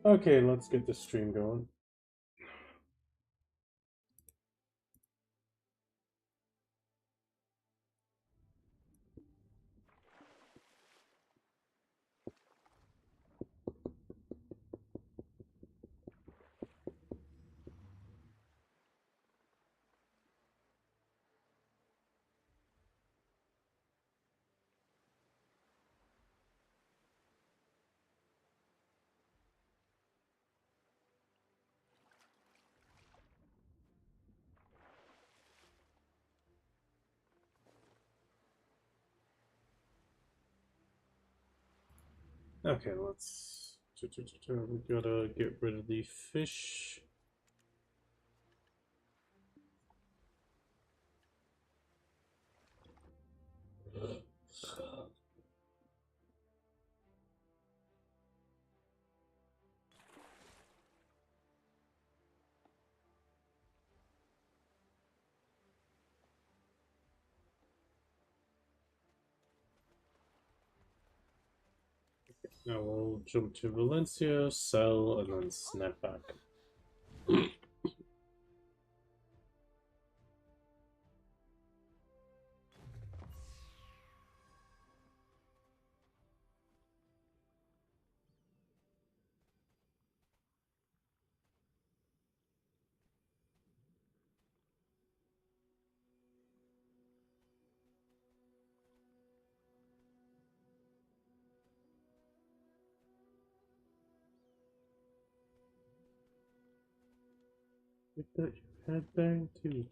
Okay, let's get the stream going. Okay, let's. We gotta get rid of the fish. Now we'll jump to Valencia, sell, and then snap back. Get that headbang too.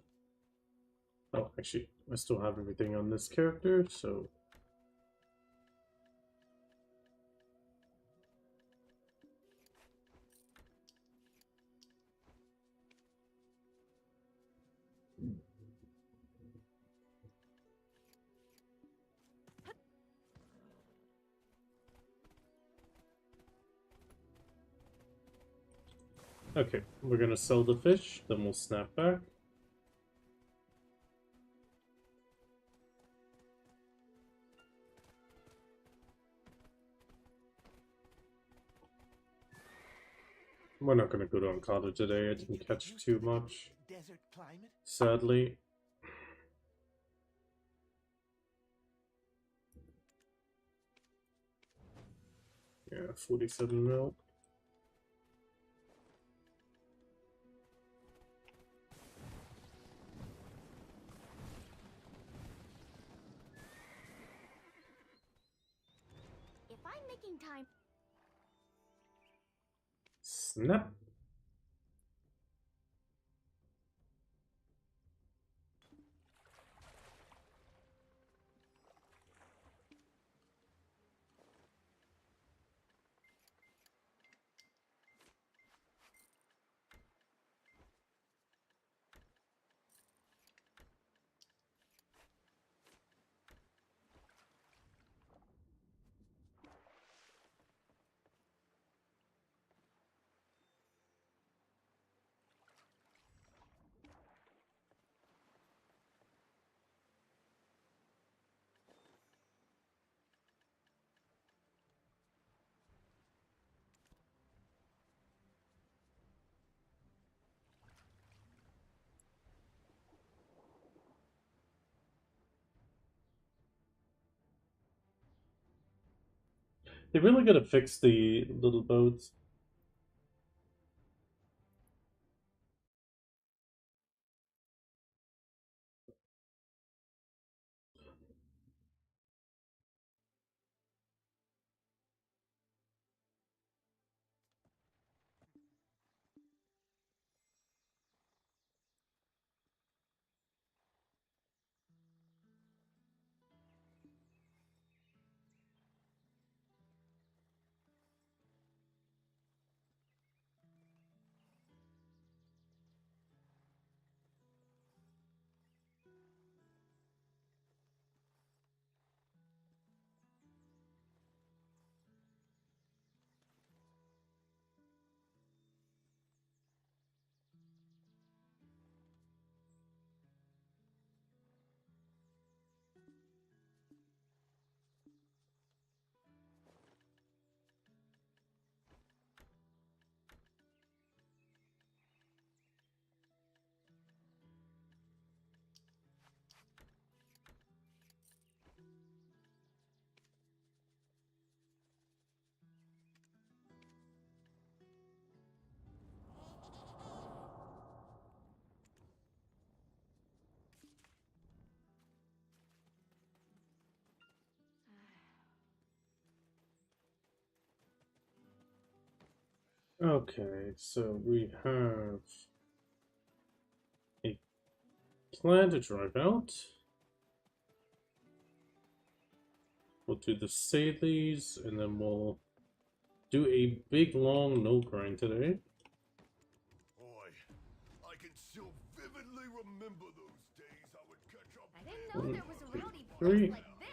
Oh, actually, I still have everything on this character, so. Okay, we're gonna sell the fish, then we'll snap back. We're not gonna go to Ankara today, I didn't catch too much. Desert climate? Sadly. Yeah, 47 mil. If I'm making time. Snap. They really gotta fix the little boats. Okay, so we have a plan to drive out. We'll do the Salies, and then we'll do a big long no grind today. Boy, I can still vividly remember those days I would catch up. I didn't know there was a rowdy Three. place like this.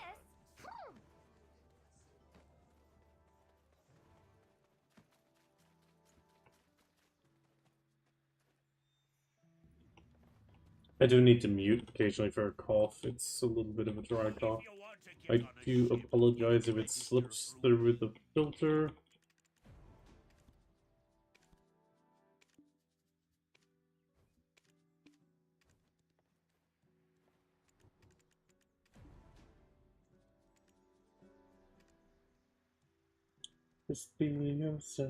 I do need to mute occasionally for a cough. It's a little bit of a dry cough. I do apologize if it slips through the filter. Just be yourself.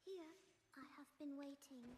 Here, I have been waiting.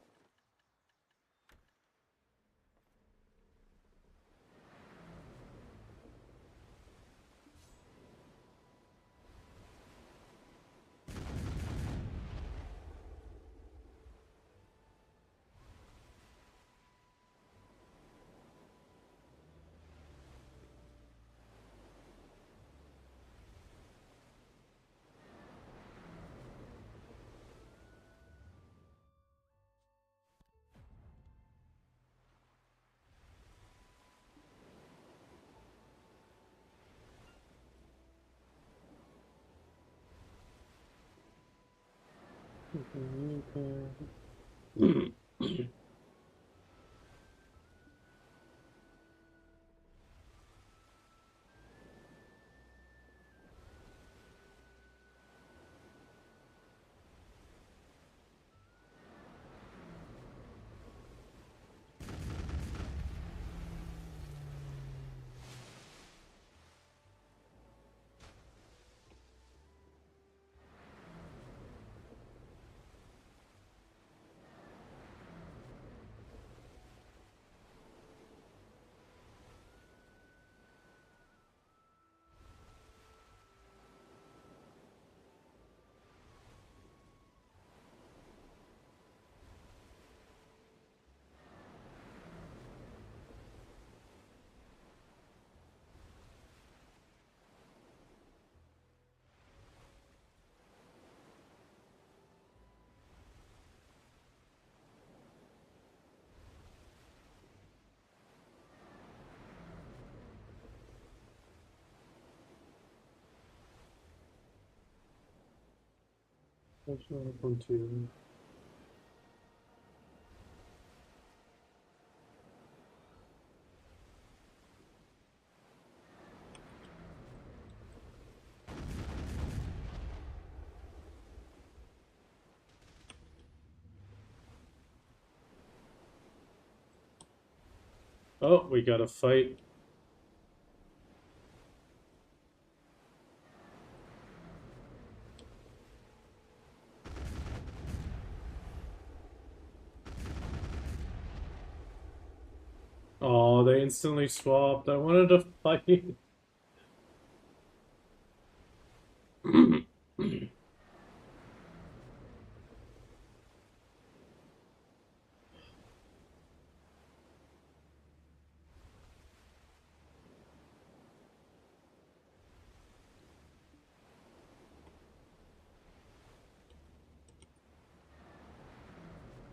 That's not a fun too. Oh, we got a fight. Oh, they instantly swapped. I wanted to fight.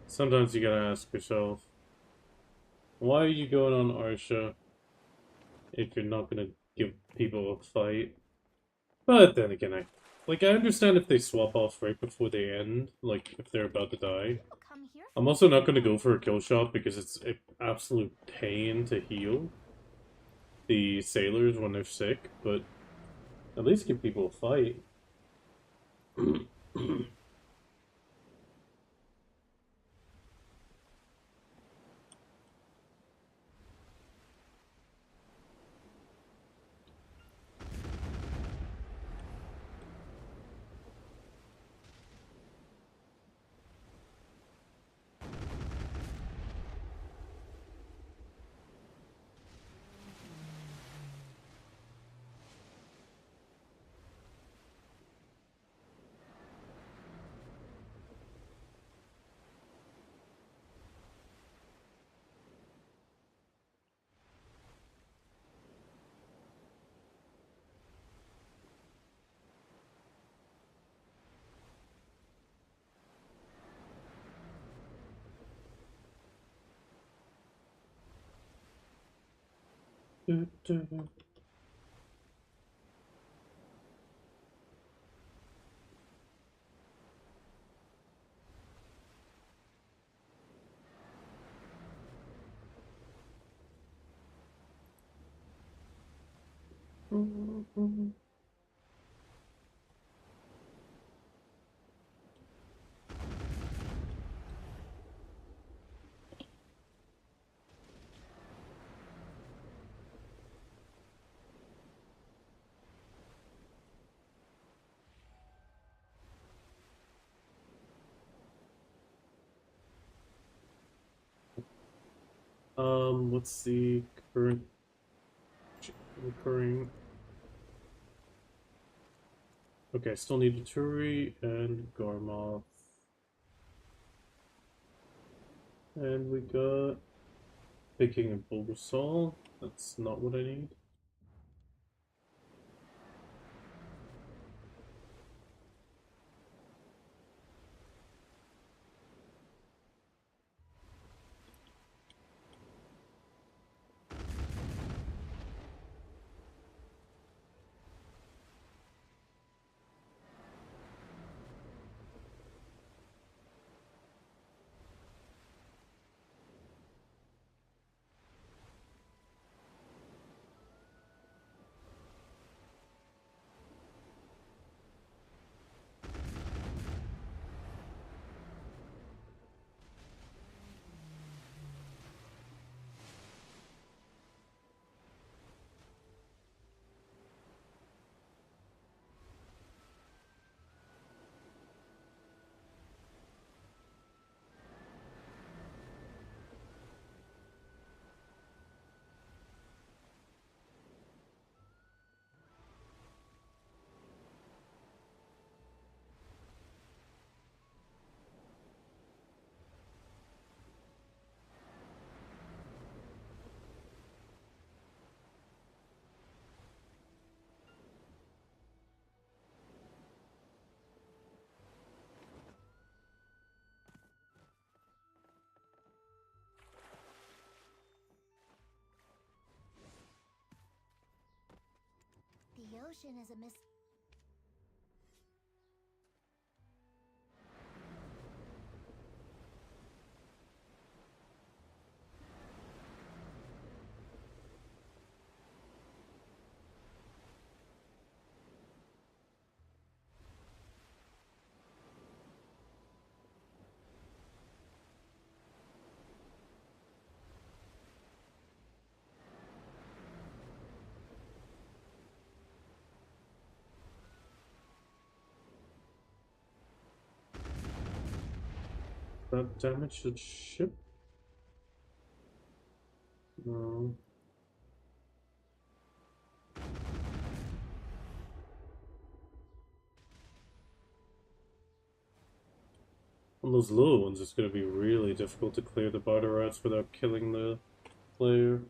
Sometimes you gotta ask yourself, why are you going on Arsha if you're not gonna give people a fight? But then again, I understand if they swap off right before they end, like if they're about to die. People come here I'm also not gonna go for a kill shot because it's an absolute pain to heal the sailors when they're sick, but at least give people a fight. What's the current recurring? Okay, still need a Turi and Garmoth. And we got picking a Bulbasaur. That's not what I need. The ocean is a mis- That damage the ship? No. On those little ones, it's going to be really difficult to clear the bottom rats without killing the player.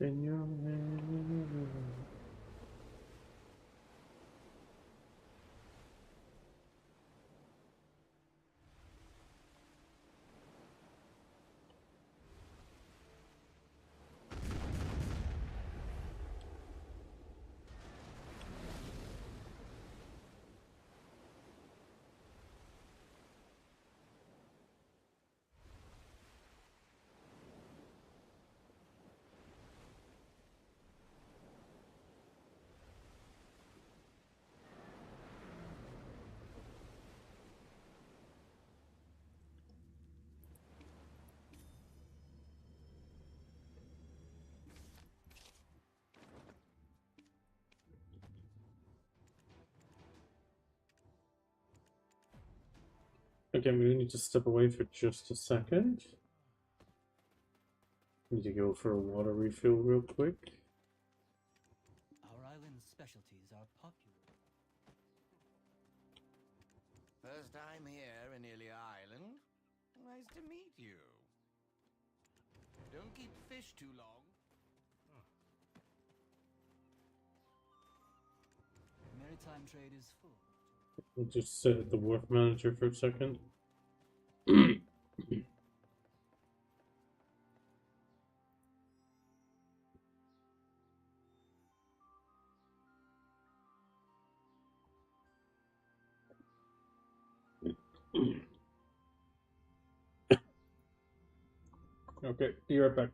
In your hand. Okay, I'm gonna need to step away for just a second. Need to go for a water refill real quick. Our island's specialties are popular. fish too long? Maritime trade is full. We'll just sit at the wharf manager for a second. Okay, be right back.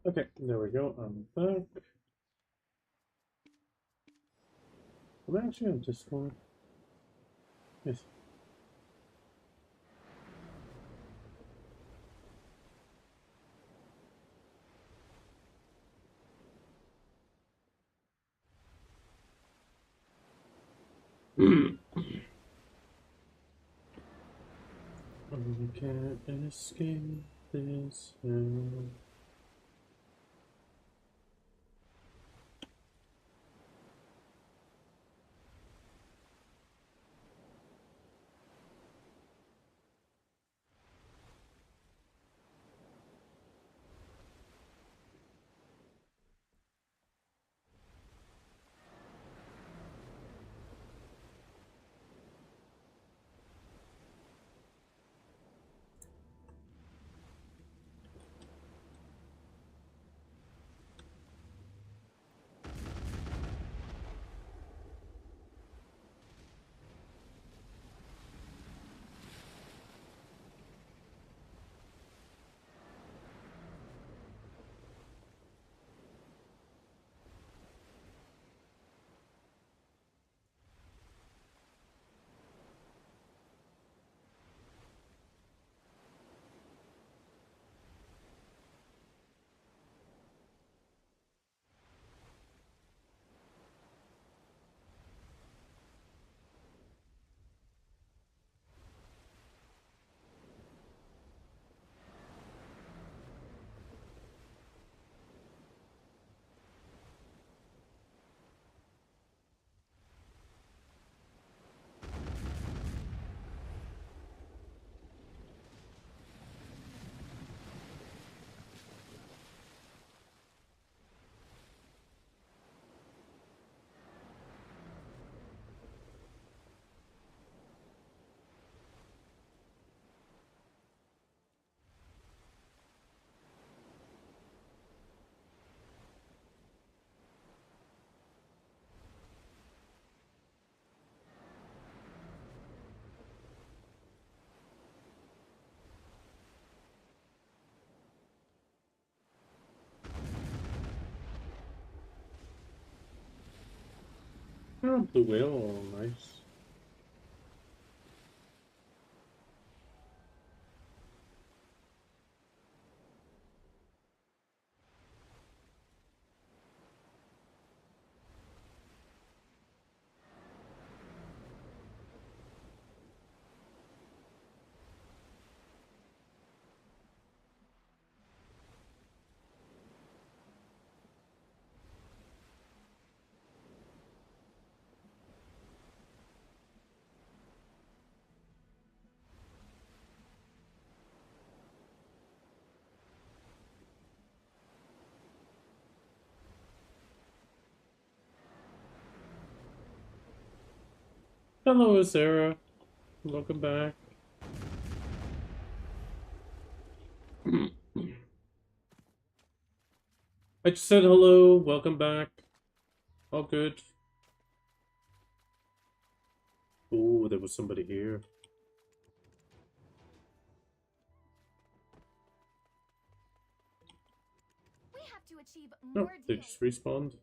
Okay, there we go. I'm back. I'm actually on Discord. Yes. We can't escape this hell. Oh, blue whale, oh, nice. Hello, Sarah. Welcome back. I just said hello. Welcome back. All good. Oh, there was somebody here. We have to achieve No, more they DA. just respawned.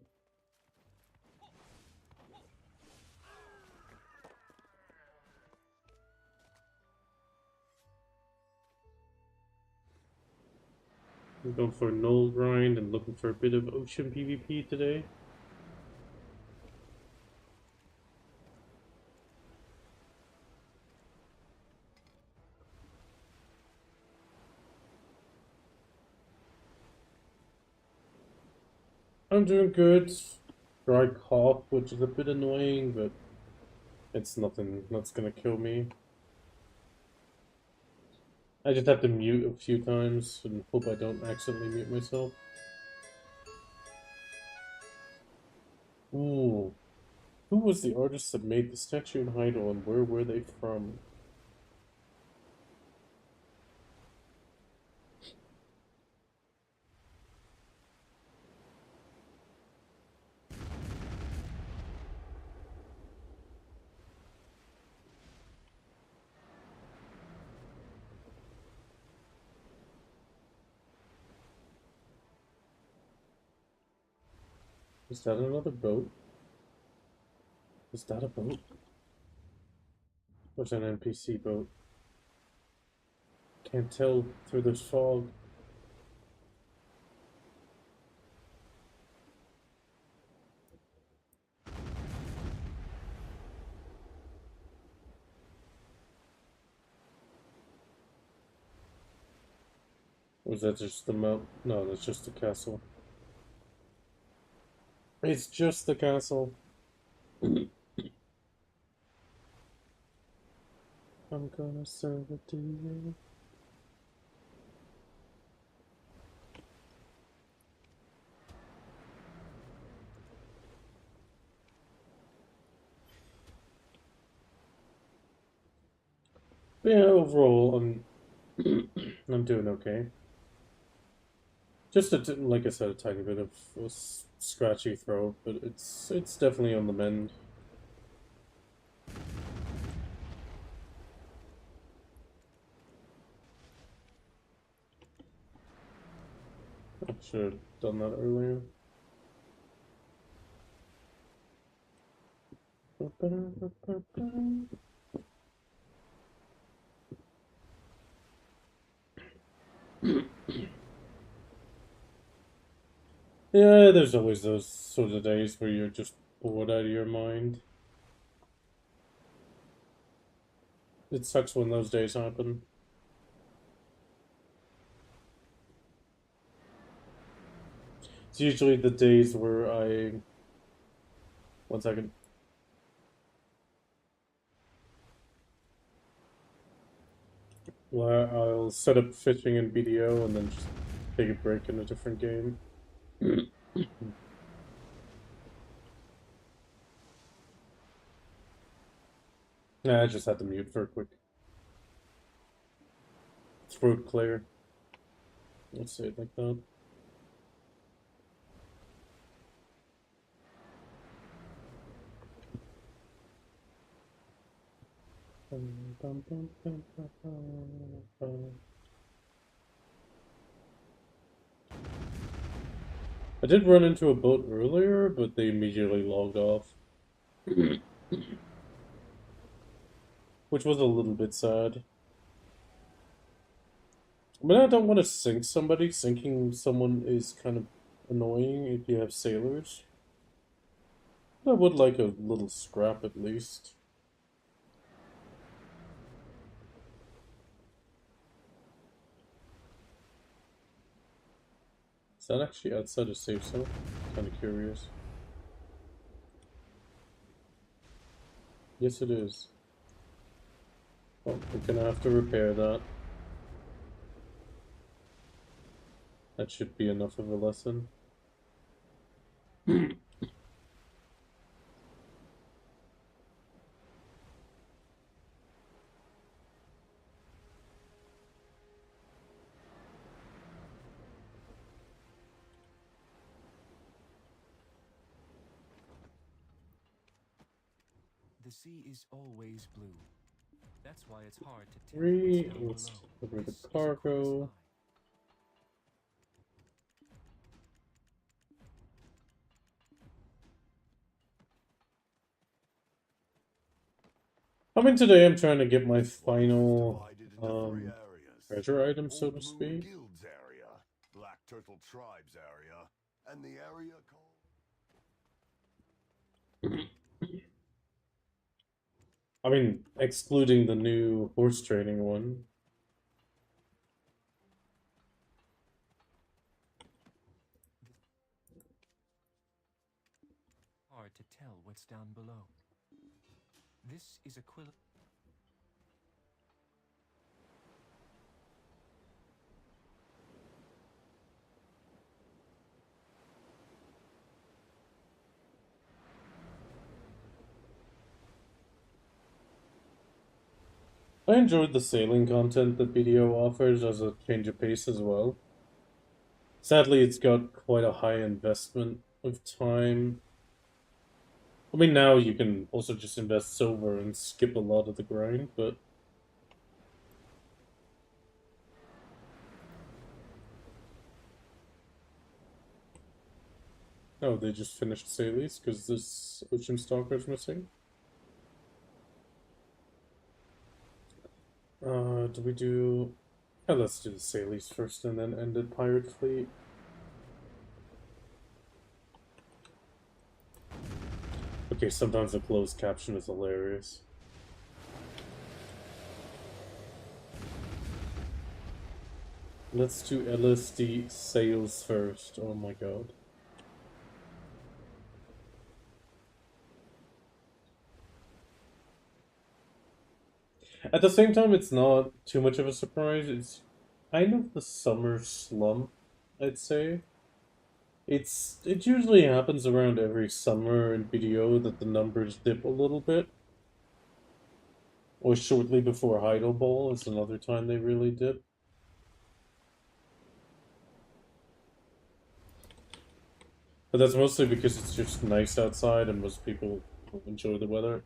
I'm going for a null grind and looking for a bit of ocean PvP today. I'm doing good. Dry cough, which is a bit annoying, but it's nothing that's gonna kill me. I just have to mute a few times and hope I don't accidentally mute myself. Ooh. Who was the artist that made the statue in Heidel and where were they from? Is that another boat? Is that a boat? Or is that an NPC boat? Can't tell through this fog. Or is that just the mount? No, that's just the castle. It's just the castle. I'm gonna serve it to you. But yeah, overall, I'm doing okay. Just like I said, a tiny bit of a scratchy throat, but it's definitely on the mend. I should have done that earlier. Yeah, there's always those sort of days where you're just bored out of your mind. It sucks when those days happen. It's usually the days where I... One second. Where I'll set up fishing in BDO and then just take a break in a different game. Nah, I just had to mute for a quick throat clear. Let's say it like that. I did run into a boat earlier, but they immediately logged off. Which was a little bit sad. I mean, I don't want to sink somebody. Sinking someone is kind of annoying if you have sailors. But I would like a little scrap at least. Is that actually outside a safe zone? Kind of curious. Yes, it is. Oh, we're gonna have to repair that. That should be enough of a lesson. The sea is always blue. That's why it's hard to tell Three. what's down Let's below. cover the This is a cargo. line. I mean, today I'm trying to get my This one is final divided into three areas. treasure item, so Old to Blue speak. Guild's area, Black Turtle Tribe's area, and the area called... I mean, excluding the new horse training one. Hard to tell what's down below. This is equivalent. I enjoyed the sailing content that BDO offers as a change of pace as well. Sadly, it's got quite a high investment of time. I mean, now you can also just invest silver and skip a lot of the grind, but... Oh, they just finished Salies because this Ocean Stalker's missing? Do we do... Yeah, let's do the Salies first and then end at Pirate Fleet. Okay, sometimes the closed caption is hilarious. Let's do LSD sales first. Oh my god. At the same time, it's not too much of a surprise. It's kind of the summer slump, I'd say. It usually happens around every summer in BDO that the numbers dip a little bit. Or shortly before Heidel Ball is another time they really dip. But that's mostly because it's just nice outside and most people enjoy the weather.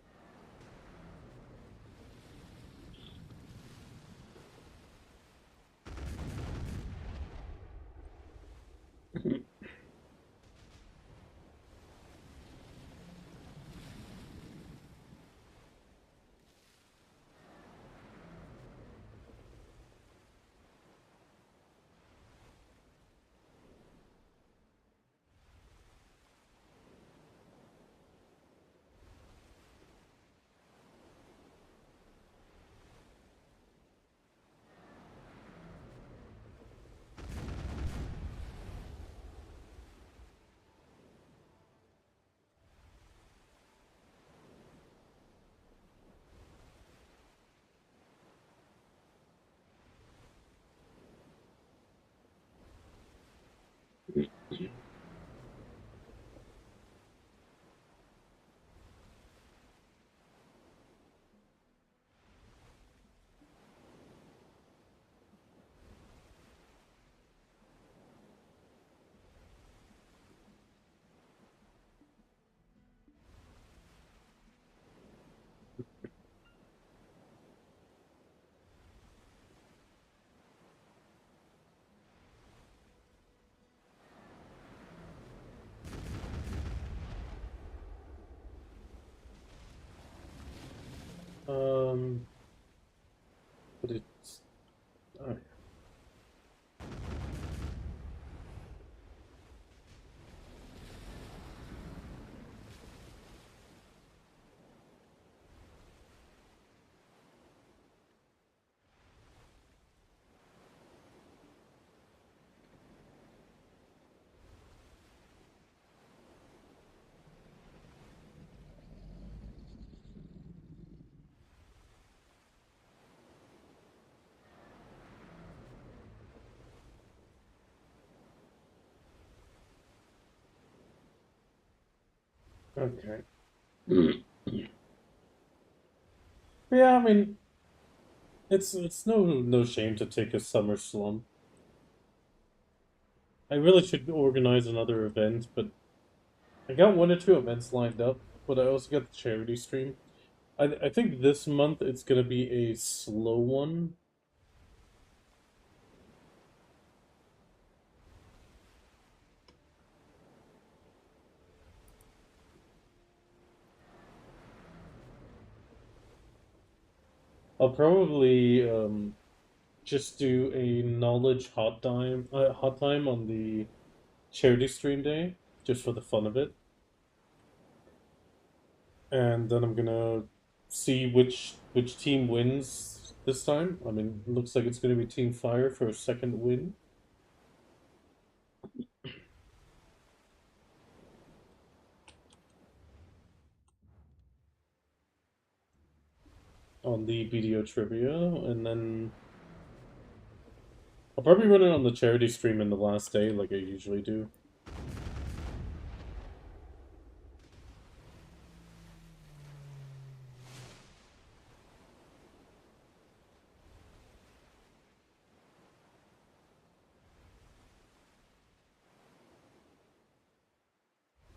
Okay. Yeah, I mean, it's no shame to take a summer slump. I really should organize another event, but I got one or two events lined up, but I also got the charity stream. I think this month it's gonna be a slow one. I'll probably just do a knowledge hot time on the charity stream day, just for the fun of it. And then I'm gonna see which team wins this time. I mean, it looks like it's gonna be Team Fire for a second win on the BDO trivia, and then I'll probably run it on the charity stream in the last day, like I usually do.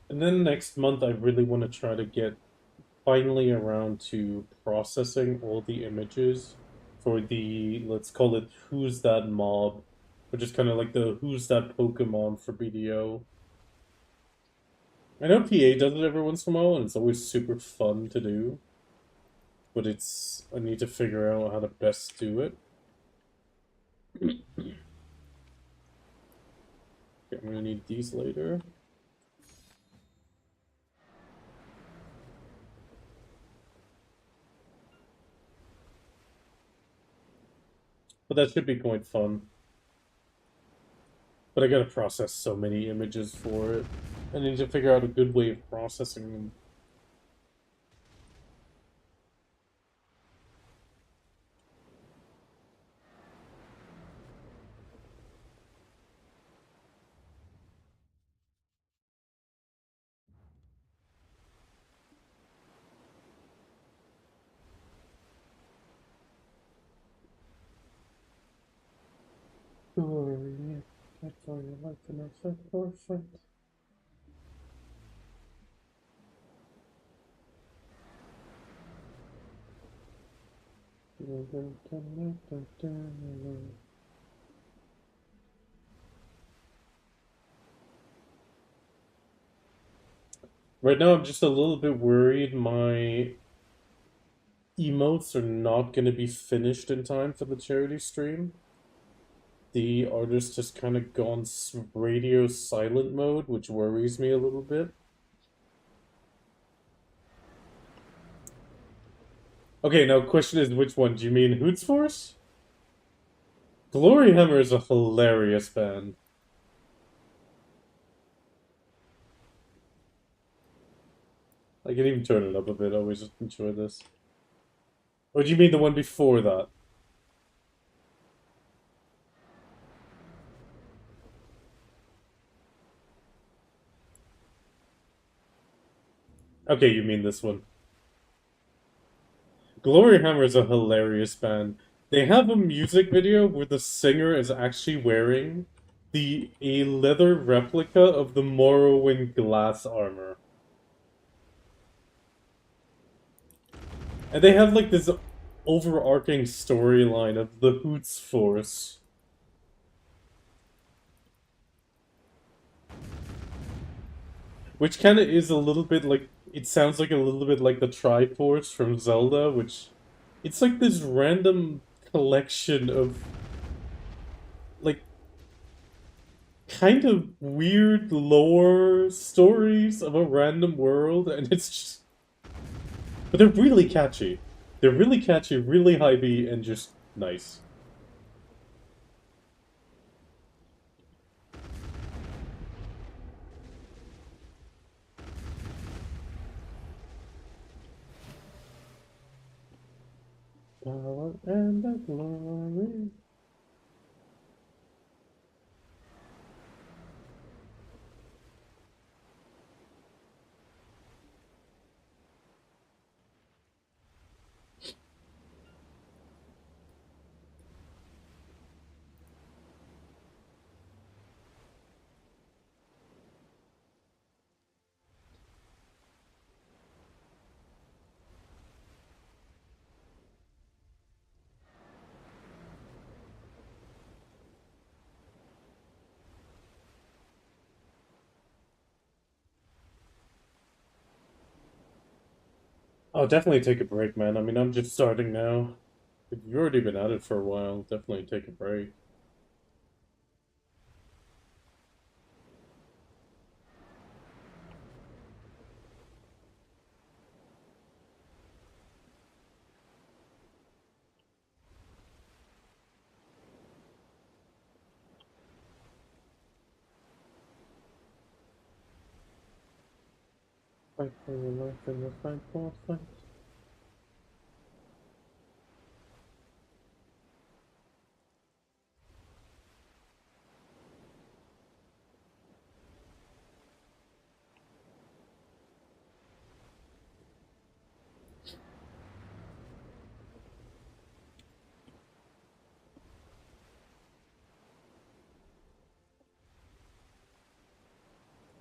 And then next month, I really want to try to get finally around to processing all the images for the, let's call it Who's That Mob, which is kind of like the Who's That Pokemon for BDO. I know PA does it every once in a while, and it's always super fun to do. But I need to figure out how to best do it. Okay, I'm gonna need these later. But that should be quite fun. But I gotta process so many images for it. I need to figure out a good way of processing them. Glory, I for your life and effect, perfect. Right now, I'm just a little bit worried my emotes are not going to be finished in time for the charity stream. The artist has kind of gone radio silent mode, which worries me a little bit. Okay, now question is which one? Do you mean Hoots Force? Glory Hammer is a hilarious band. I can even turn it up a bit. I always enjoy this. Or do you mean the one before that? Okay, you mean this one. Glory Hammer is a hilarious band. They have a music video where the singer is actually wearing a leather replica of the Morrowind glass armor. And they have like this overarching storyline of the Hoots Force. Which kind of is a little bit like, it sounds like a little bit like the Triforce from Zelda, which, it's like this random collection of, like, kind of weird lore stories of a random world, and it's just, but they're really catchy. They're really catchy, really high beat, and just nice. Power and the glory. I'll definitely take a break, man. I mean, I'm just starting now. If you've already been at it for a while, definitely take a break. Fight for your life and the fight for fight.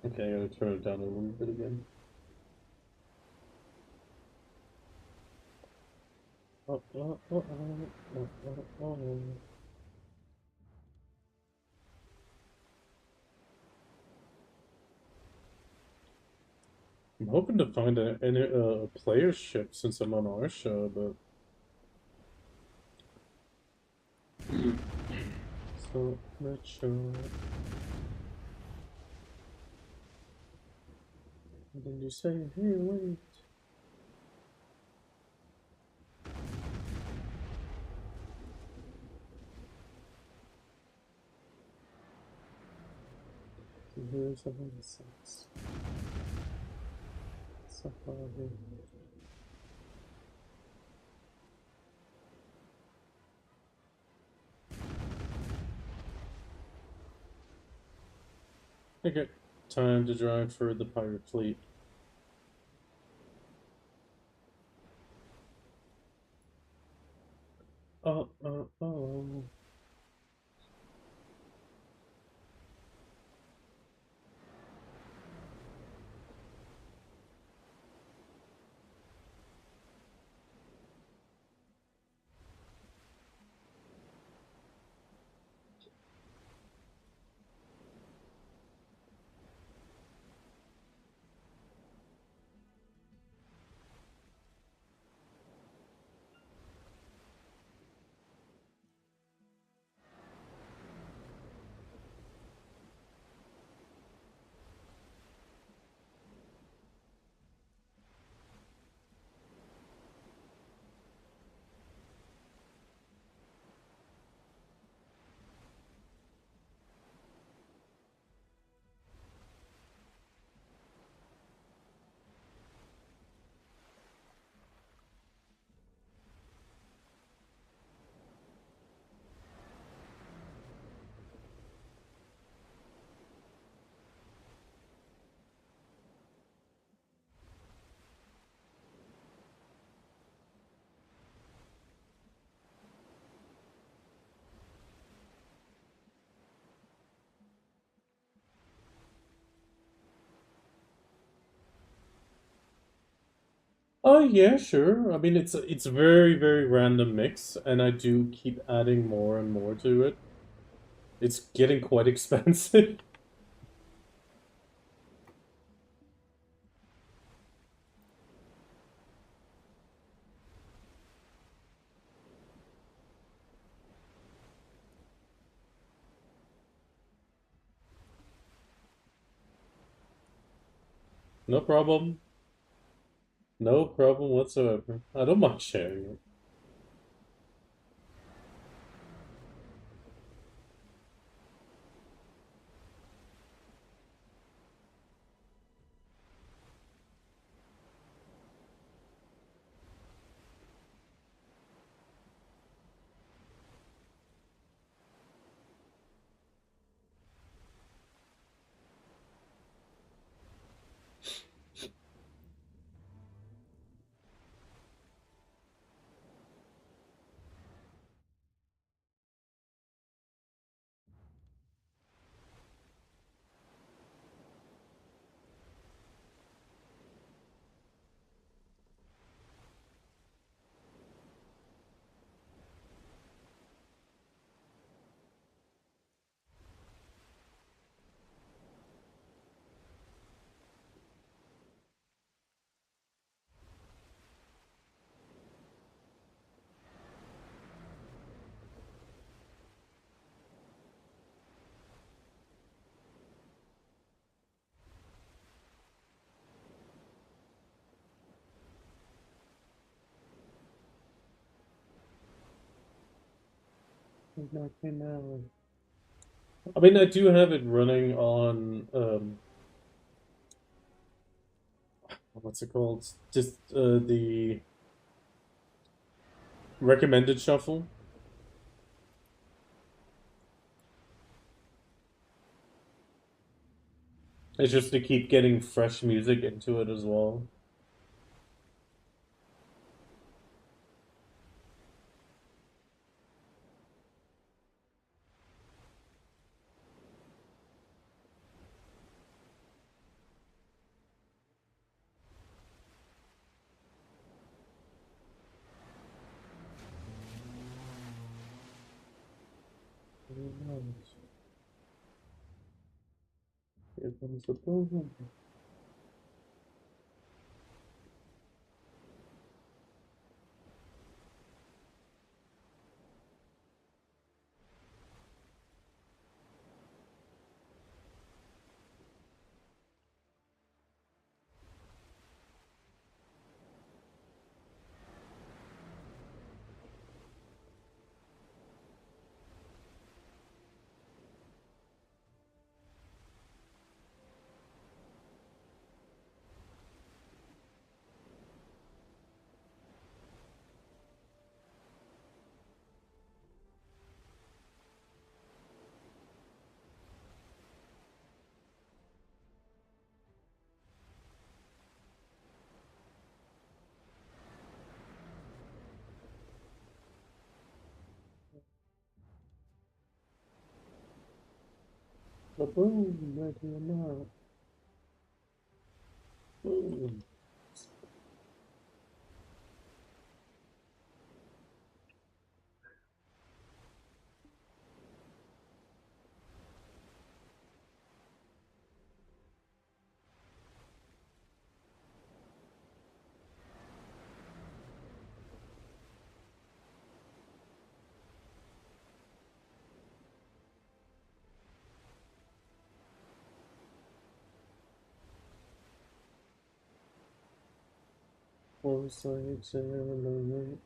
Okay, I gotta turn it down a little bit again. Oh, oh, oh, oh, oh, oh, oh. I'm hoping to find a player ship since I'm on our show, but so mature. And then you say, hey, wait. So here's something that sucks. Safari. Okay, time to drive for the pirate fleet. Oh, oh, oh. Oh yeah, sure. I mean, it's a very very random mix, and I do keep adding more and more to it. It's getting quite expensive. No problem. No problem whatsoever. I don't mind sharing it. I mean, I do have it running on what's it called? Just the recommended shuffle. It's just to keep getting fresh music into it as well. Here comes the program. The boom, ready or not. Boom. Foresight ceremony.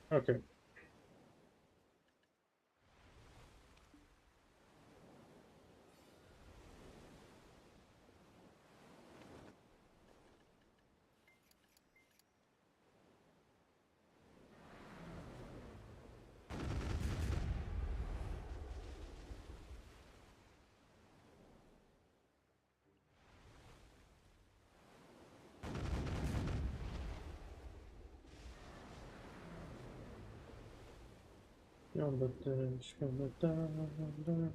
Okay. On the dash, on the down.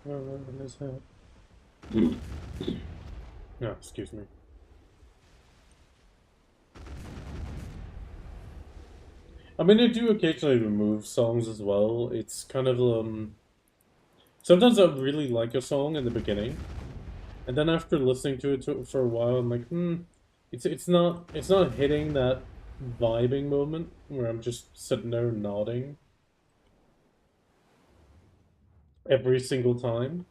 in his head. No, excuse me. I mean, I do occasionally remove songs as well. It's kind of, sometimes I really like a song in the beginning, and then after listening to it for a while, I'm like, it's not hitting that vibing moment where I'm just sitting there nodding every single time.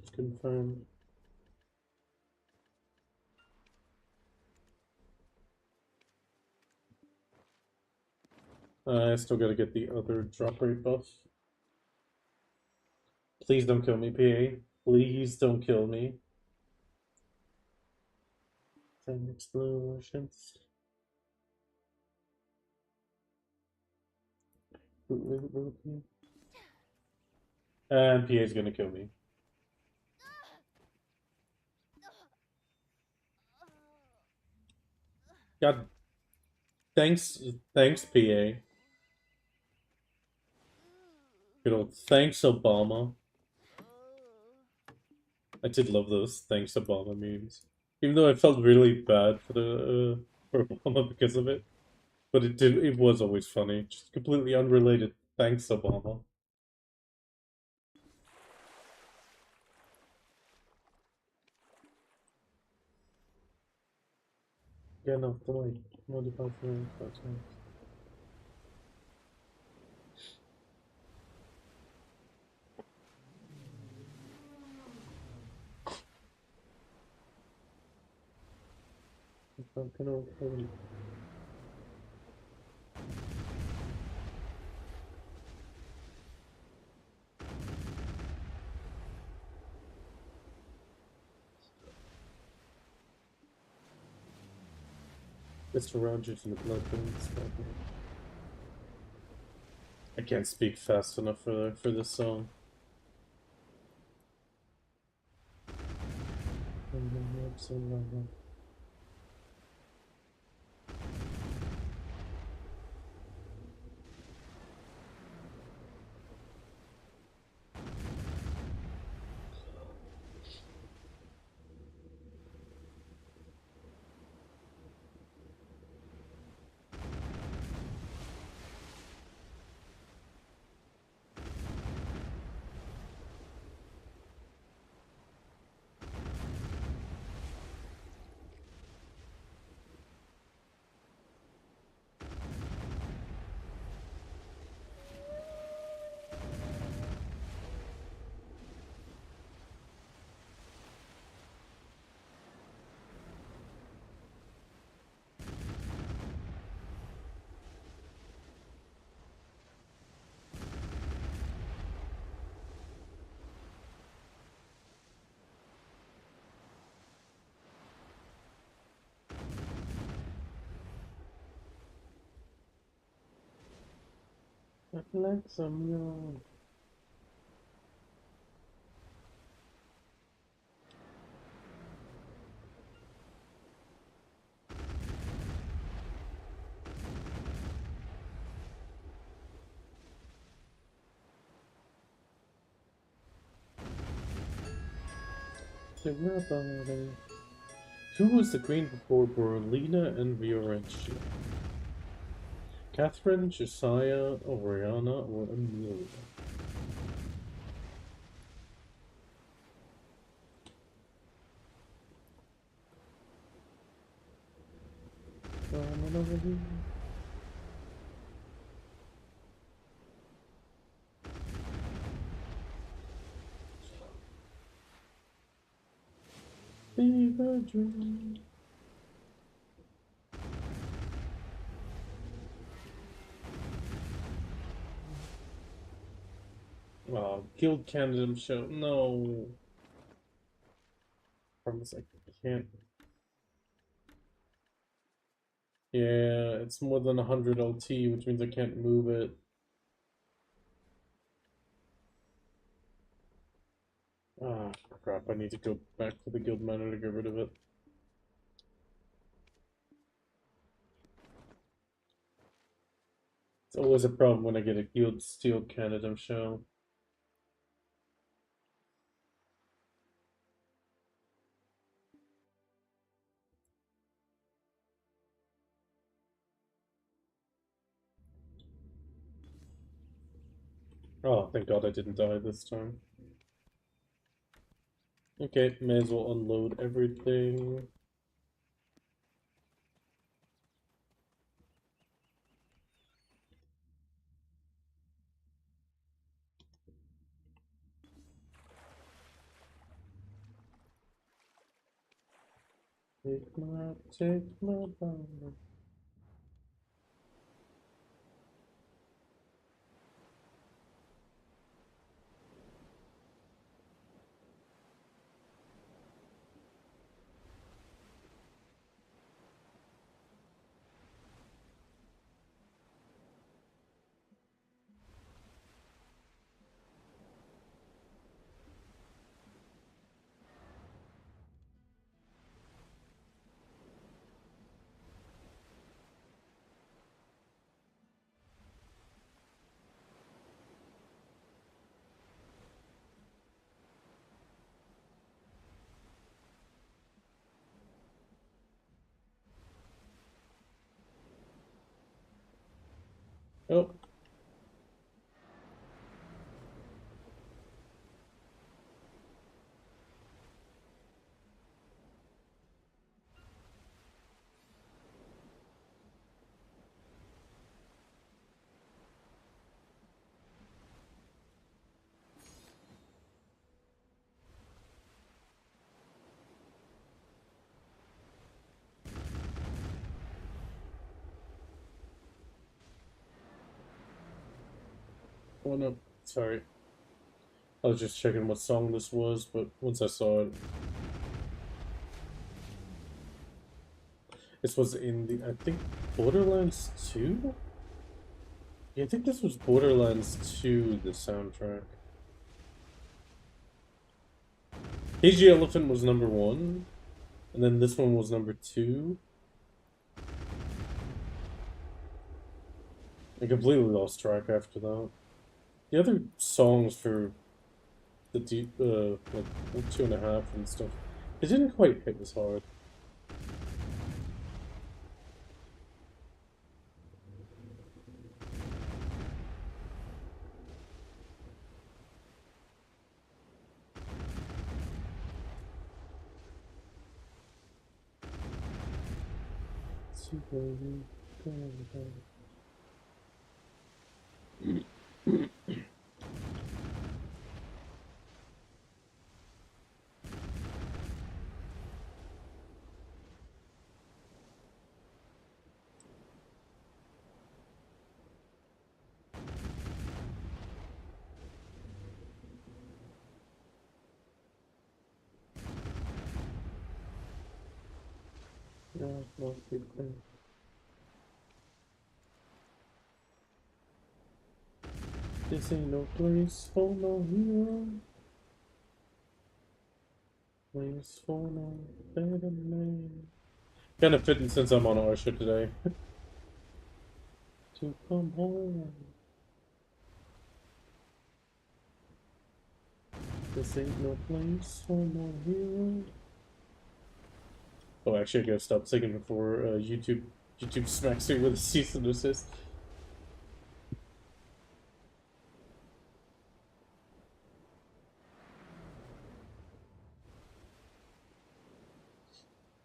Just confirm. I still gotta get the other drop rate buff. Please don't kill me, PA. Please don't kill me. 10 explosions. And PA's gonna kill me. God, thanks, PA. Good old thanks, Obama. I did love those thanks, Obama memes. Even though I felt really bad for the for Obama because of it, but it was always funny. Just completely unrelated. Thanks, Obama. Yeah, no, delay. Modify for that time. Mr. Rogers and the Blood Bones. I can't speak fast enough for this song. I'd like some yarn. Who was the queen before Berlina and Fiorentina? Catherine, Josiah, Oriana, or Amelia? Fever dream. Oh, Guild Candidate show. No. Promise I can't. Yeah, it's more than 100 OT, which means I can't move it. Ah, crap, I need to go back to the guild manager to get rid of it. It's always a problem when I get a guild steel Canada shell. Oh, thank God I didn't die this time. Okay, may as well unload everything. Take my bomb. Oh, oh no, sorry. I was just checking what song this was, but once I saw it, this was in the, I think, Borderlands 2? Yeah, I think this was Borderlands 2, the soundtrack. KG Elephant was number 1, and then this one was number 2. I completely lost track after that. The other songs for the deep, like 2.5 and stuff, it didn't quite hit as hard. Yeah, not big thing. This ain't no place for no hero. Place for no better man. Kind of fitting since I'm on Arsha today. To come home. This ain't no place for no hero. Oh, actually, I gotta stop singing before YouTube smacks me with a cease and desist.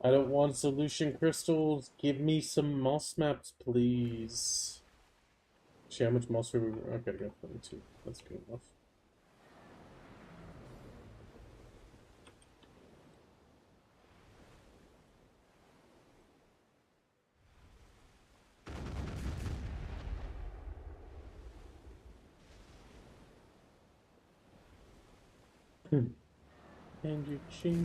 I don't want solution crystals. Give me some moss maps, please. Actually, how much moss are we? Okay, I got 22. That's good enough. And you cheat.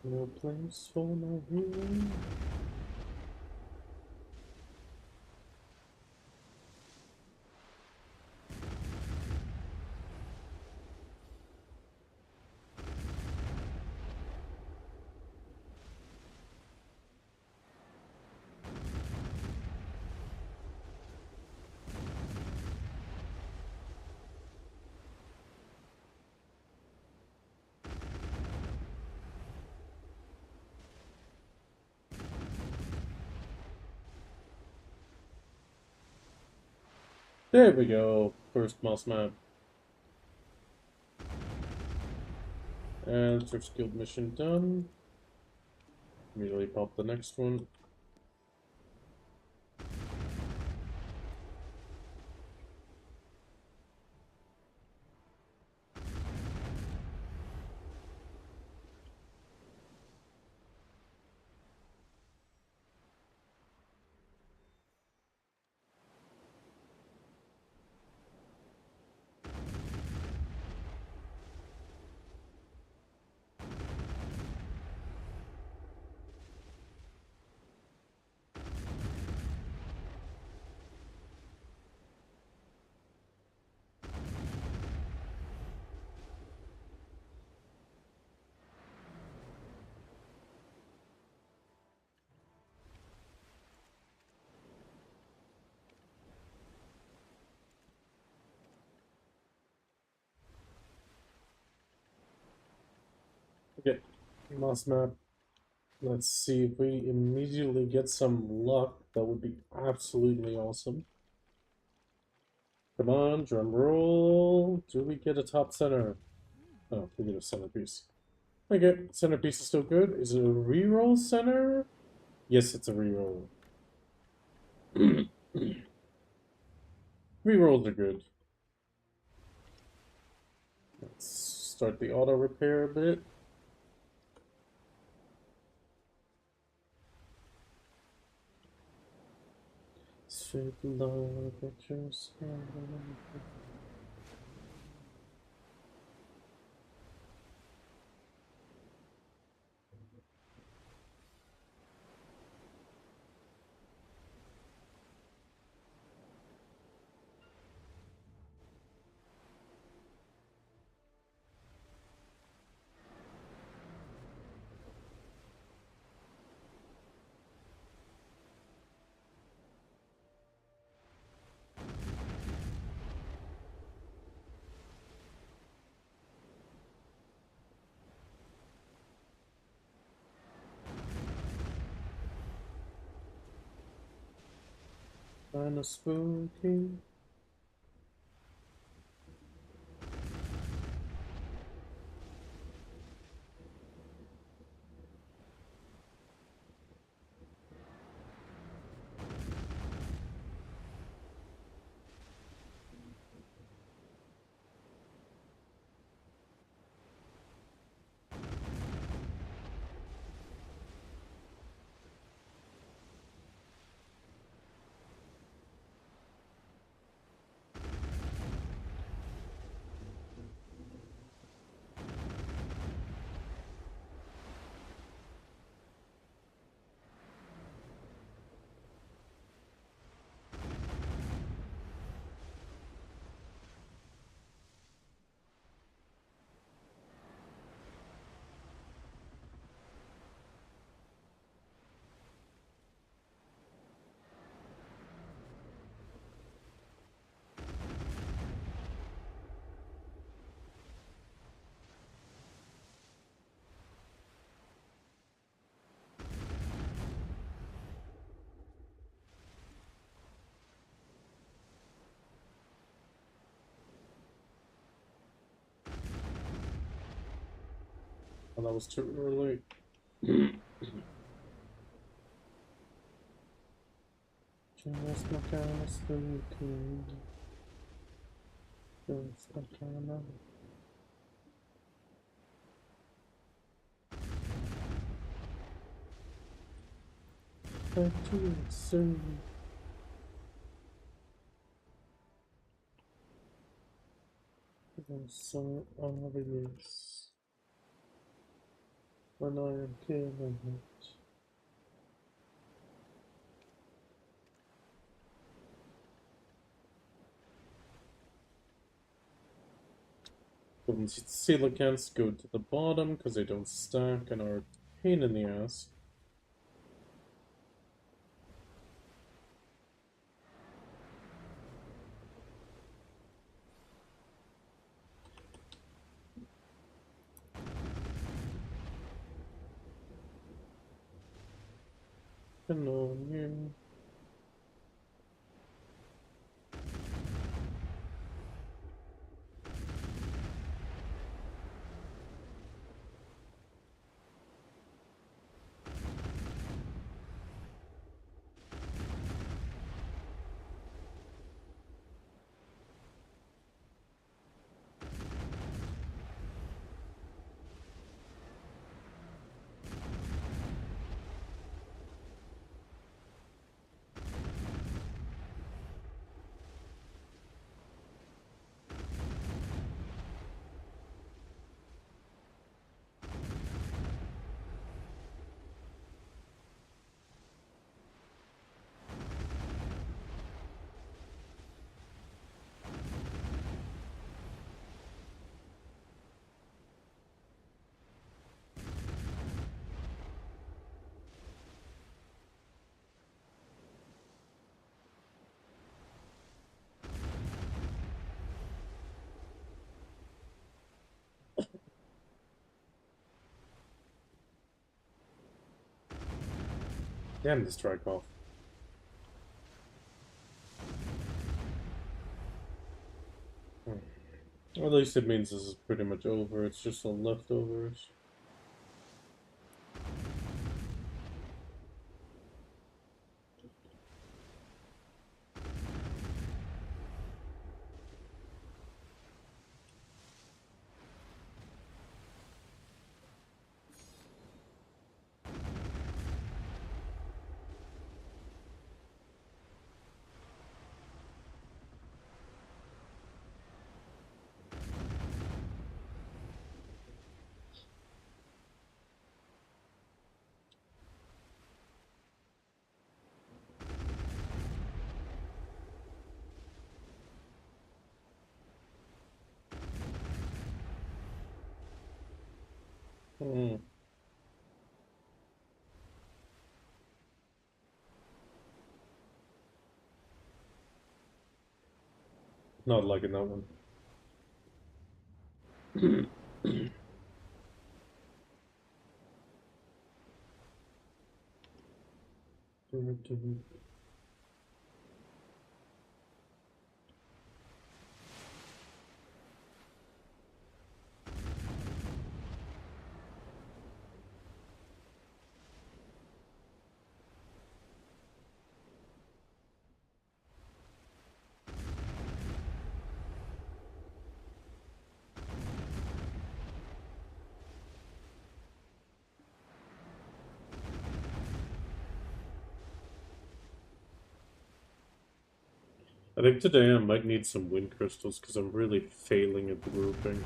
No place for my hero. There we go. First mouse map. And search guild mission done. Immediately pop the next one. Okay, mouse map. Let's see if we immediately get some luck. That would be absolutely awesome. Come on, drum roll. Do we get a top center? Oh, we get a centerpiece. Okay, centerpiece is still good. Is it a reroll center? Yes, it's a reroll. Rerolls are good. Let's start the auto repair a bit. Straight love at your side. Kinda spooky. Oh, that was too early. Just my kind of spooky. Just my kind of. Back to you soon. So obvious. when I am killing it. Golden coelacanths go to the bottom because they don't stack and are a pain in the ass. Annoying. Damn this strike off. Well, at least it means this is pretty much over. It's just the leftovers. Hmm. Not liking that one. I think today I might need some wind crystals because I'm really failing at the grouping.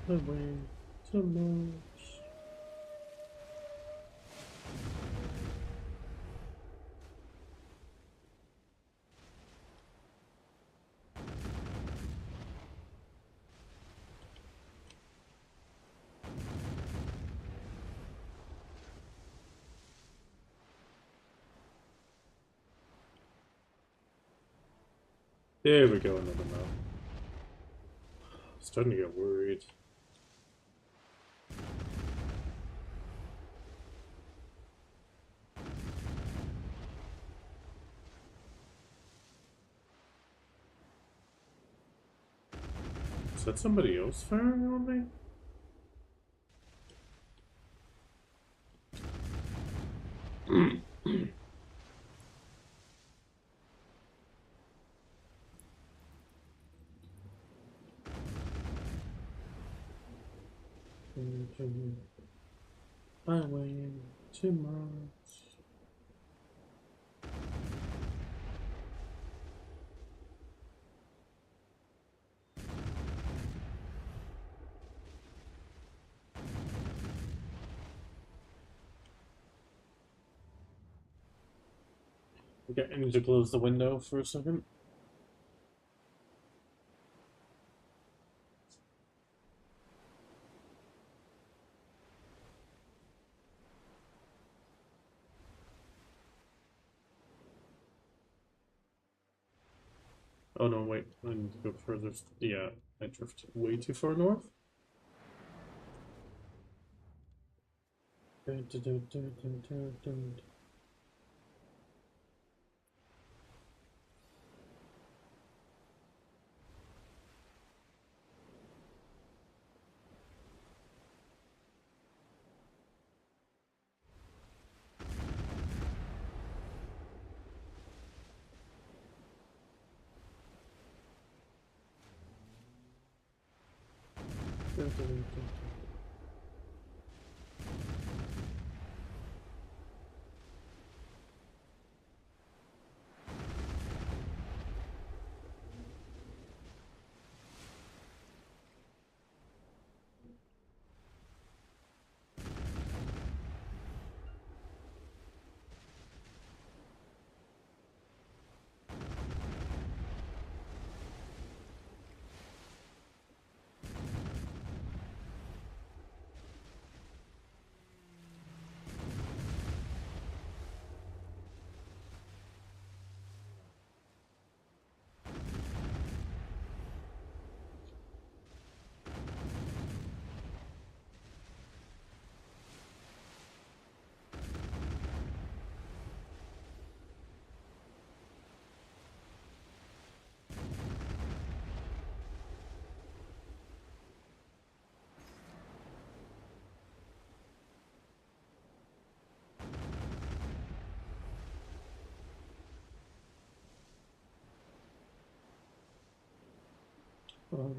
Away to lose. There we go, another map. Starting to get worried. Is that somebody else firing on me? I weigh too much. Okay, I need to close the window for a second. Oh no, wait, I need to go further. Yeah, I drifted way too far north. Dun, dun, dun, dun, dun, dun, dun. Dun, dun, dun, dun. Alright,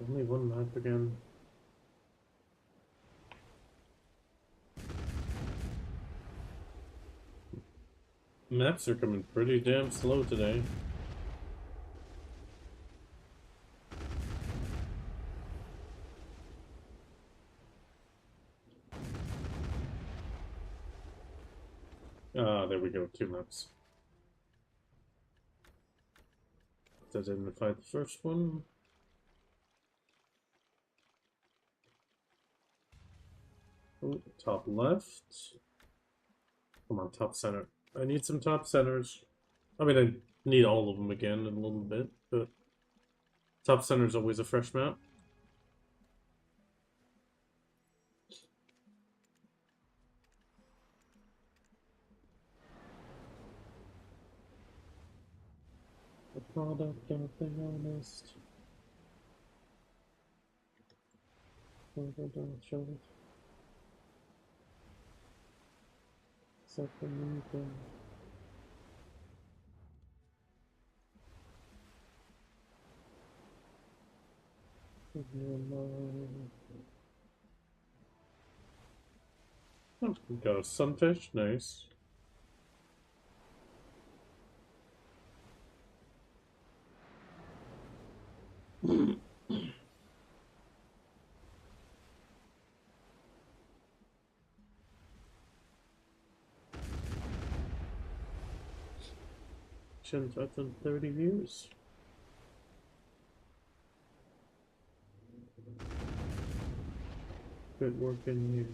only one map again. Maps are coming pretty damn slow today. Ah, there we go, 2 maps. Let's identify the first one. Oh, top left. Come on, top center. I need some top centers. I mean, I need all of them again in a little bit, but top center is always a fresh map. The product of the honest. Don't show it. Except for me, then. Oh, we got a sunfish, nice. Since I've done 30 views. Good work in you.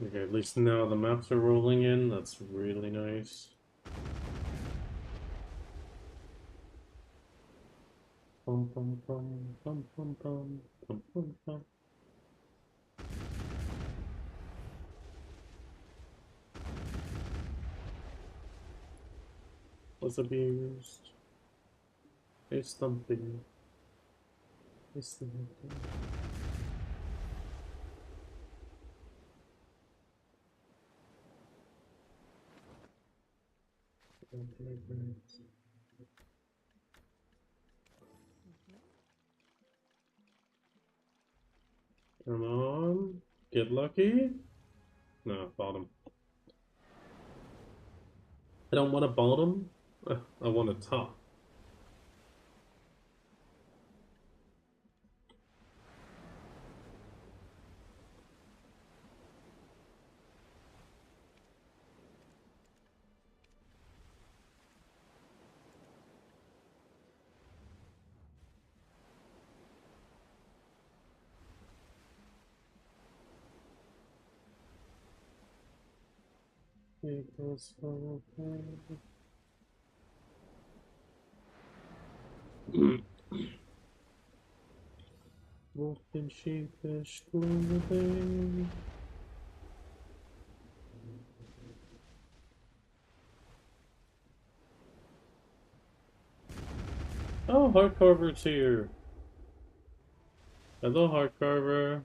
Okay, at least now the maps are rolling in. That's really nice. Bum, bum, bum, bum, bum, bum, bum, bum, bum. Was abused. It's something. It's something. Come on. Get lucky. No, bottom. I don't want a bottom. I want a top. Equals wolf and sheepish clothing. Oh, Heartcarver's here. Hello, Heartcarver.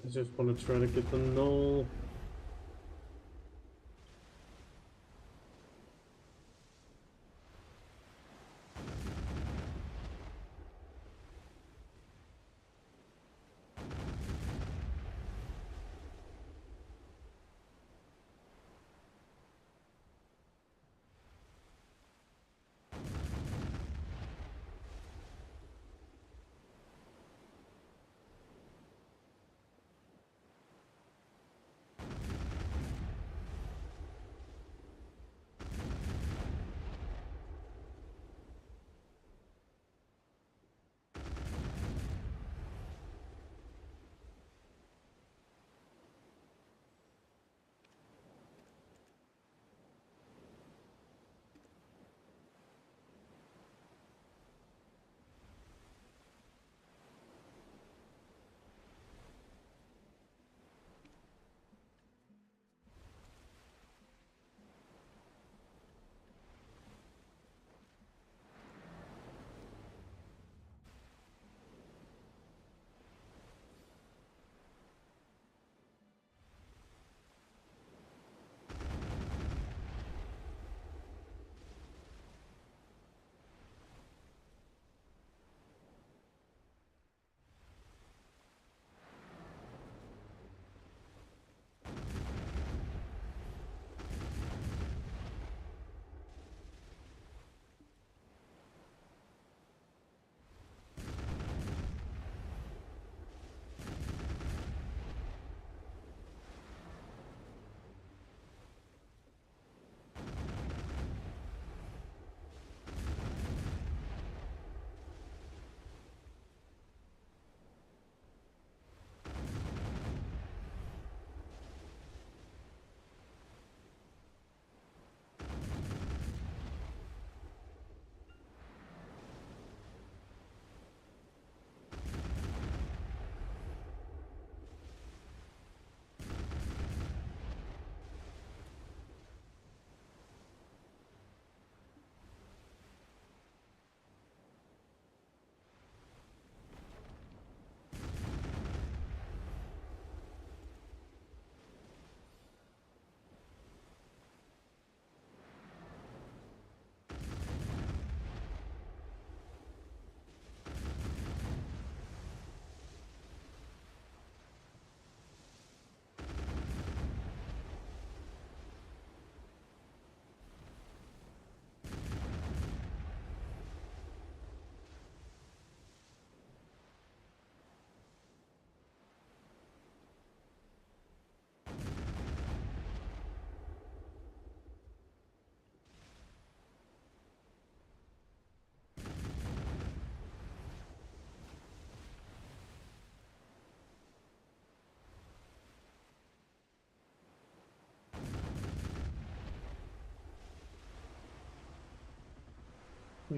I just want to try to get the null.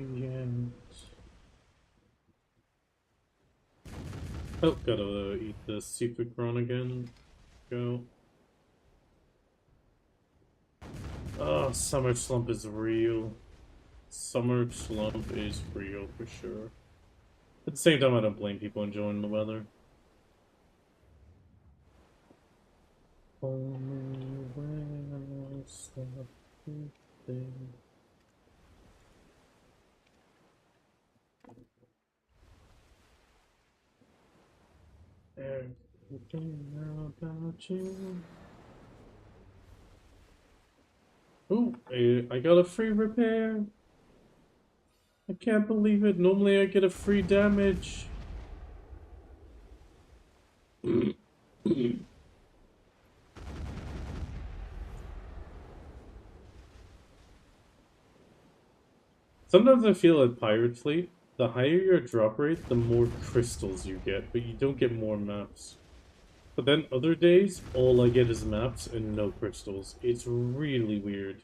end. Oh, gotta eat the seafood prawn again. Go. Oh, summer slump is real. Summer slump is real for sure. At the same time, I don't blame people enjoying the weather. Only when I stop breathing. Everything about you. Ooh, I got a free repair. I can't believe it. Normally I get a free damage. Sometimes I feel at Pirate Fleet, the higher your drop rate, the more crystals you get, but you don't get more maps. But then other days, all I get is maps and no crystals. It's really weird.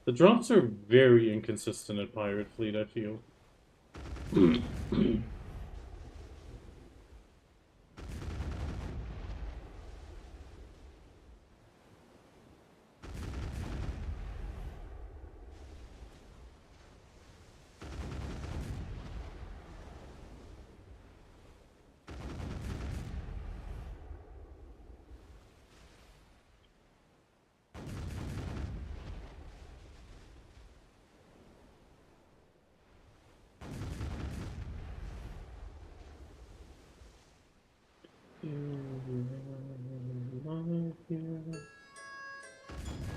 The drops are very inconsistent at Pirate Fleet, I feel.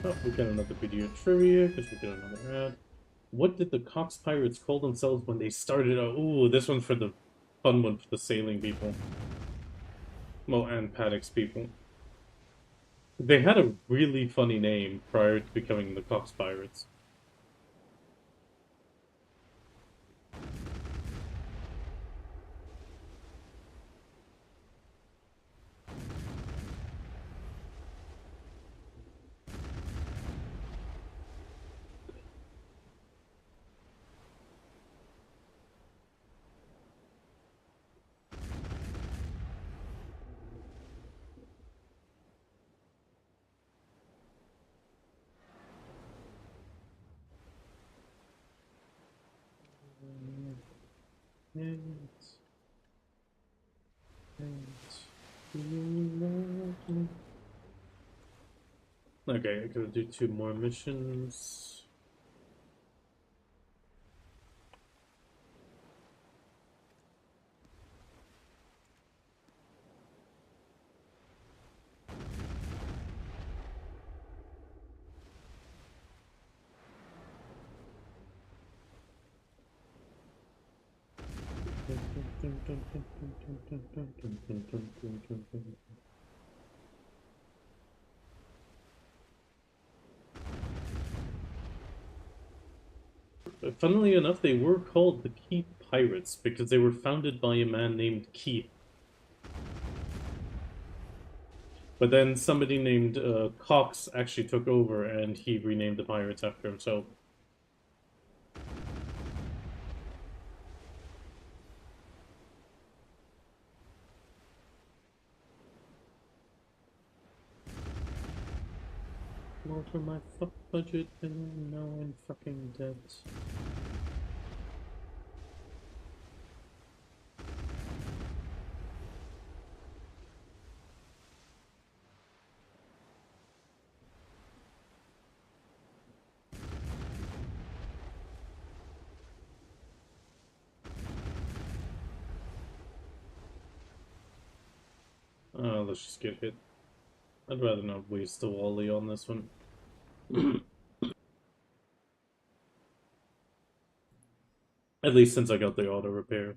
Oh, we got another video trivia because we got another ad. What did the Cox Pirates call themselves when they started out? Ooh, this one for the fun one for the sailing people. Well, and Paddocks people. They had a really funny name prior to becoming the Cox Pirates. Okay, I gotta do 2 more missions. Funnily enough, they were called the Keith Pirates because they were founded by a man named Keith. But then somebody named Cox actually took over and he renamed the pirates after himself. More for my fuck budget and now I'm fucking dead. Let's just get hit. I'd rather not waste the Wally on this one. At least since I got the auto repair.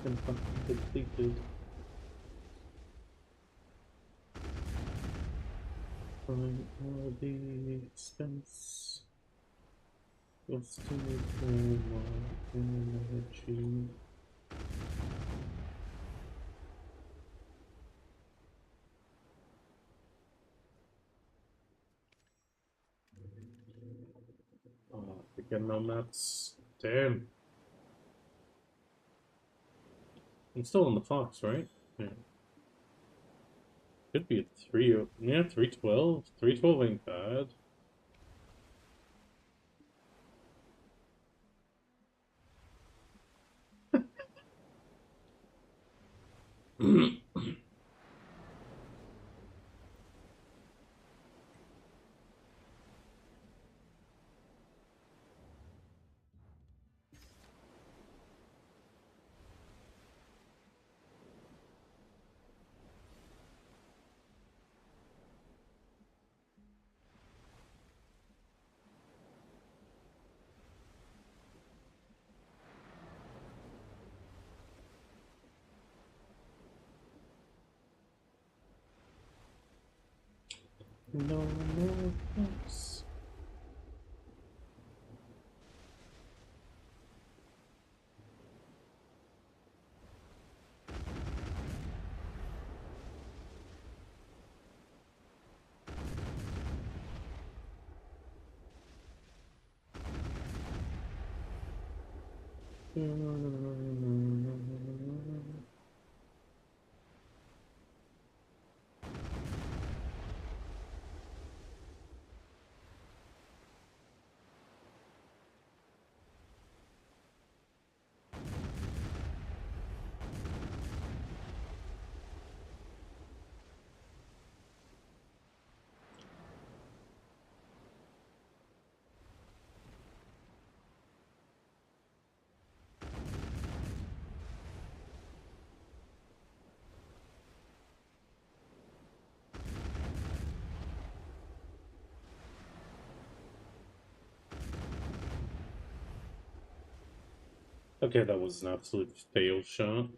And fucking depleted. Find all the expense. What's to for my energy? Getting on maps. Damn. I'm still on the Fox, right? Yeah. Could be a 3. Yeah, 312. 312 ain't bad. No more Fox. Okay, that was an absolute fail shot.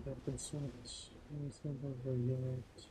Get up and switch. Anything over yet?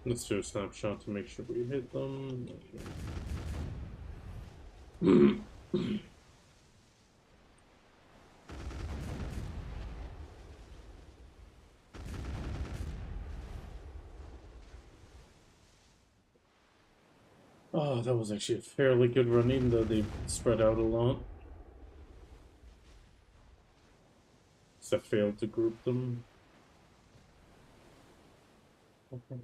Let's do a snapshot to make sure we hit them. Oh, that was actually a fairly good run, even though they spread out a lot. So I failed to group them. Okay.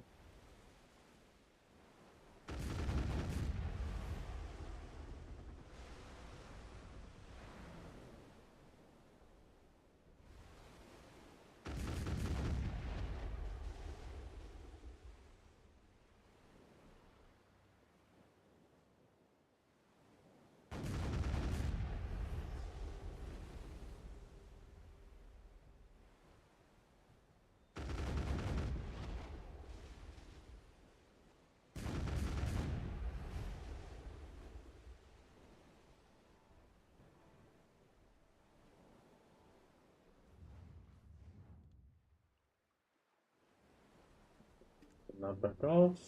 Not back off.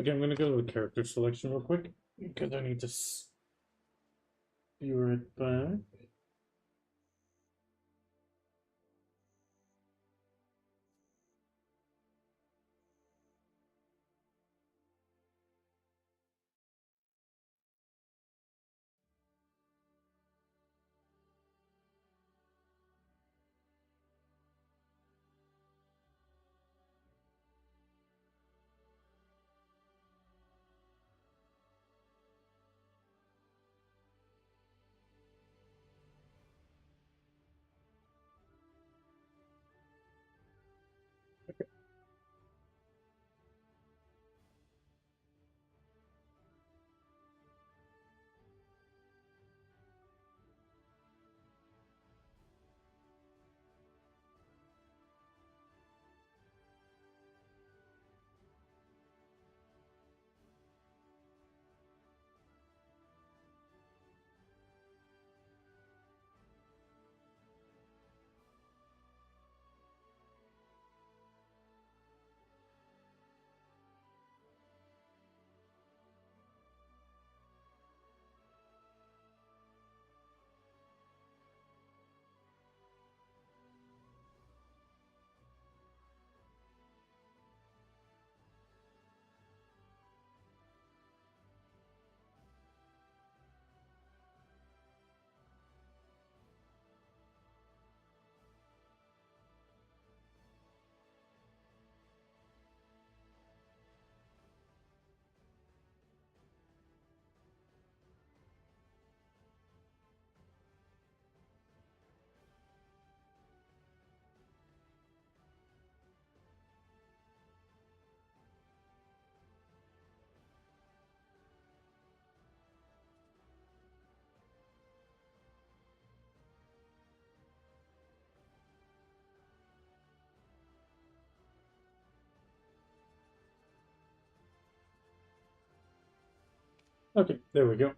Okay, I'm gonna go to the character selection real quick because I need to be right back. Okay, there we go.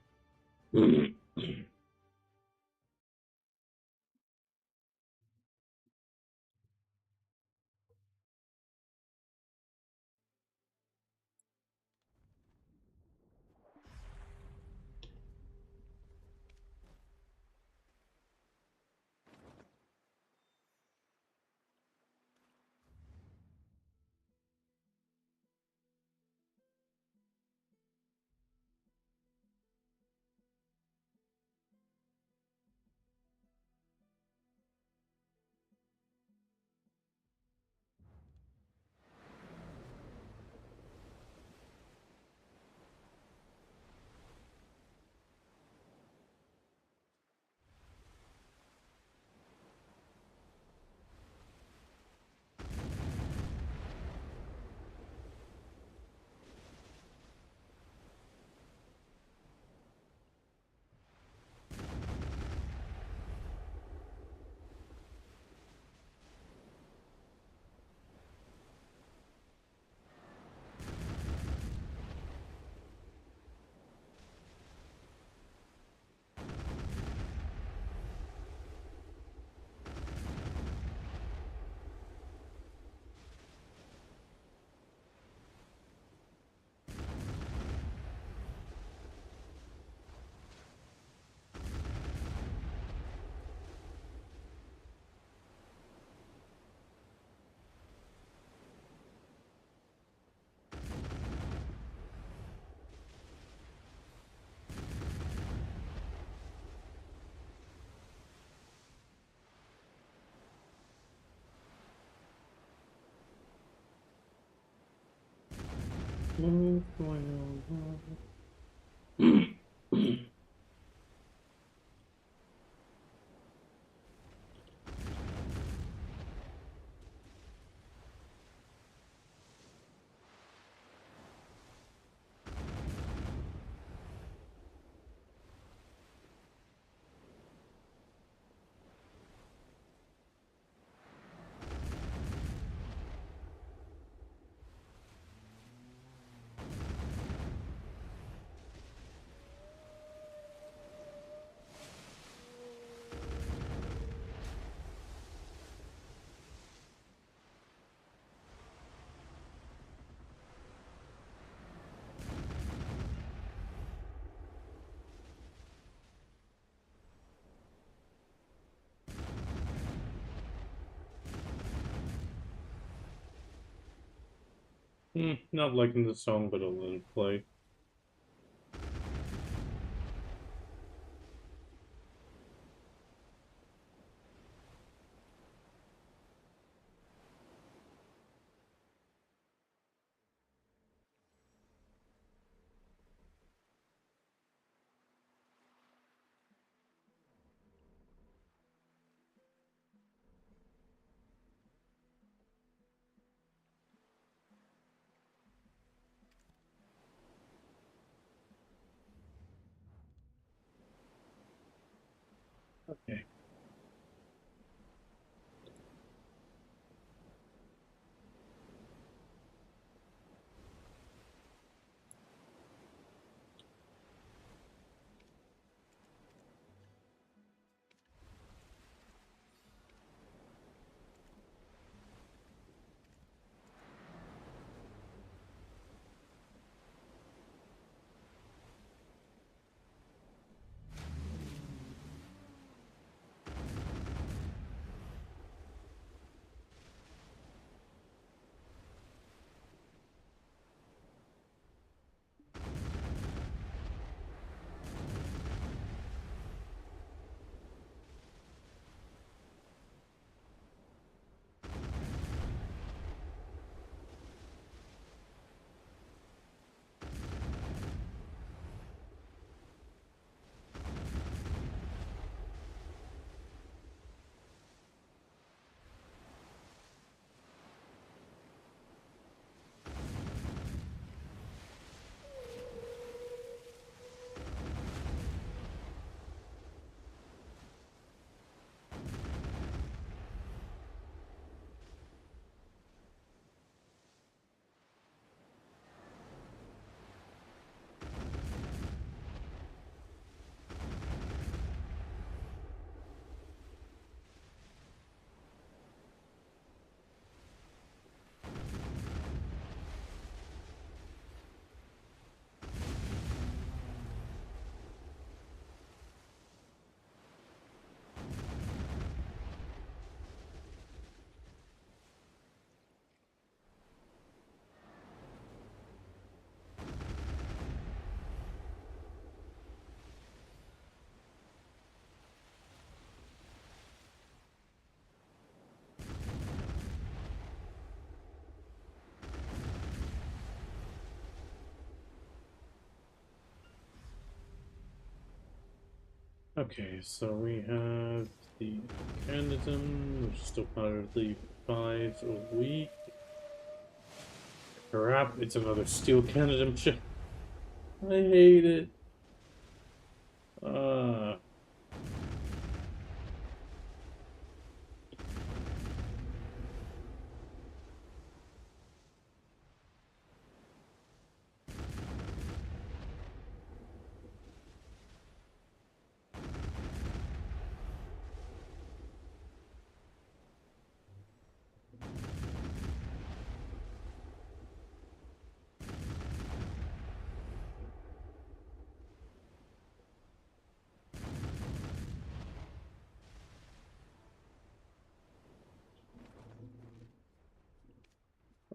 Move my own heart. Not liking the song, but I'll let it play. Okay. Okay, so we have the mechanism, which is still probably 5 a week. Crap, it's another steel mechanism ship. I hate it. Uh,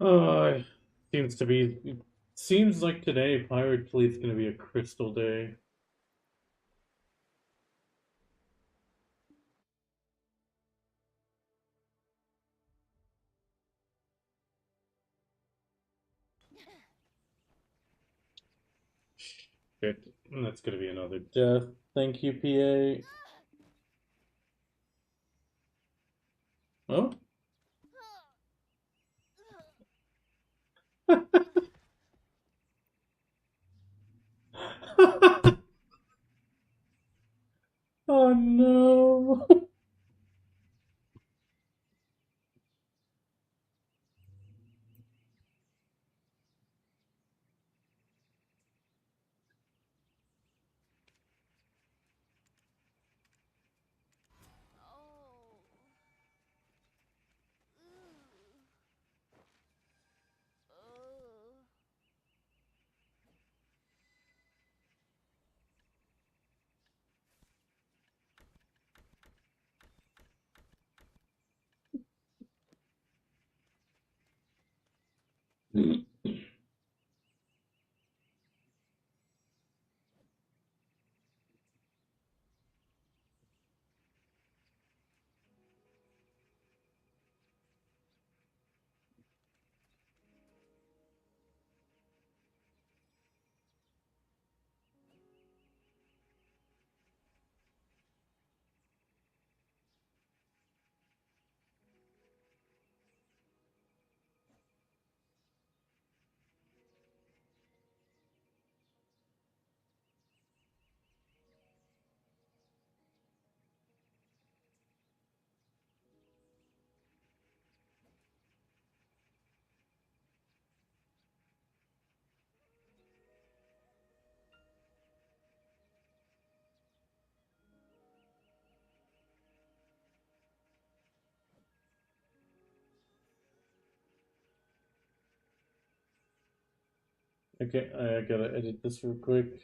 uh, seems to be. Seems like today Pirate Fleet's gonna be a crystal day. Good. That's gonna be another death. Thank you, PA. Oh? Oh no. Oh. Oh. Okay, I gotta edit this real quick.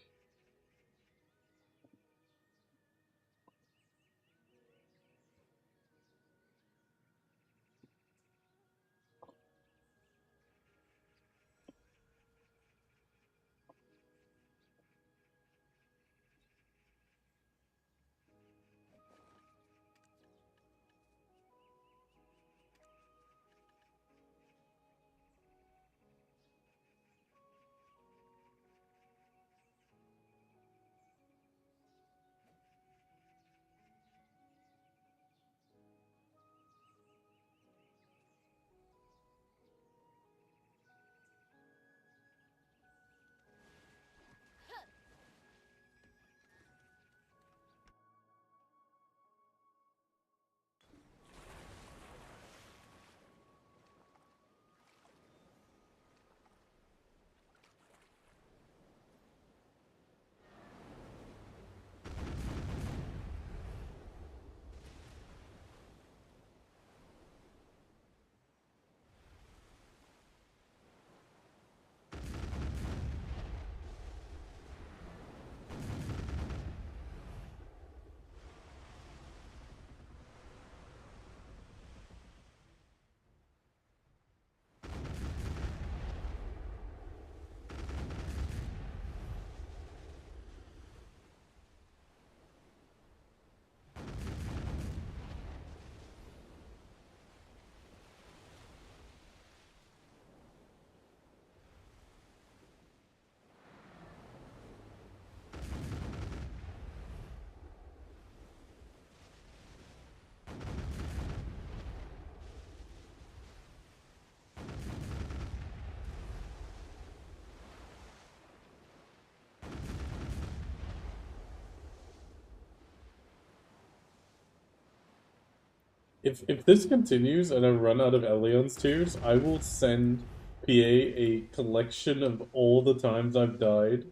If this continues and I run out of Elion's tears, I will send PA a collection of all the times I've died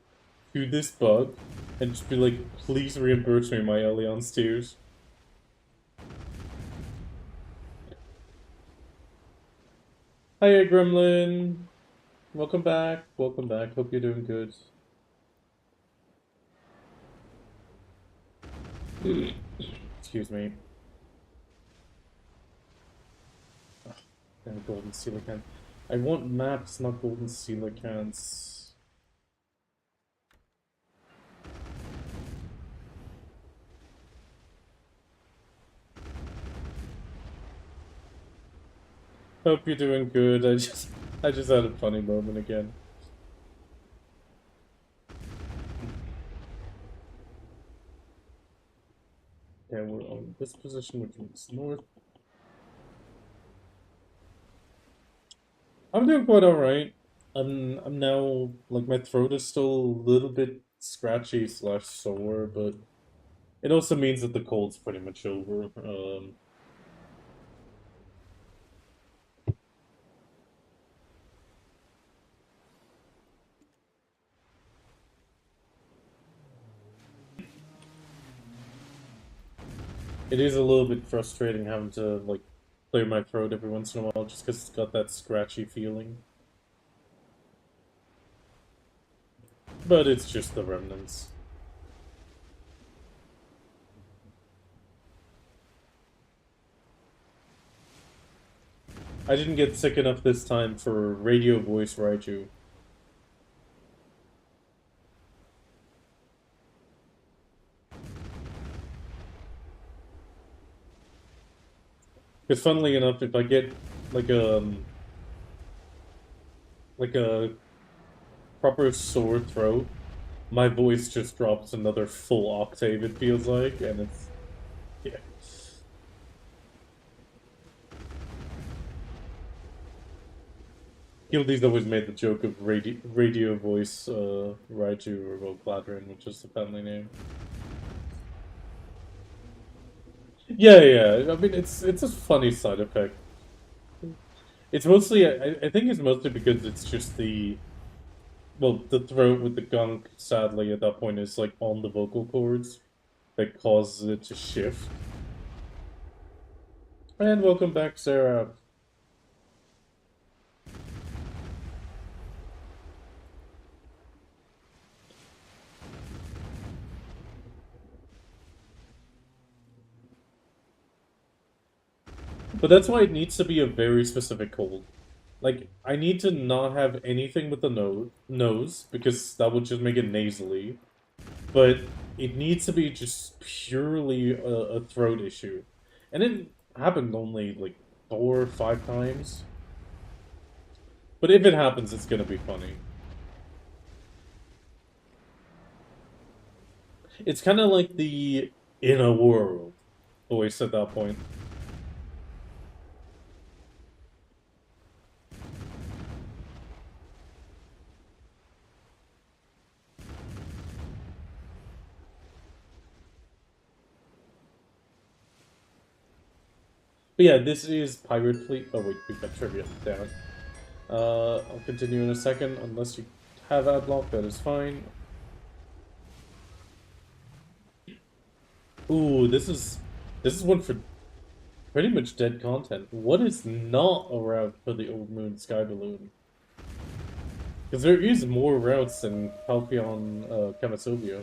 to this bug and just be like, please reimburse me my Elion's tears. Hiya, Gremlin. Welcome back. Welcome back. Hope you're doing good. Excuse me. Damn golden coelacanth. I want maps, not golden coelacanths. Hope you're doing good. I just had a funny moment again. this position, which means north. I'm doing quite alright. I'm now, like, my throat is still a little bit scratchy slash sore, but it also means that the cold's pretty much over. It is a little bit frustrating having to, like, clear my throat every once in a while just because it's got that scratchy feeling. But it's just the remnants. I didn't get sick enough this time for radio voice Raichu. Because funnily enough, if I get like a proper sore throat, my voice just drops another full octave, it feels like, and it's yeah. Guilty's always made the joke of radio voice Raichu or well, Gladrin, which is the family name. Yeah, yeah. I mean, it's a funny side effect. It's mostly, I think it's mostly because it's just the, well, the throat with the gunk, sadly, at that point is, like, on the vocal cords that causes it to shift. And welcome back, Sarah. But that's why it needs to be a very specific cold. Like, I need to not have anything with the nose, because that would just make it nasally. But it needs to be just purely a throat issue. And it happened only, like, 4 or 5 times. But if it happens, it's gonna be funny. It's kind of like the "in a world" voice at that point. But yeah, this is Pirate Fleet. Oh wait, we've got trivia. Damn it. I'll continue in a second, unless you have ad block, that is fine. Ooh, this is one for pretty much dead content. What is not a route for the Old Moon Sky Balloon? Because there is more routes than Palpion Camasobia.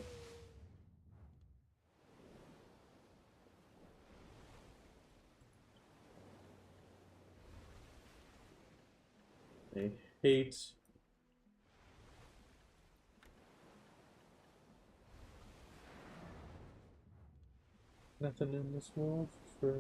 I hate. Nothing in this world for.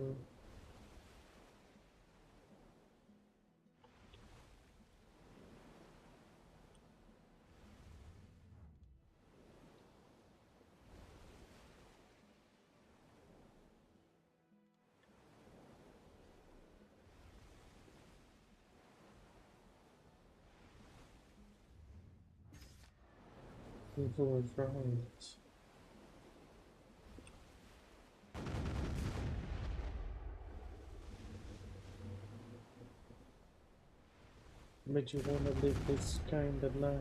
People are right. Made you wanna live this kind of life.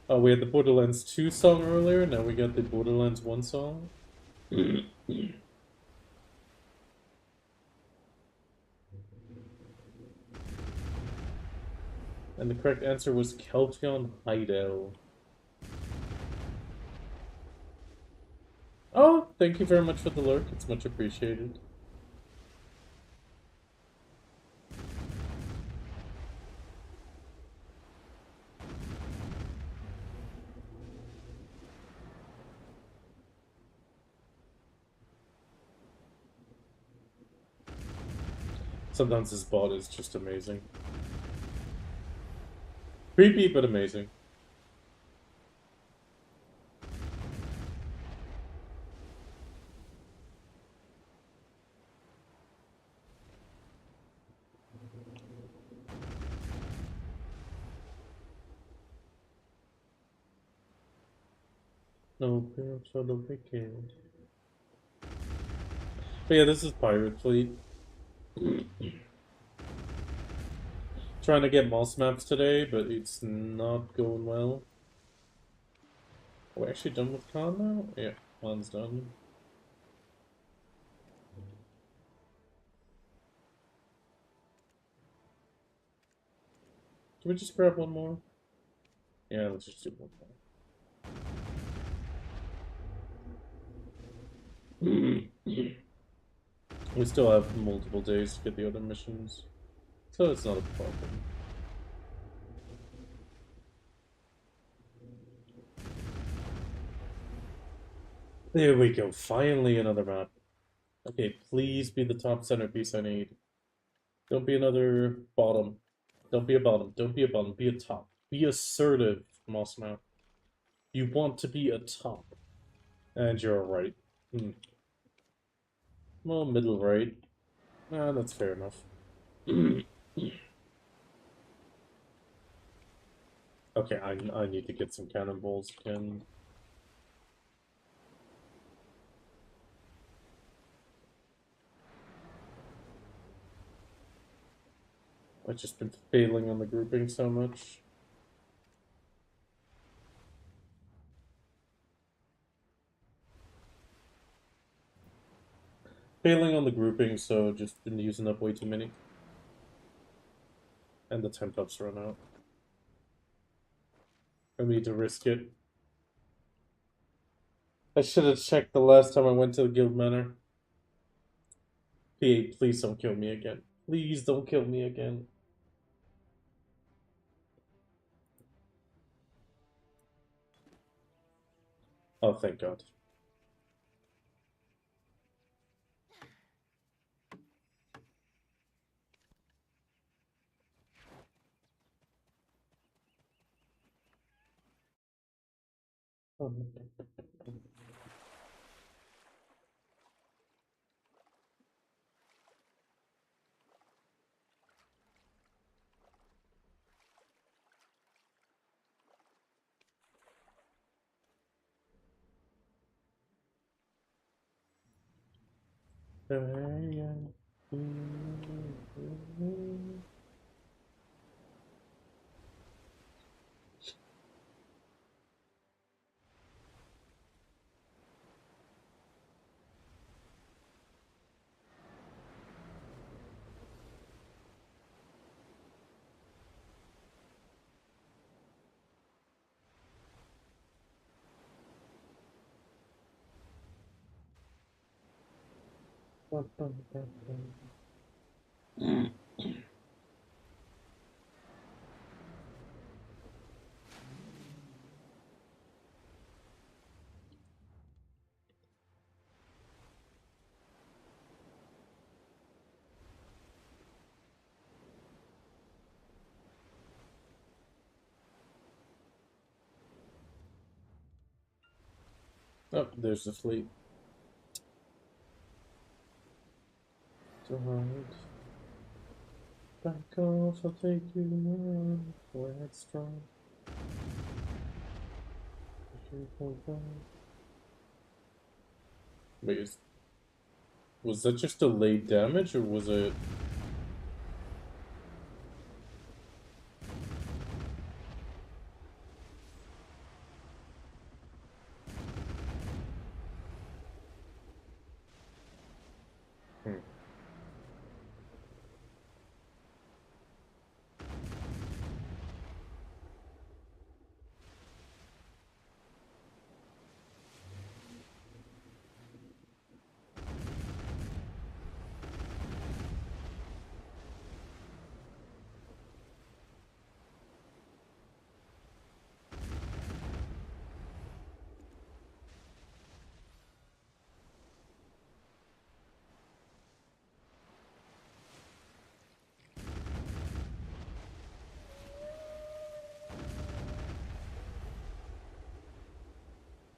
Oh, we had the Borderlands 2 song earlier, now we got the Borderlands 1 song. And the correct answer was Keltion Heidel. Oh, thank you very much for the lurk, it's much appreciated. Sometimes this bot is just amazing. Creepy, but amazing. No, so the wicked. But yeah, this is Pirate Fleet. Trying to get moss maps today, but it's not going well. Are we actually done with Khan now? Yeah, Khan's done. Can we just grab one more? Yeah, let's just do one more. We still have multiple days to get the other missions, so it's not a problem. There we go, finally another map. Okay, please be the top centerpiece I need. Don't be another bottom. Don't be a bottom. Don't be a bottom. Be a top. Be assertive, Moss map. You want to be a top. And you're a right. Well, middle right. Ah, that's fair enough. Okay, I need to get some cannonballs again. I've just been failing on the grouping so much. Failing on the grouping, so just been using up way too many. And the temp ups run out. I need to risk it. I should have checked the last time I went to the guild manor. PA, please don't kill me again. Please don't kill me again. Oh, thank God. Oh. Oh, there's the fleet. Right. Back off, I'll take you now. We're headstrong. Wait, was that just delayed damage, or was it... Hmm.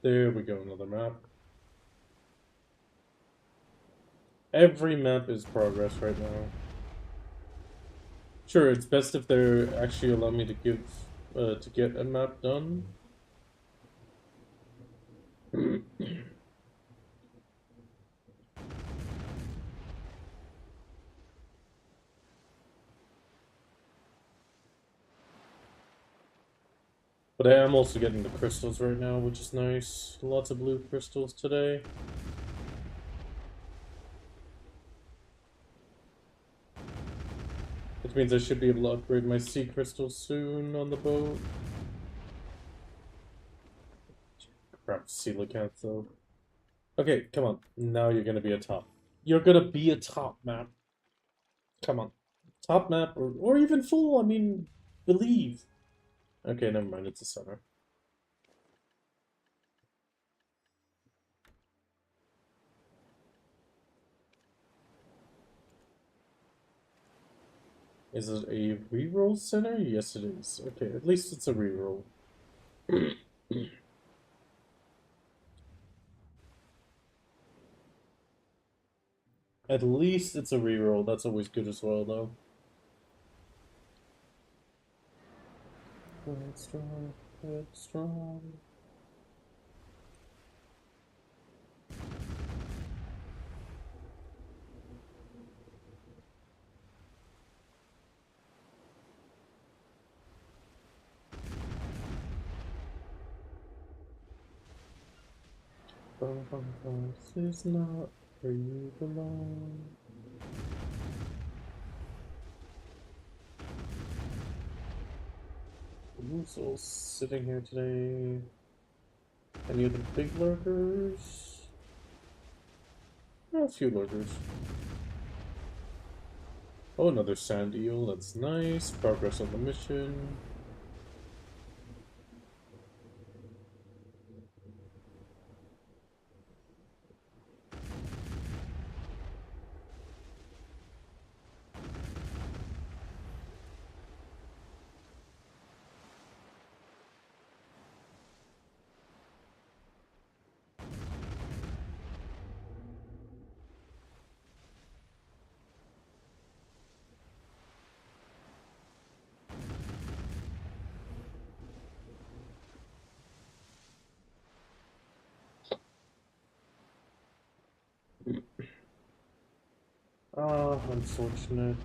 There we go, another map. Every map is progress right now. Sure, it's best if they're actually allow me to give to get a map done. But I am also getting the crystals right now, which is nice. Lots of blue crystals today. Which means I should be able to upgrade my sea crystals soon on the boat. Crap, coelacanth though. Okay, come on. Now you're gonna be a top. You're gonna be a top map. Come on. Top map or even full, I mean, believe. Okay, never mind, it's a center. Is it a reroll center? Yes, it is. Okay, at least it's a reroll. At least it's a reroll. That's always good as well, though. It's strong. It's strong. This is not where you belong. Who's all sitting here today? Any of the big lurkers? Yeah, a few lurkers. Oh, another sand eel. That's nice. Progress on the mission. Ah, unfortunate.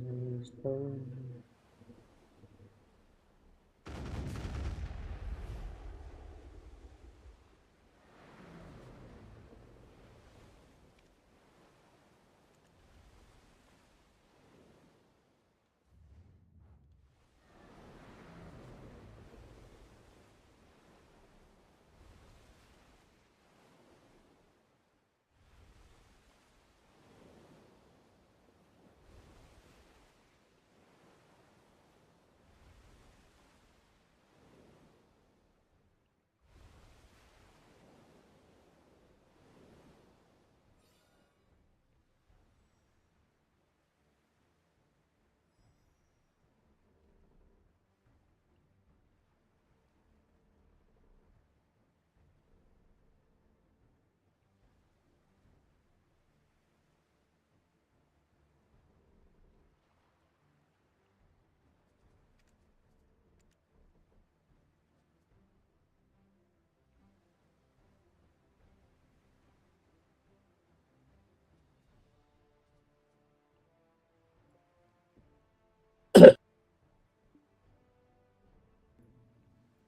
There's bone.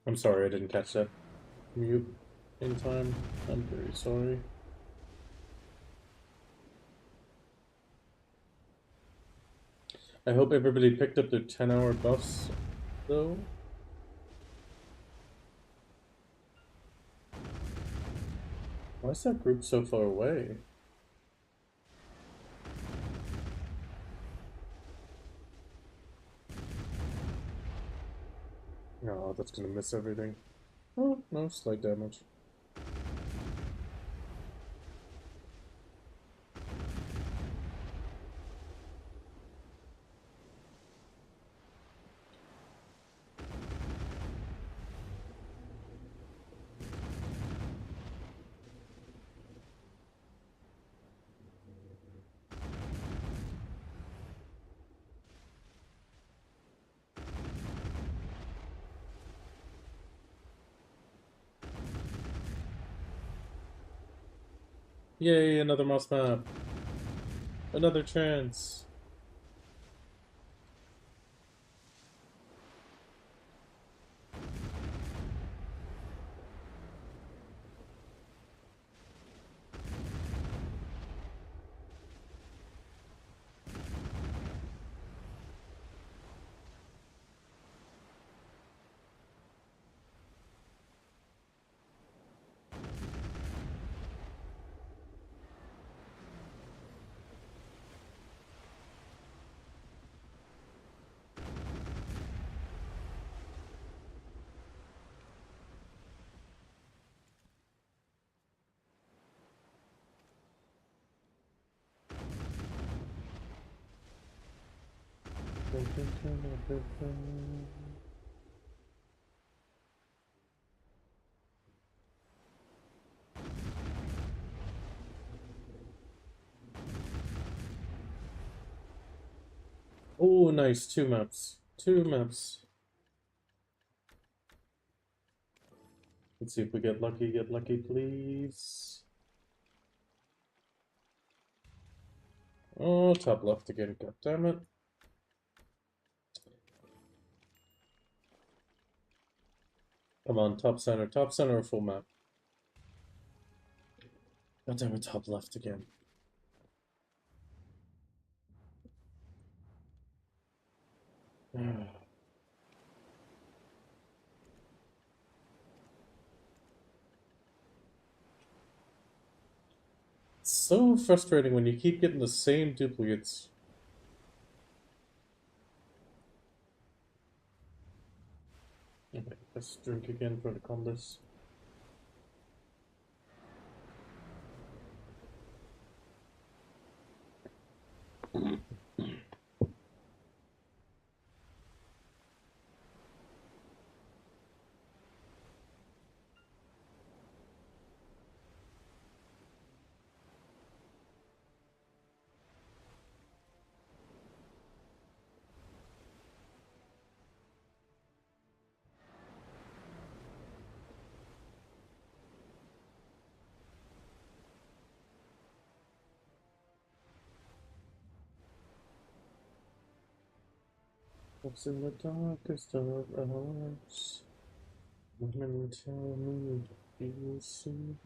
I'm sorry, I didn't catch that mute in time. I'm very sorry. I hope everybody picked up their 10-hour buffs, though. Why is that group so far away? Oh, that's gonna miss everything. Oh, no, slight damage. Yay, another mouse map. Another chance. Oh, nice. Two maps. Two maps. Let's see if we get lucky. Get lucky, please. Oh, top left again. God damn it. Come on, top center. Top center or full map. God damn it, top left again. It's so frustrating when you keep getting the same duplicates. Okay, let's drink again for the combos. What's in the darkest of hours? Women tell me you see.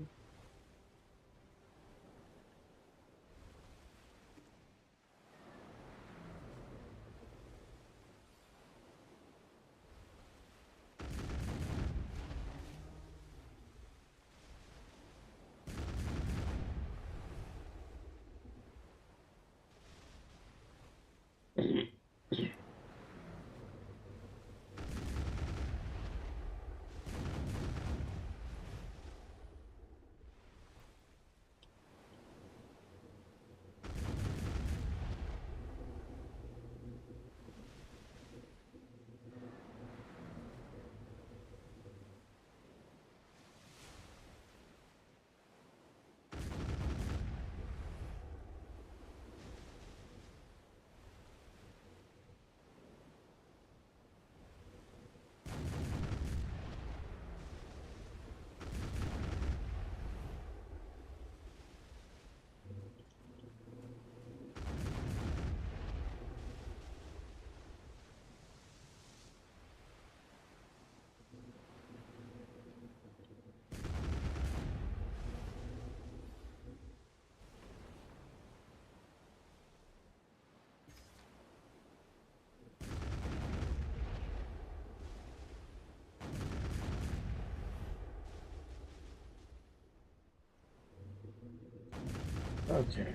Okay.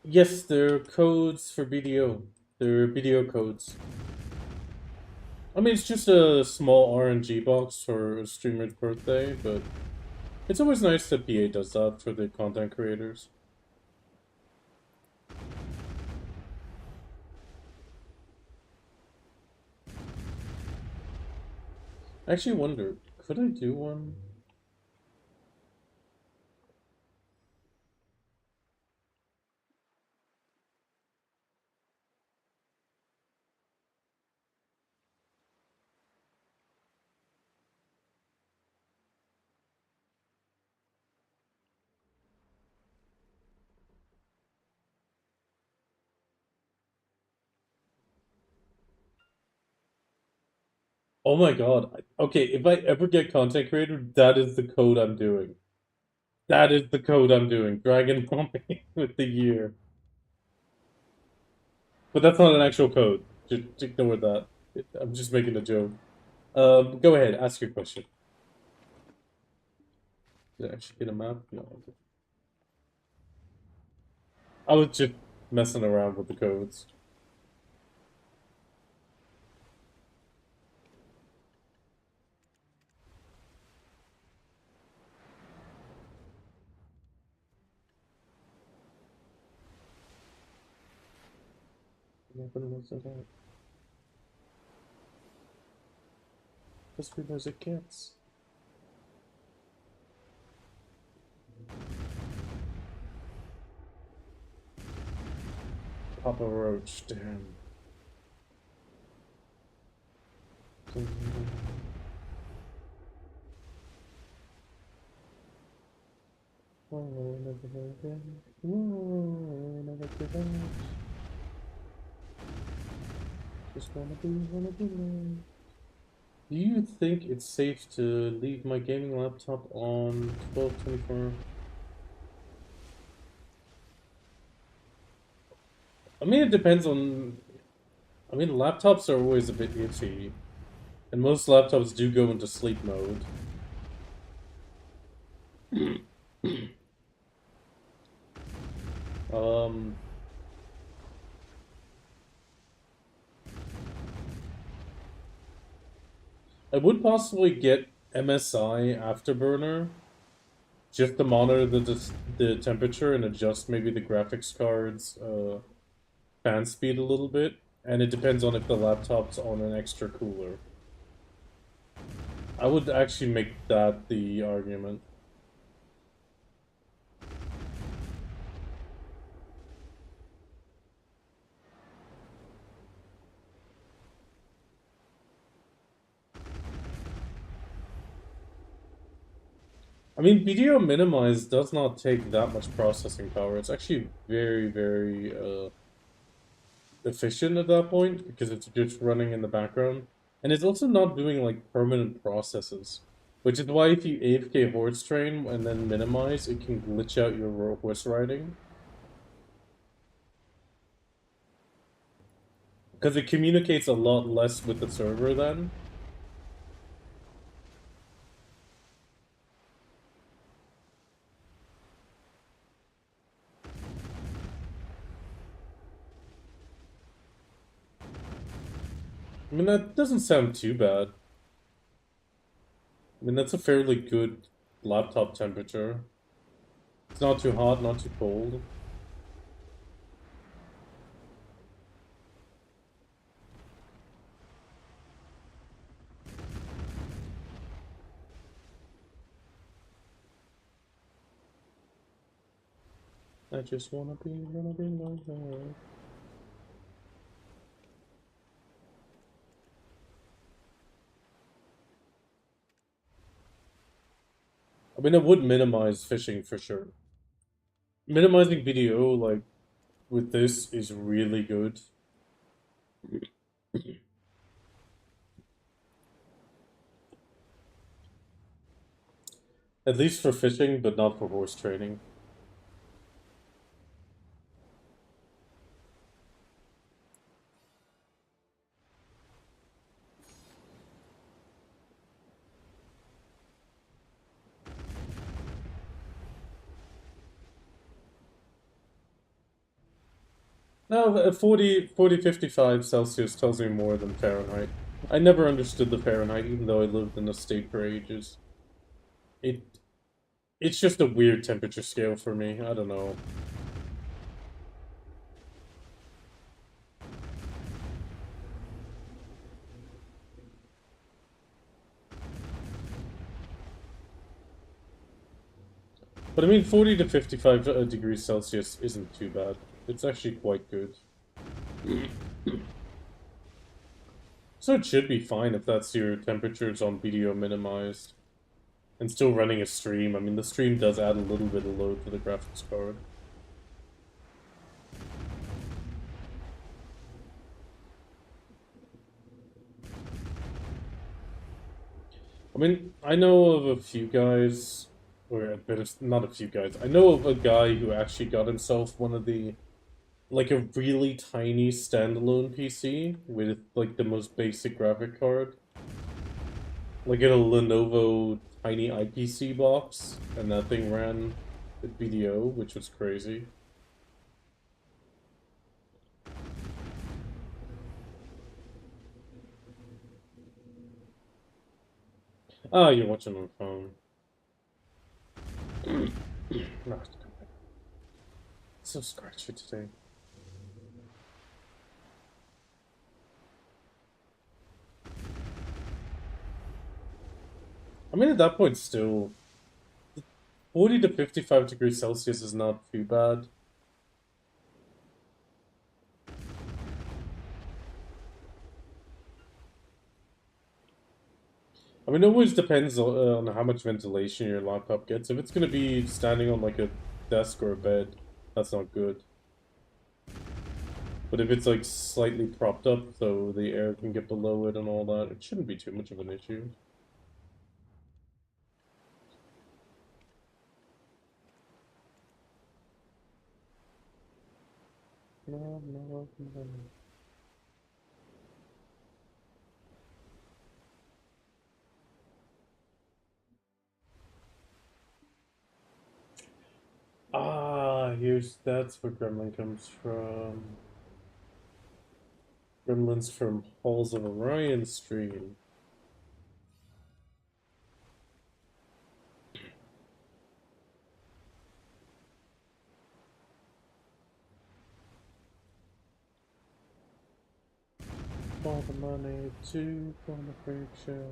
Yes, they're codes for BDO. They're BDO codes. I mean, it's just a small RNG box for a streamer's birthday, but it's always nice that BA does that for the content creators. I actually wonder, could I do one? Oh my god. Okay, if I ever get content creator, that is the code I'm doing. That is the code I'm doing. Dragon bombing with the year. But that's not an actual code. Just ignore that. I'm just making a joke. Go ahead, ask your question. Did I actually get a map? No, I didn't. I was just messing around with the codes. Nothing was it out. Just because it gets. Papa Roach, damn. Oh, never again. Oh, never give up. Just wanna be loved. Do you think it's safe to leave my gaming laptop on 1224? I mean, it depends on. I mean, laptops are always a bit iffy. And most laptops do go into sleep mode. Um, I would possibly get MSI Afterburner just to monitor the temperature and adjust maybe the graphics card's fan speed a little bit. And it depends on if the laptop's on an extra cooler. I would actually make that the argument. I mean, video minimize does not take that much processing power. It's actually very, very efficient at that point because it's just running in the background. And it's also not doing like permanent processes. Which is why if you AFK horse train and then minimize, it can glitch out your horse riding. Because it communicates a lot less with the server then. I mean, that doesn't sound too bad. I mean, that's a fairly good laptop temperature. It's not too hot, not too cold. I just wanna be loved. I mean, it would minimize fishing for sure. Minimizing video, like, with this is really good. At least for fishing, but not for horse trading. No, 55 Celsius tells me more than Fahrenheit. I never understood the Fahrenheit, even though I lived in the state for ages. It, it's just a weird temperature scale for me. I don't know. But I mean, 40 to 55 degrees Celsius isn't too bad. It's actually quite good. So it should be fine if that's your temperatures on video minimized. And still running a stream. I mean, the stream does add a little bit of load to the graphics card. mean, I know of a few guys, or a bit of, not a few guys. I know of a guy who actually got himself one of the, like a really tiny standalone PC with like the most basic graphic card, like in a Lenovo tiny IPC box, and that thing ran video, which was crazy. Ah, you're watching on phone. No, so scratchy today. I mean, at that point, still, 40 to 55 degrees Celsius is not too bad. I mean, it always depends on how much ventilation your laptop gets. If it's going to be standing on like a desk or a bed, that's not good. But if it's like slightly propped up, so the air can get below it and all that, it shouldn't be too much of an issue. No, no, no. Ah, that's where Gremlin comes from. Gremlins from Halls of Orion stream. All the money to from the freak show.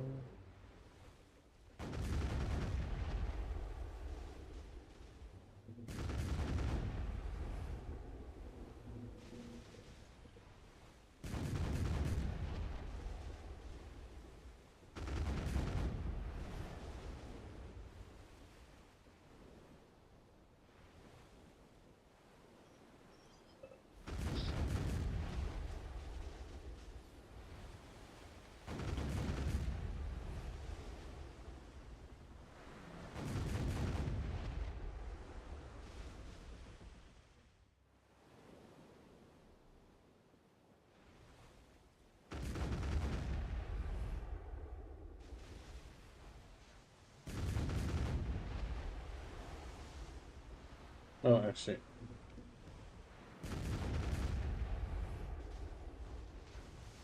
Oh, actually.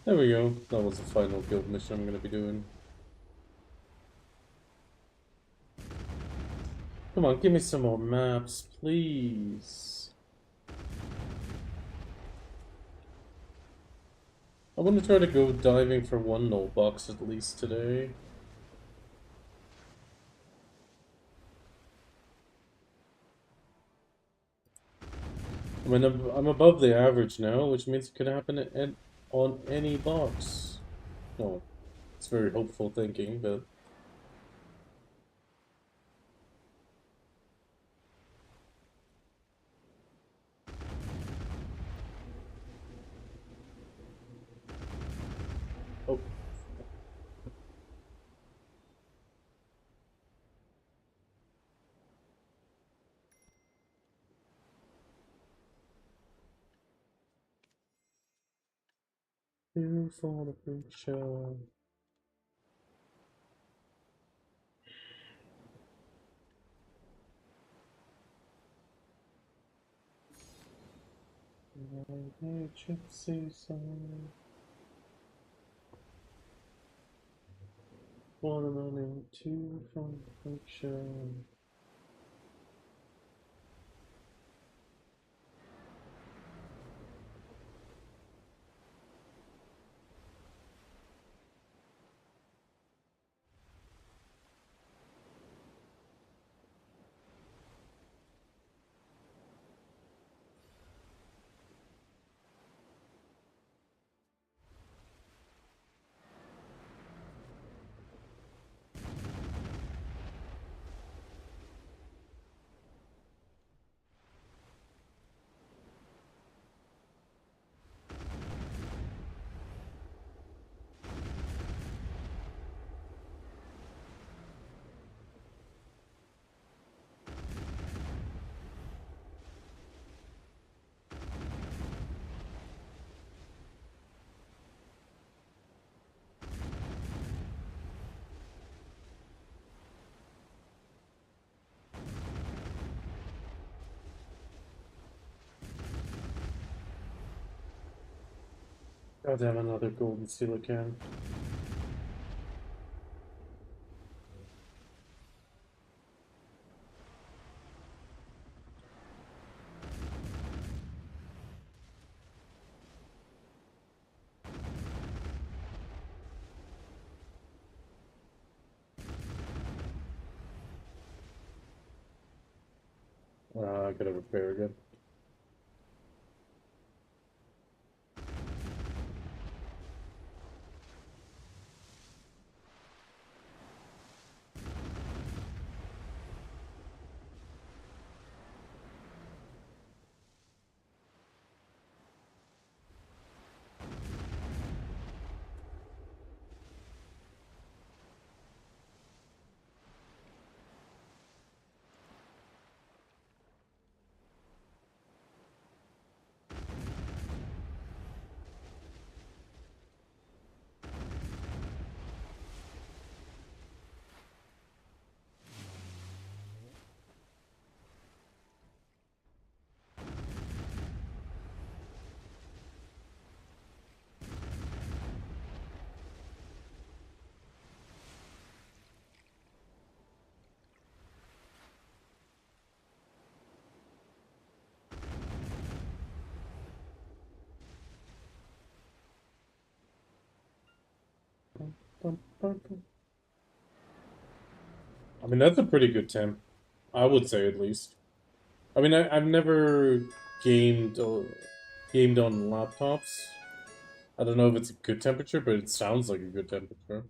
There we go. That was the final guild mission I'm going to be doing. Come on, give me some more maps, please. I want to try to go diving for one null box at least today. I mean, I'm above the average now, which means it could happen on any box. Well, it's very hopeful thinking, but... Oh. You for the freak show. Hey, gypsy song. One running two from the freak show. God damn, another golden silicon. I gotta repair again. I mean, that's a pretty good temp. I would say, at least. I mean, I've never gamed gamed on laptops. I don't know if it's a good temperature, but it sounds like a good temperature.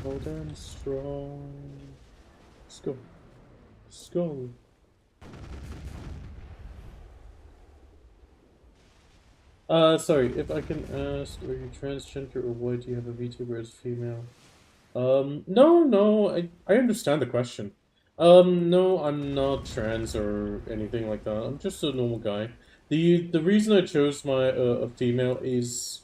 Hold on strong. Let's go. Let's go. Sorry, if I can ask, are you transgender or why do you have a VTuber as female? No, I understand the question. No, I'm not trans or anything like that. I'm just a normal guy. The reason I chose my a female is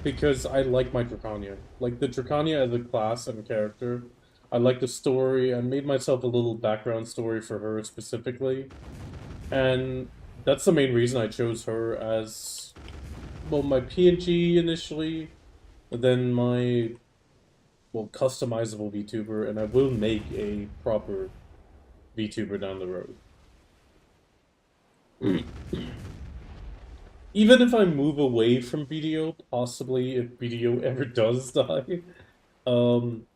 because I like my Drakania. Like the Drakania as a class and character. I like the story. I made myself a little background story for her specifically. And that's the main reason I chose her as, well, my PNG initially, and then my, well, customizable VTuber, and I will make a proper VTuber down the road. Even if I move away from BDO, possibly if BDO ever does die, um,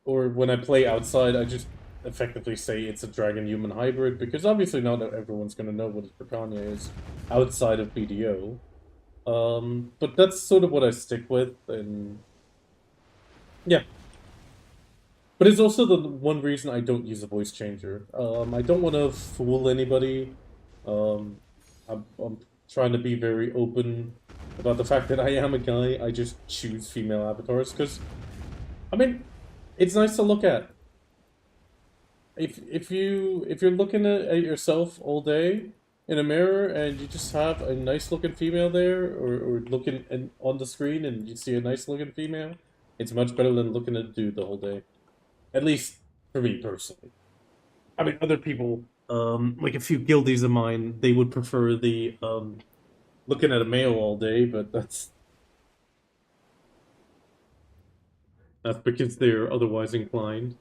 or when I play outside, I just effectively say it's a dragon-human hybrid, because obviously not everyone's gonna know what a Drakania is outside of BDO. But that's sort of what I stick with, and yeah. But it's also the one reason I don't use a voice changer. I don't want to fool anybody. Um, I'm trying to be very open about the fact that I am a guy. I just choose female avatars because, I mean, it's nice to look at. If you're looking at yourself all day in a mirror and you just have a nice looking female there, or looking on the screen and you see a nice looking female, it's much better than looking at a dude the whole day. At least for me personally. I mean, other people, like a few guildies of mine, they would prefer the looking at a male all day, but that's because they're otherwise inclined.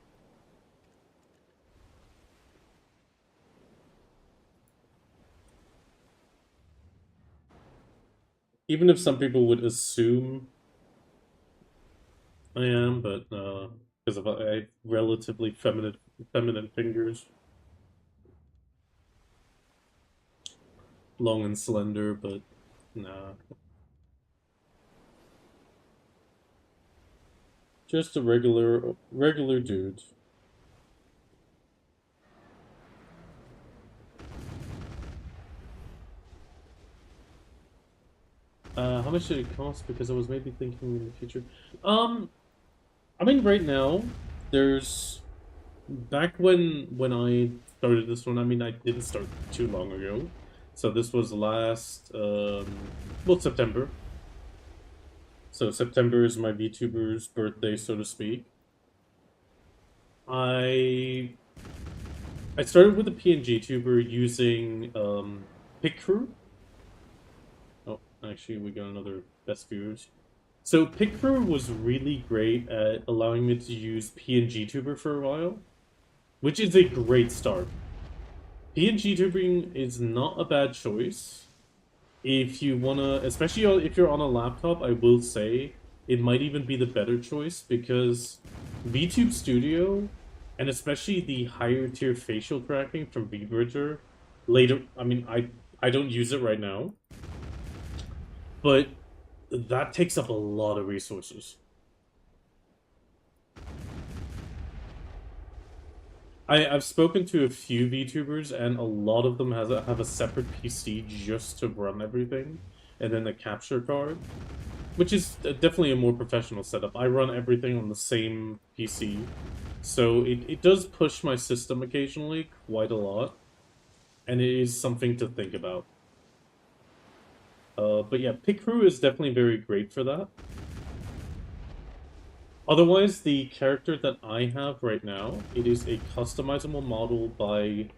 Even if some people would assume I am, but because of I have relatively feminine fingers, long and slender, but nah, just a regular dude. how much did it cost? Because I was maybe thinking in the future. I mean, right now, there's back when I started this one. I mean, I didn't start too long ago, so this was last well, September. So September is my VTuber's birthday, so to speak. I I started with a PNG tuber using Pick Crew. Oh, actually, we got another best viewers. So Pick Crew was really great at allowing me to use PNG tuber for a while, which is a great start. PNG tubing is not a bad choice if you wanna, especially if you're on a laptop. I will say it might even be the better choice because VTube Studio, and especially the higher tier facial tracking from VBridger, later. I mean, I don't use it right now, but that takes up a lot of resources. I've spoken to a few VTubers, and a lot of them have a separate PC just to run everything, and then a capture card, which is definitely a more professional setup. I run everything on the same PC, so it does push my system occasionally quite a lot, and it is something to think about. But yeah, Picrew is definitely very great for that. Otherwise, the character that I have right now, it is a customizable model by...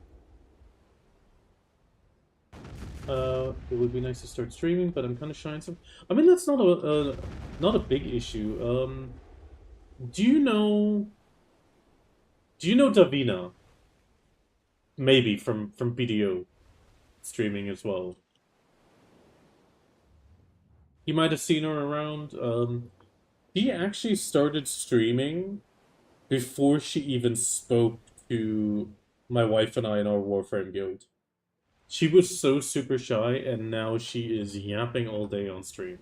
it would be nice to start streaming, but I'm kind of shy and some... I mean, that's not a big issue. Do you know... Do you know Davina? Maybe from BDO streaming as well. You might have seen her around. He actually started streaming before she even spoke to my wife and I in our Warframe guild. She was so super shy, and now she is yapping all day on stream.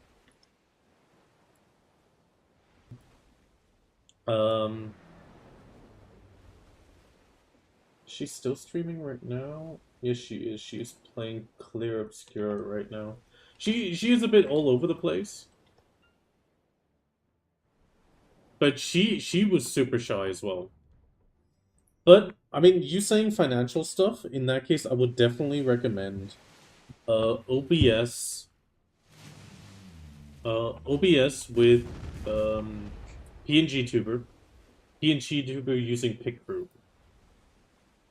Um, she's still streaming right now? Yes, she is. She is playing Clear Obscura right now. She is a bit all over the place. But she was super shy as well. But I mean, you saying financial stuff, in that case I would definitely recommend OBS OBS with PNG Tuber. PNG Tuber using PicCrew.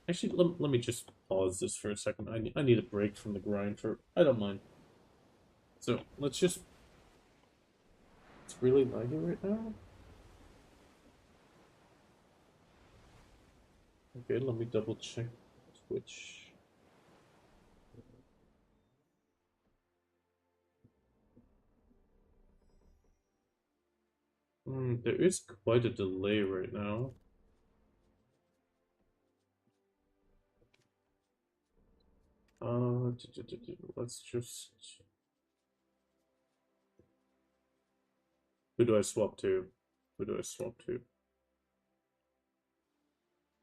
Actually, let me just pause this for a second. I need a break from the grind for... I don't mind. So, let's just... It's really laggy right now? Okay, let me double check Twitch. There is quite a delay right now. Let's just... Who do I swap to? Who do I swap to?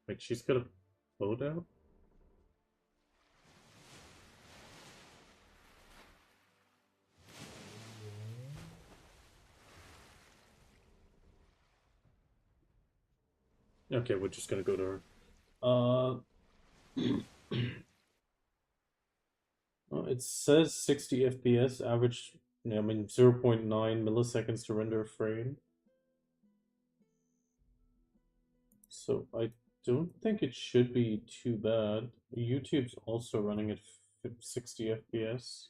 Wait, she's got a bow down? Okay, we're just gonna go to her. Well, it says 60 FPS, average, I mean, 0.9 milliseconds to render a frame. So I don't think it should be too bad. YouTube's also running at 60 FPS.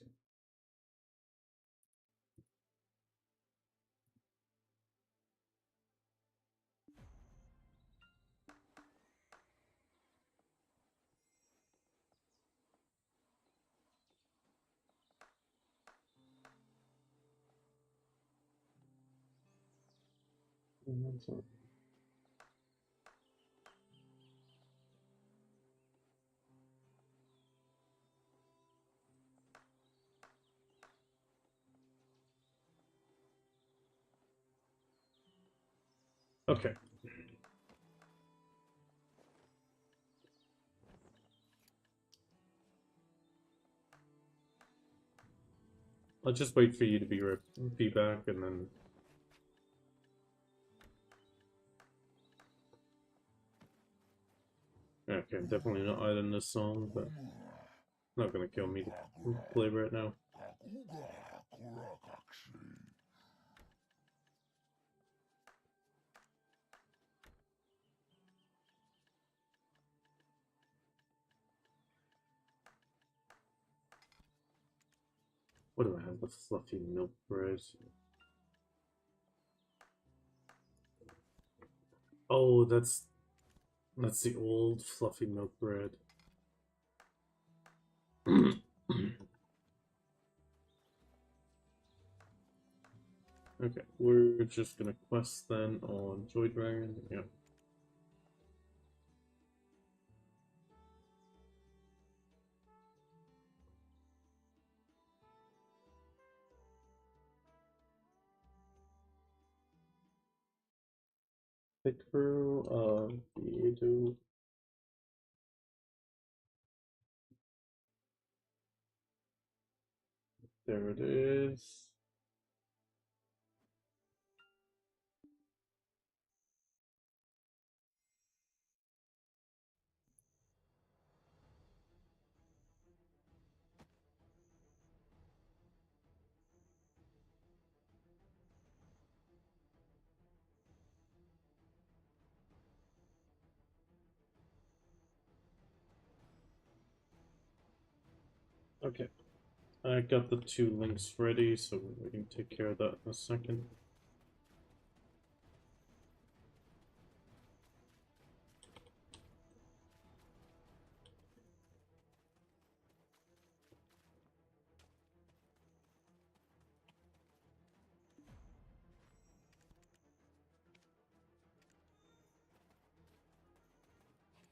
Okay. I'll just wait for you to be back and then. Okay, definitely not item this song, but not gonna kill me to play right now. What do I have? The fluffy milk bread. Oh, that's the old fluffy milk bread. Okay, we're just gonna quest then on Joy Dragon. Yeah. Pick through Viedo. There it is. Okay. I got the 2 links ready, so we can take care of that in a second.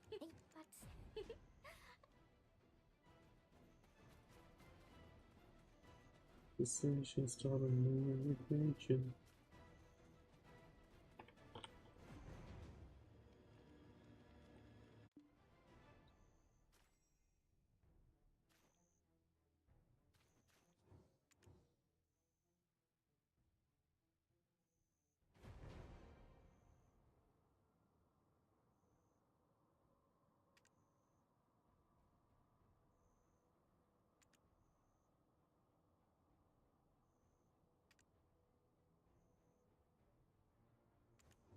But Decision start a new region.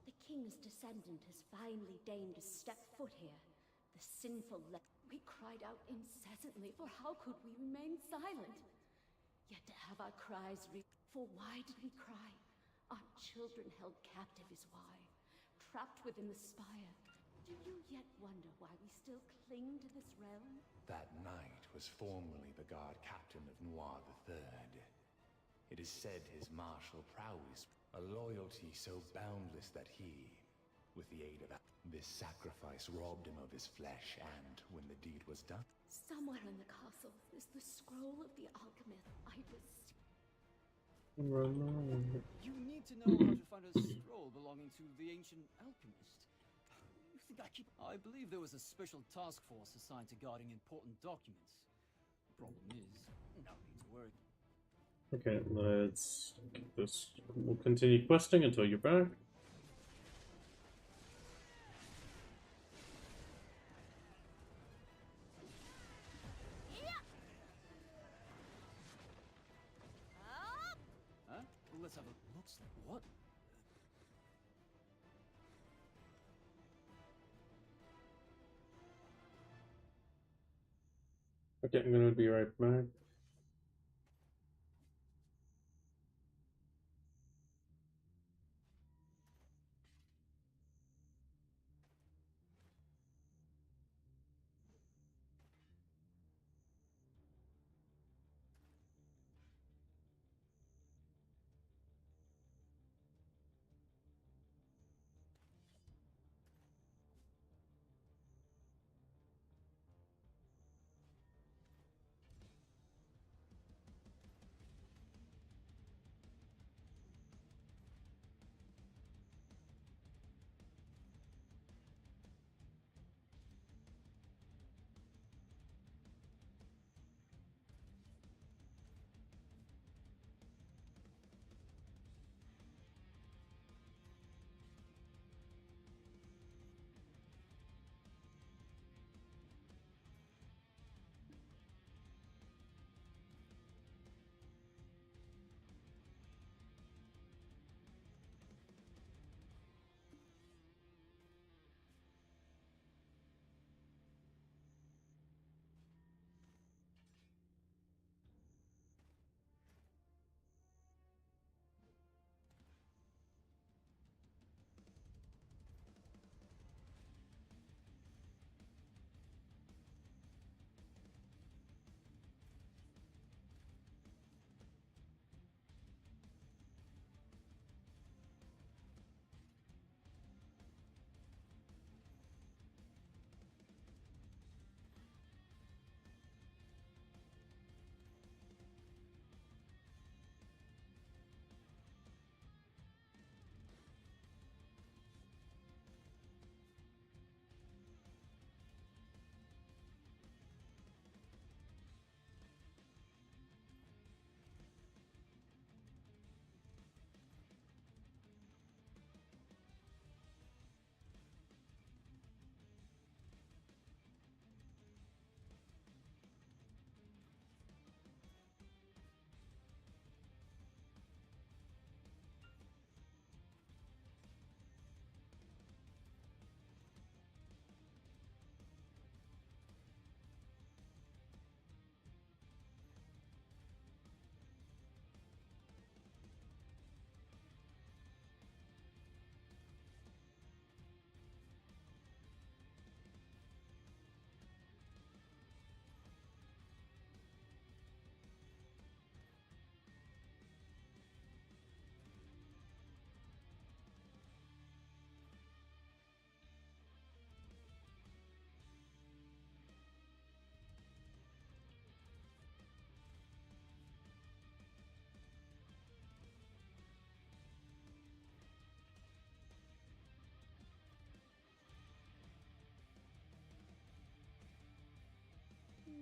the king's descendant has finally deigned to step foot here. The sinful we cried out incessantly, for how could we remain silent? Yet to have our cries for why did we cry? Our children held captive is why. Trapped within the spire. Do you yet wonder why we still cling to this realm? That knight was formerly the guard captain of Noir III. It is said his martial prowess, a loyalty so boundless that he, with the aid of this sacrifice, robbed him of his flesh, and when the deed was done... Somewhere in the castle is the scroll of the alchemist. I was... You need to know how to find a scroll belonging to the ancient alchemist. You think I keep... I believe there was a special task force assigned to guarding important documents. Problem is, no need to worry. Okay, let's get this. We'll continue questing until you're back. Huh? Well, let's have a... Looks... What? Okay, I'm gonna be right back.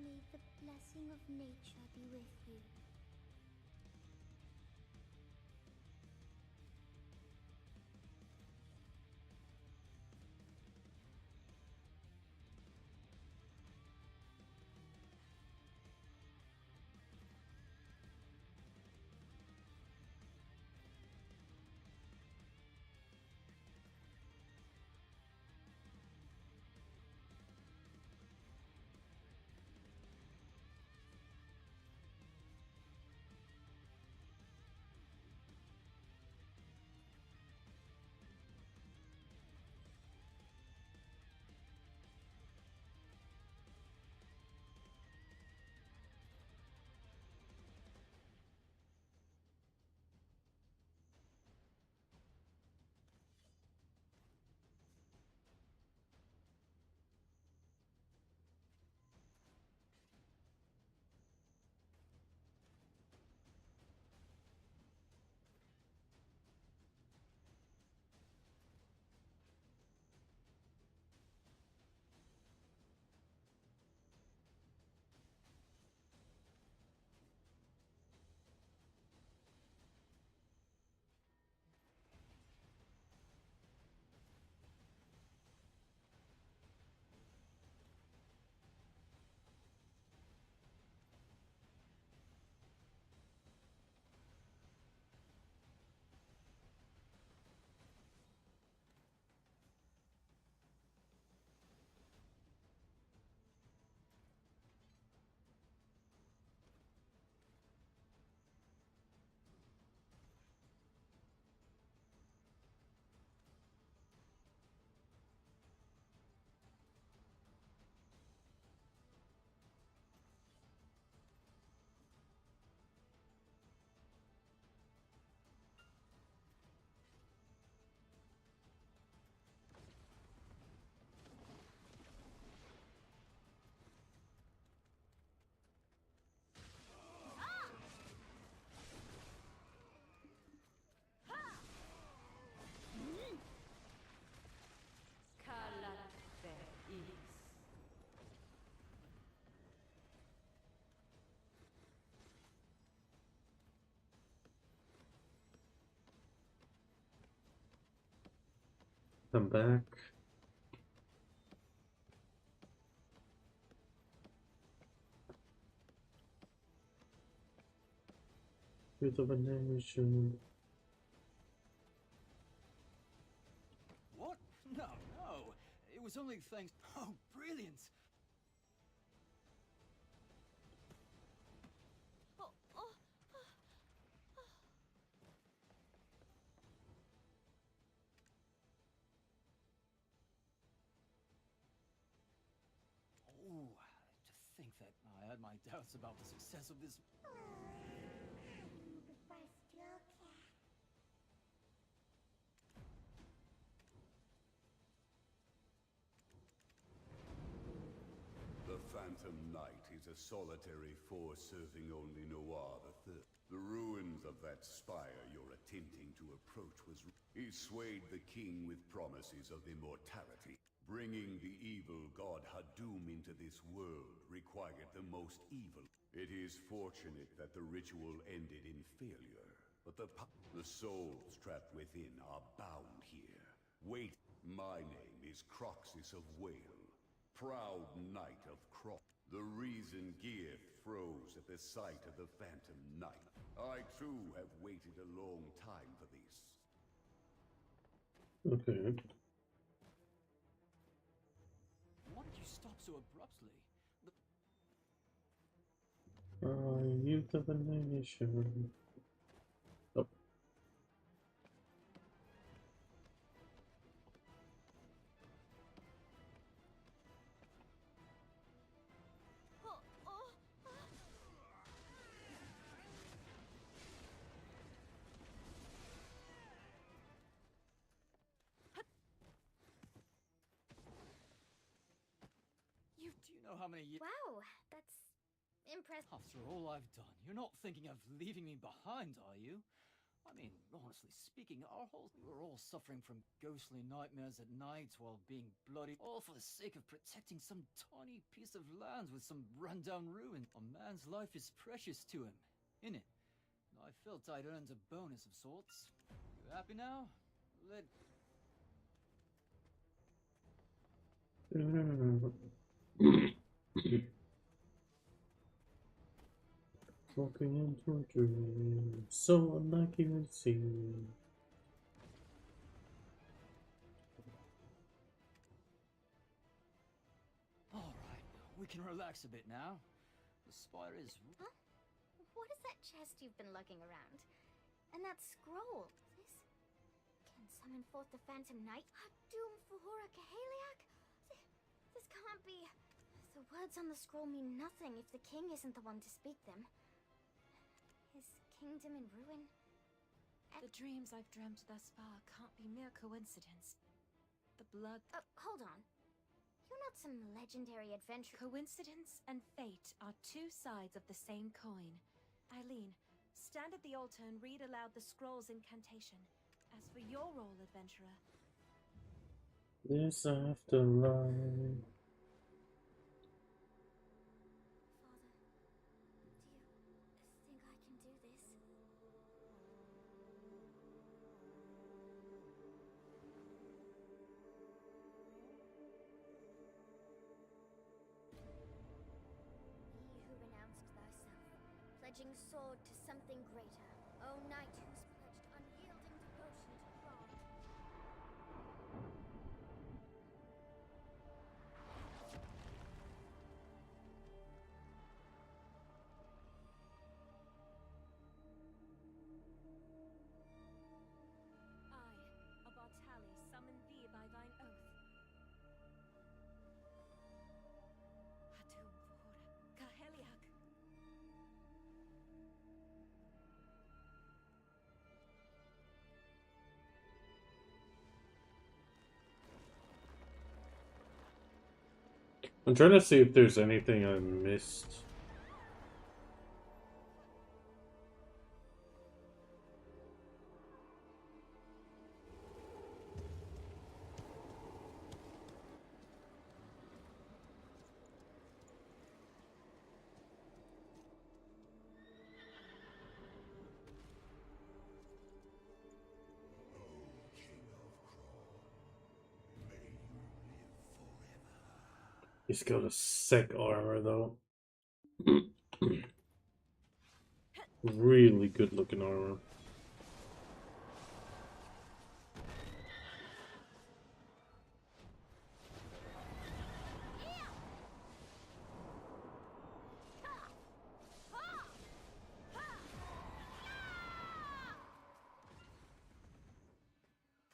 May the blessing of nature be with you. I'm back. With the nation. What? No, no. It was only thanks. Oh, brilliant! Oh, oh, Oh, to think that I had my doubts about the success of this. The Phantom Knight is a solitary force serving only Noir III. The ruins of that spire you're attempting to approach was... He swayed the king with promises of immortality. Bringing the evil god Hadum into this world required the most evil. It is fortunate that the ritual ended in failure, but the souls trapped within are bound here. Wait, my name is Croxus of Whale, proud knight of Croc. The reason Gear froze at the sight of the Phantom Knight. I too have waited a long time for this. Okay. Why did you stop so abruptly? Youth of a nation. Oh. oh, oh. Do you know how many years? Wow, that's impressive. After all I've done, you're not thinking of leaving me behind, are you? I mean, honestly speaking, we were all suffering from ghostly nightmares at night while being bloody, all for the sake of protecting some tiny piece of land with some rundown ruin. A man's life is precious to him, innit? I felt I'd earned a bonus of sorts. You happy now? Let Walking into a dream, so unlike you would seem. Alright, we can relax a bit now. The spire is... Huh? What is that chest you've been lugging around? And that scroll? This can summon forth the Phantom Knight? A doom for Hora Kahaliak? This can't be. The words on the scroll mean nothing if the king isn't the one to speak them. His kingdom in ruin? The dreams I've dreamt thus far can't be mere coincidence. The blood... Hold on. You're not some legendary adventurer. Coincidence and fate are two sides of the same coin. Eileen, stand at the altar and read aloud the scroll's incantation. As for your role, adventurer... This afterlife. Father, do you think I can do this? Ye who renounced thyself, pledging sword to something greater, O knight who's pledged unyielding devotion to Prague. I, Abartali, summon thee by thine oath. Hatum Vuhora Kaheliak. I'm trying to see if there's anything I missed. He's got a sick armor though. Really good looking armor.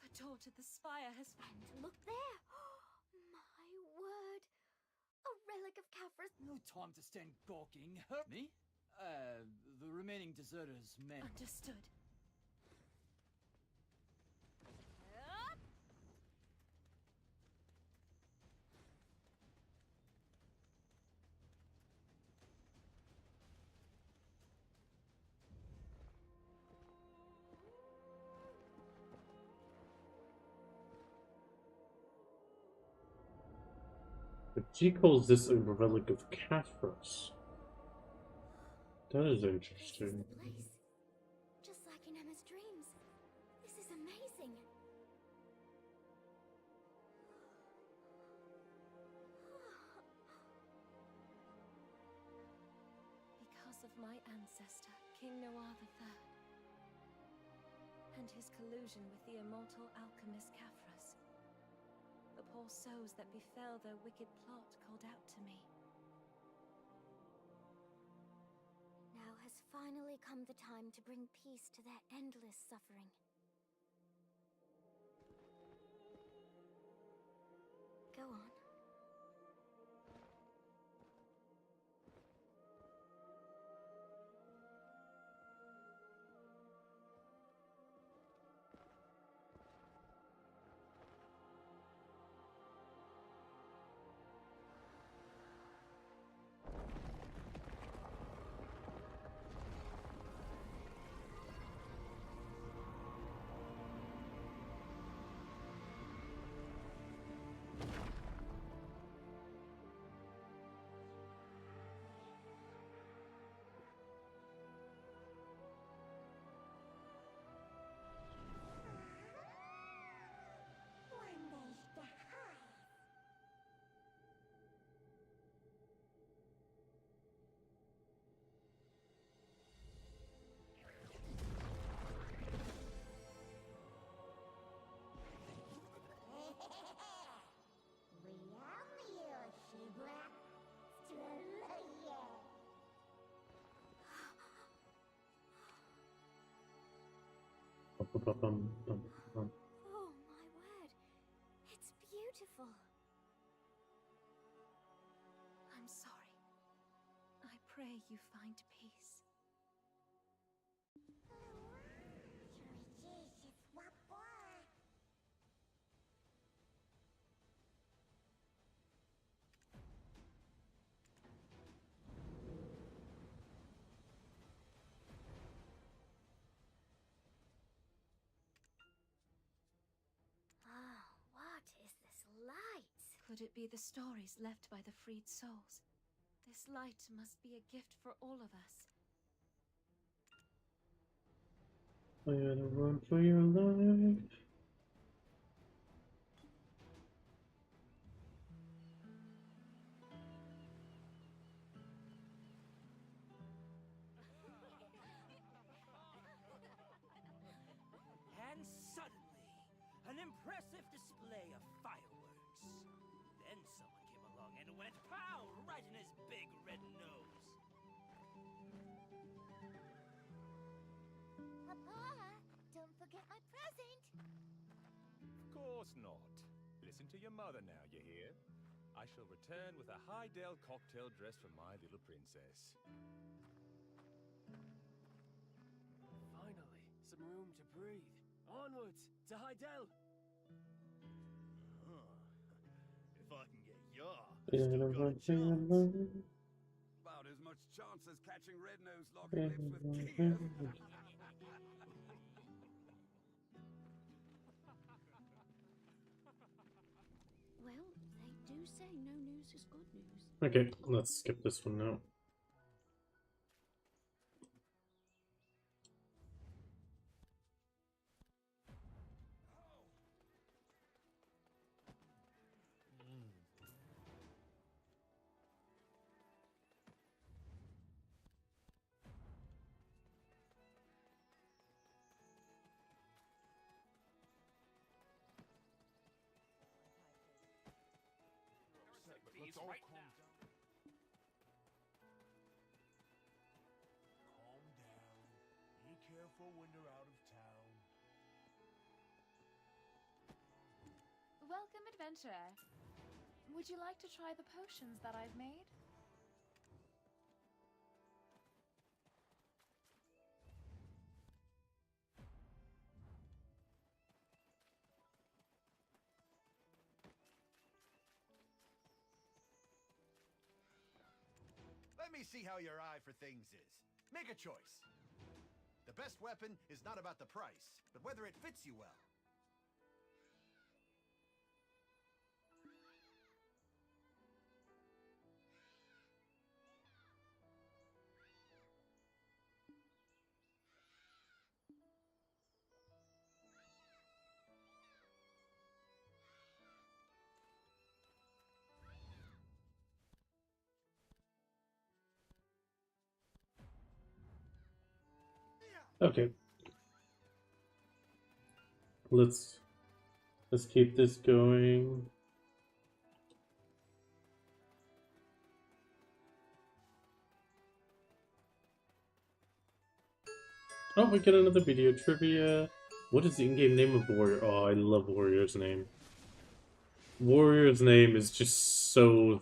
The door to the spire has... And look there! My word! A relic of Kafra's. No time to stand gawking. Me? The remaining deserters' men. Understood. But she calls this a relic of Caphras. That is This is interesting. the place. Just like in Emma's dreams. This is amazing. Because of my ancestor, King Noir III, and his collusion with the immortal alchemist Caphras, the poor souls that befell their wicked plot called out to me. Now has finally come the time to bring peace to their endless suffering. Go on. Oh my word. It's beautiful. I'm sorry. I pray you find peace. Oh, what is this light? Could it be the stories left by the freed souls? This light must be a gift for all of us. I gotta run for your life. And suddenly, an impressive display of fireworks. Then someone came along and went pow right in his big red nose. Papa, don't forget my present. Of course not. Listen to your mother now, you hear? I shall return with a Highdale cocktail dress for my little princess. Finally, some room to breathe. Onwards to Hydel. If I can get ya, I I still gotta got a run for your chance. life. About as much chance as catching red-nosed locking lips with Kiev. Well, they do say no news is good news. Okay, let's skip this one now. Let's all right now. Calm down. Be careful when you're out of town. Welcome, adventurer. Would you like to try the potions that I've made? Let me see how your eye for things is. Make a choice. The best weapon is not about the price, but whether it fits you well. Okay. Let's keep this going. Oh, we get another video trivia. What is the in-game name of Warrior? Oh, I love Warrior's name. Warrior's name is just so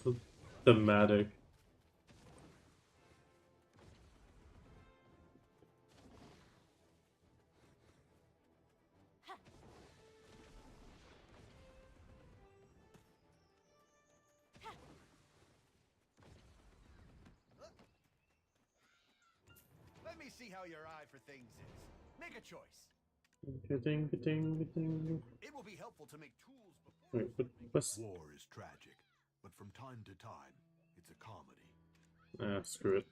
thematic. Let me see how your eye for things is. Make a choice. Ding, ding, ding. It will be helpful to make tools before. Wait, what's... War is tragic, but from time to time, it's a comedy. Ah, screw it.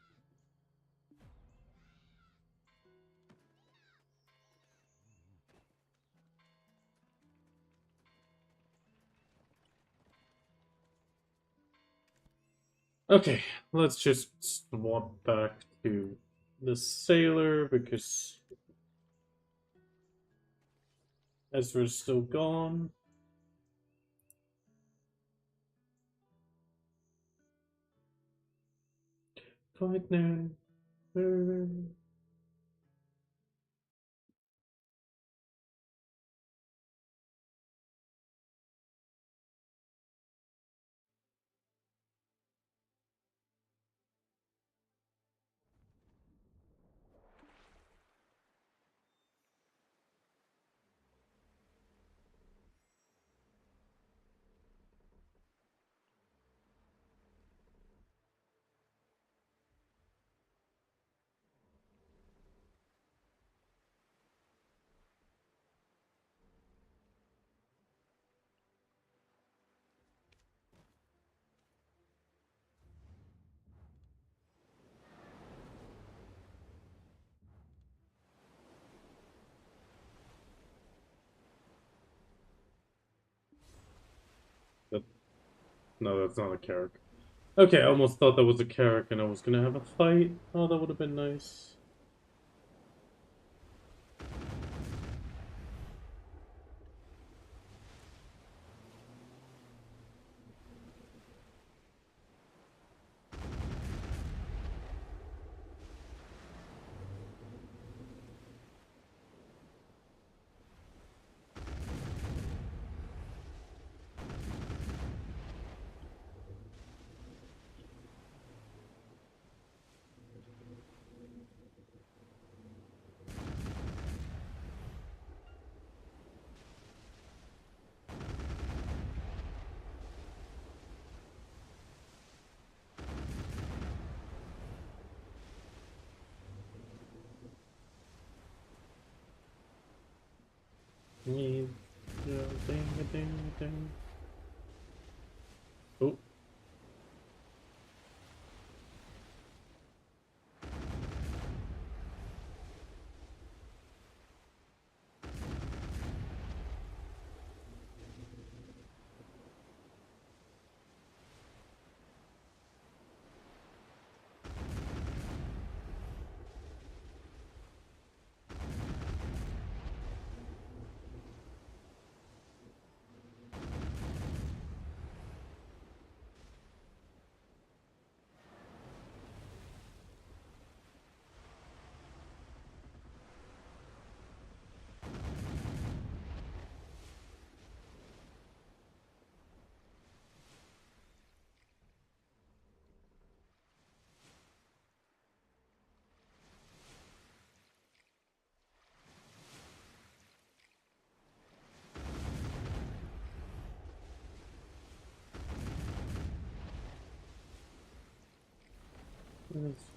Okay, let's just swap back to the sailor because Ezra's still gone. Quite noon. No, that's not a Carrick. Okay, I almost thought that was a Carrick and I was gonna have a fight. Oh, that would have been nice. Ding, ding, ding, ding. Oh. Yes.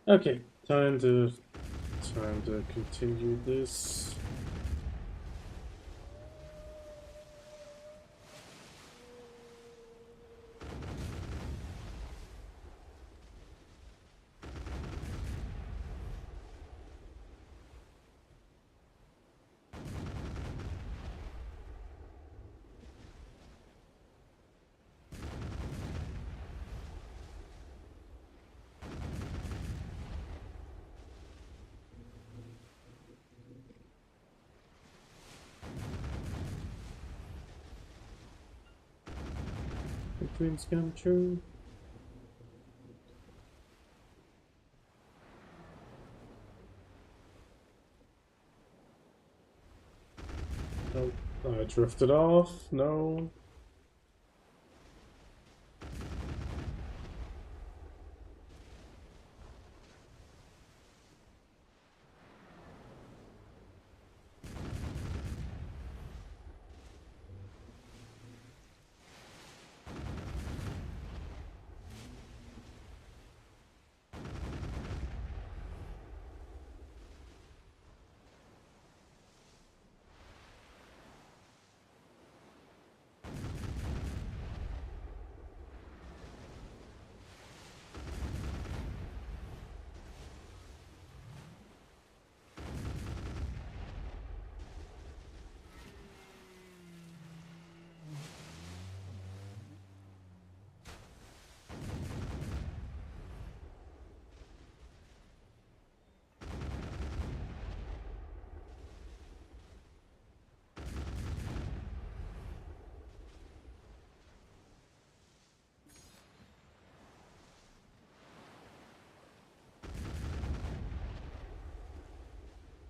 Okay, time to continue this. The dreams come true. Oh, I drifted off. No.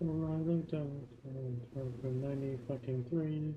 Riding down for 90 fucking 3.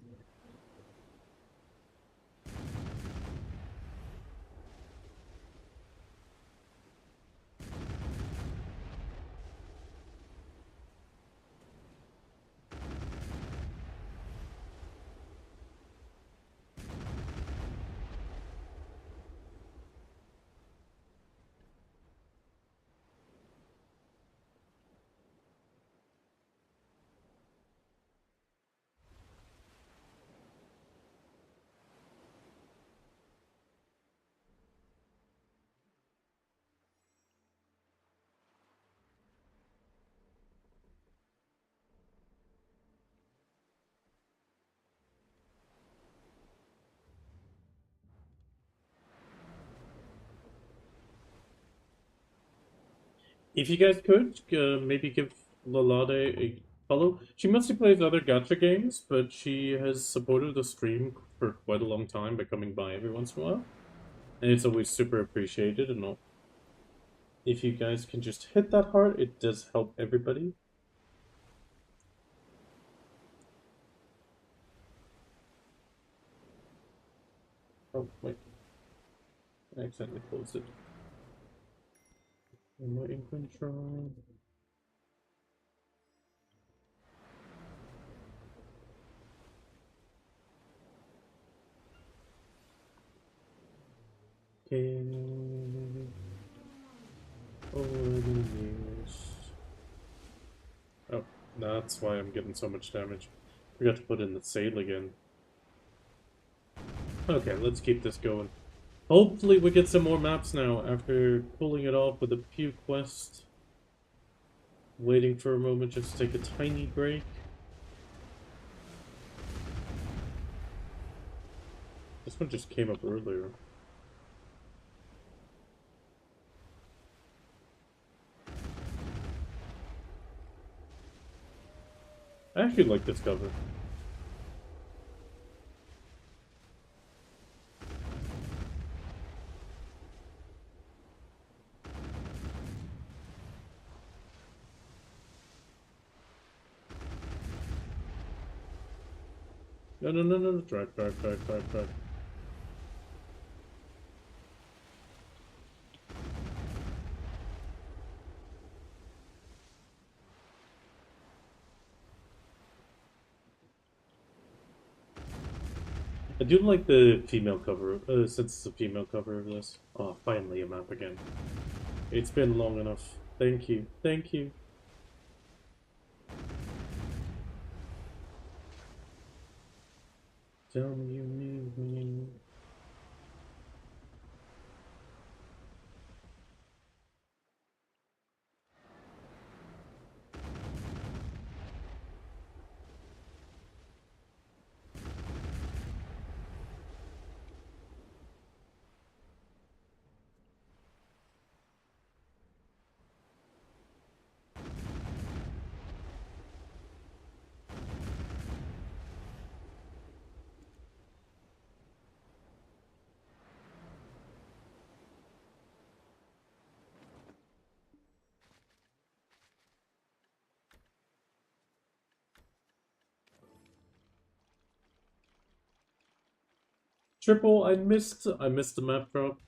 If you guys could, maybe give Lalade a follow. She mostly plays other gacha games, but she has supported the stream for quite a long time by coming by every once in a while. And it's always super appreciated and all. If you guys can just hit that heart, it does help everybody. Oh, wait. I accidentally closed it. Remote in control. Okay. Over the years. Oh, that's why I'm getting so much damage. Forgot to put in the sail again. Okay, let's keep this going. Hopefully we get some more maps now after pulling it off with a few quests. Waiting for a moment just to take a tiny break. This one just came up earlier. I actually like this cover. No, no, no, no, drive, drive, drive, drive, drive. I do like the female cover, since it's a female cover of this. Oh, finally a map again. It's been long enough. Thank you, thank you. Tell me you need me. Triple, I missed the map drop.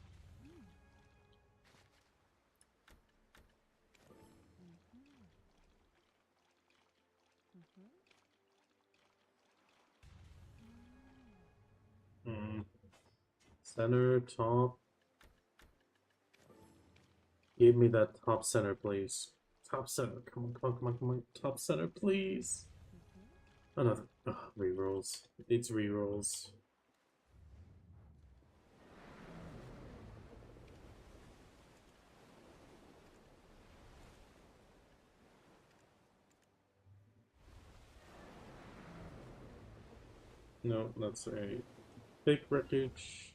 Center, top. Give me that top center, please. Top center, come on, come on, come on, come on. Top center, please. Another rerolls. It's rerolls. No, that's a fake wreckage.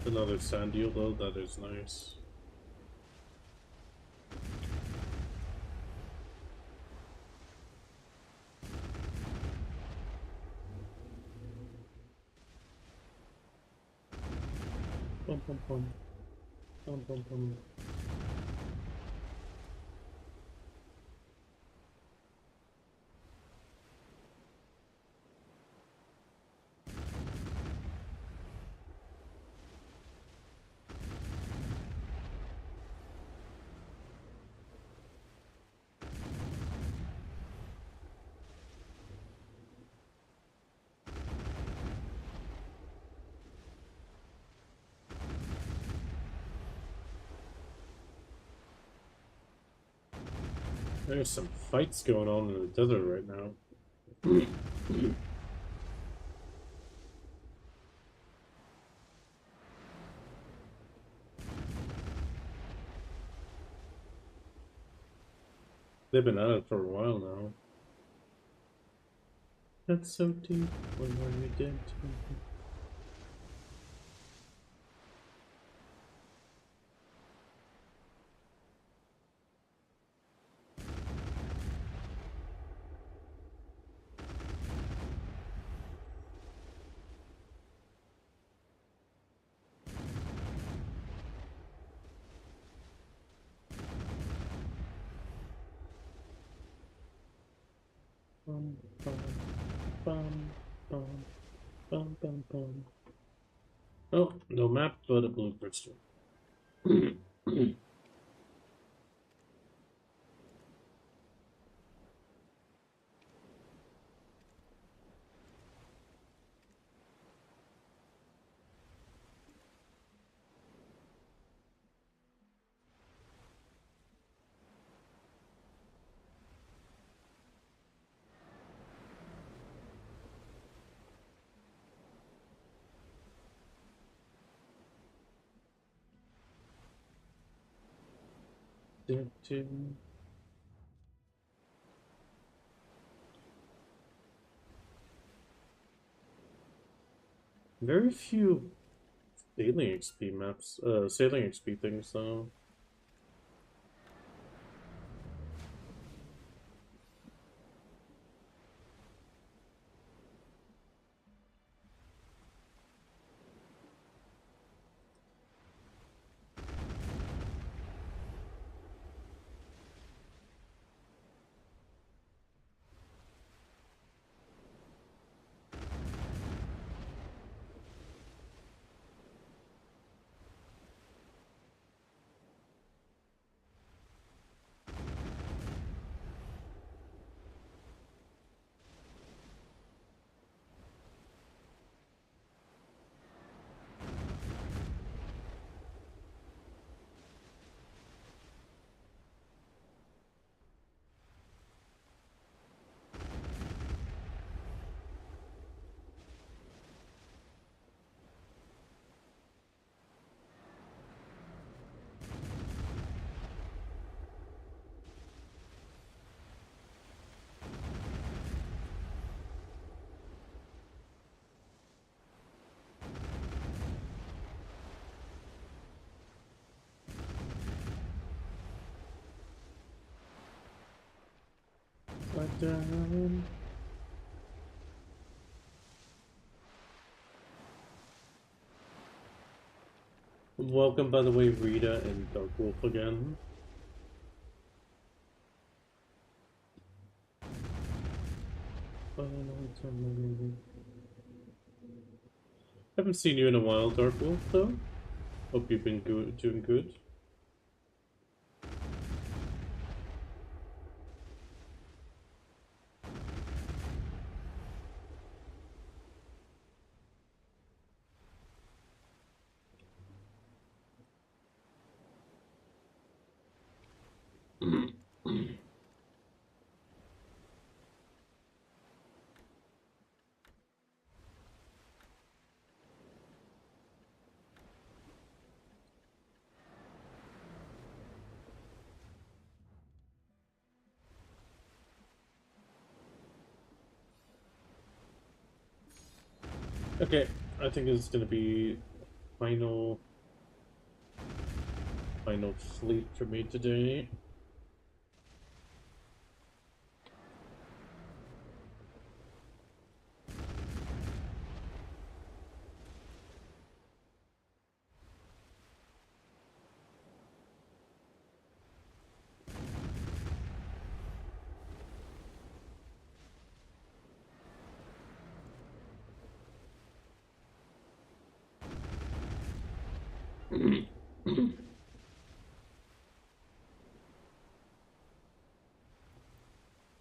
Another sand eel though, that is nice. Bum, bum, bum. Bum, bum, bum. There's some fights going on in the desert right now. They've been at it for a while now. That's so deep. When are you dead? Bum, bum, bum, bum, bum, bum, bum. Oh, no map, but a blue crystal. Very few sailing XP maps, sailing XP things though. Down. Welcome, by the way, Rita and Dark Wolf again. Haven't seen you in a while, Dark Wolf, though. Hope you've been doing good. Okay, I think it's gonna be final fleet for me today.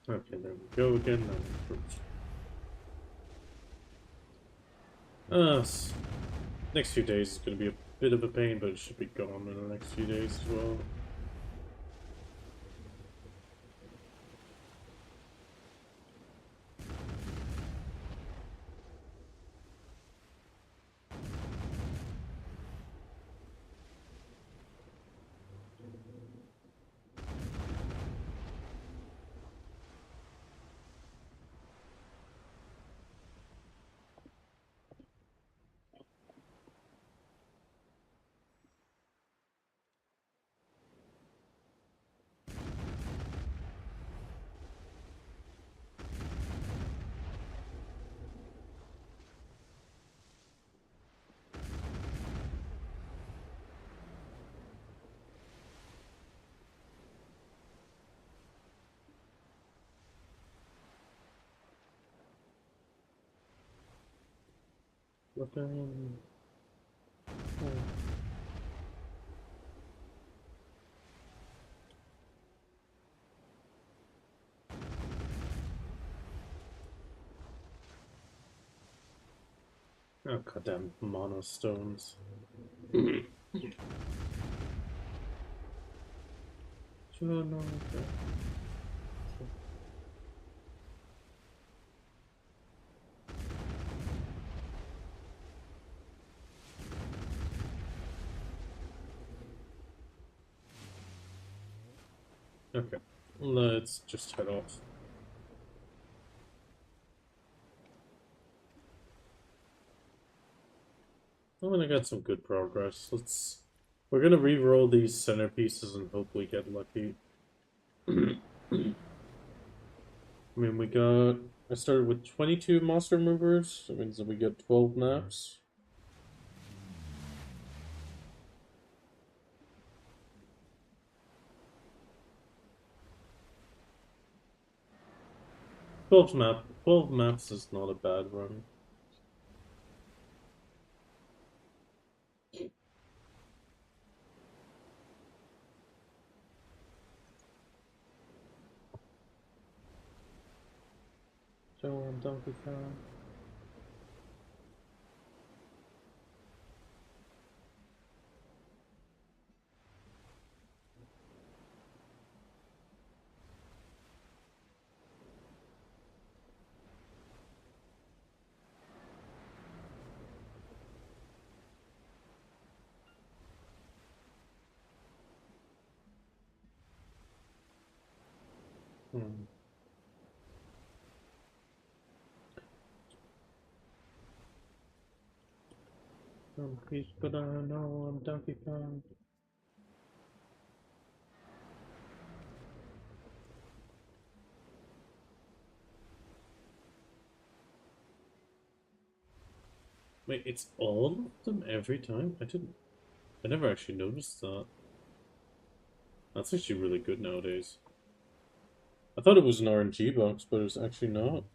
Okay, there we go again. Next few days is going to be a bit of a pain, but it should be gone in the next few days as well. Looking. Oh, goddamn monostones. Sure, no, okay. Okay, let's just head off. I mean, I got some good progress. We're gonna re-roll these centerpieces and hopefully get lucky. I mean, I started with 22 monster movers. That means that we get 12 maps. Twelve maps is not a bad run. Show on Donkey Kong. Please, but I know I'm Donkey Kong. Wait, it's all of them every time? I never actually noticed that. That's actually really good nowadays. I thought it was an RNG box, but it's actually not.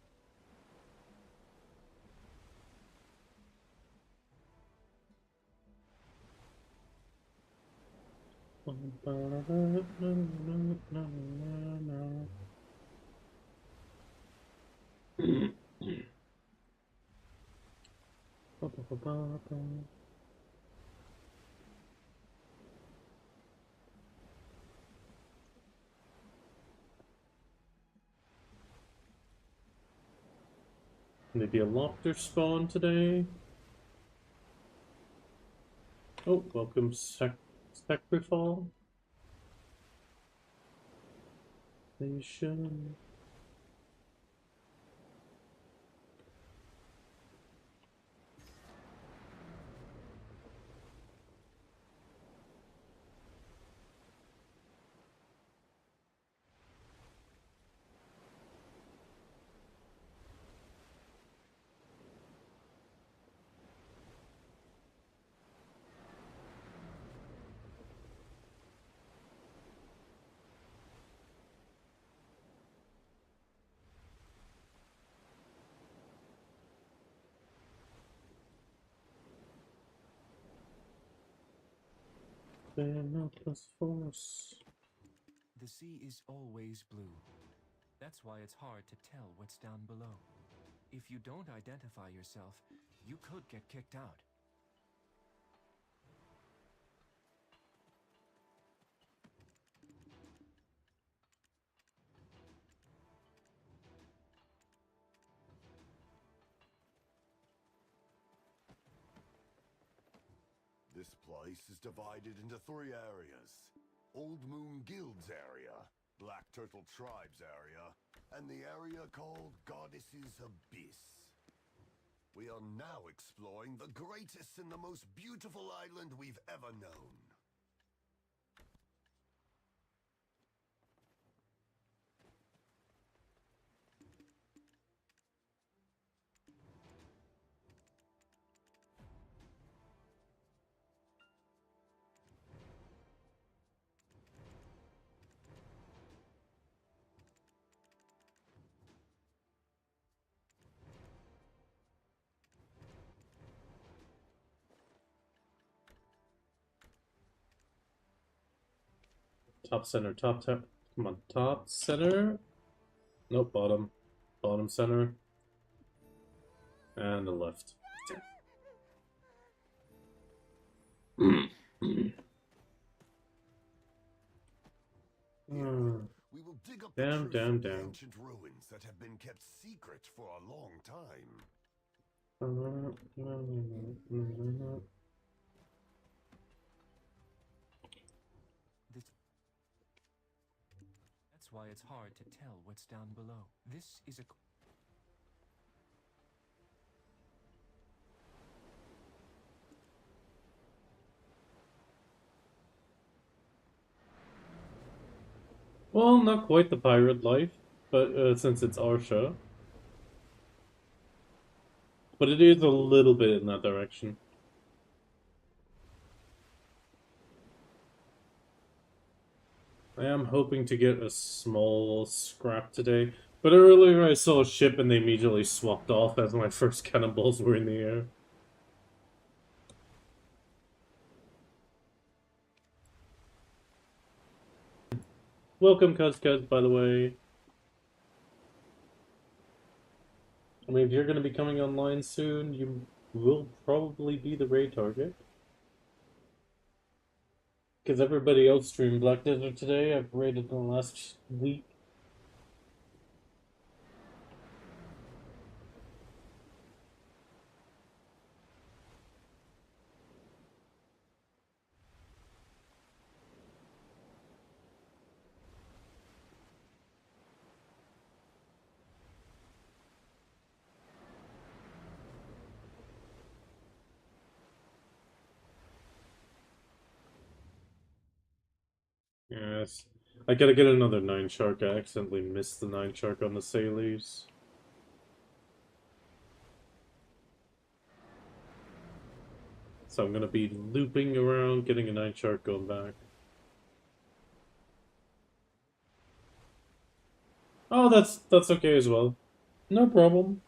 Maybe a Lofter spawn today. Oh, welcome Sacrifall. Station. Spin plus force. The sea is always blue. That's why it's hard to tell what's down below. If you don't identify yourself, you could get kicked out. This place is divided into 3 areas. Old Moon Guild's area, Black Turtle Tribe's area, and the area called Goddess's Abyss. We are now exploring the greatest and the most beautiful island we've ever known. Top center, top. Come on, top center. Nope, bottom. Bottom center. And the left. Here, we will dig up the truth from the ancient ruins that have been kept secret for a long time. That's why it's hard to tell what's down below. This is a... Well, not quite the pirate life, but since it's our show. But it is a little bit in that direction. I am hoping to get a small scrap today, but earlier I saw a ship and they immediately swapped off as my first cannonballs were in the air. Welcome, Cuz, by the way. I mean, if you're going to be coming online soon, you will probably be the raid target. Because everybody else streamed Black Desert today. I've raided in the last week. Yes. I gotta get another 9 shark. I accidentally missed the 9 shark on the sailors. So I'm gonna be looping around, getting a 9 shark, going back. Oh, that's okay as well. No problem.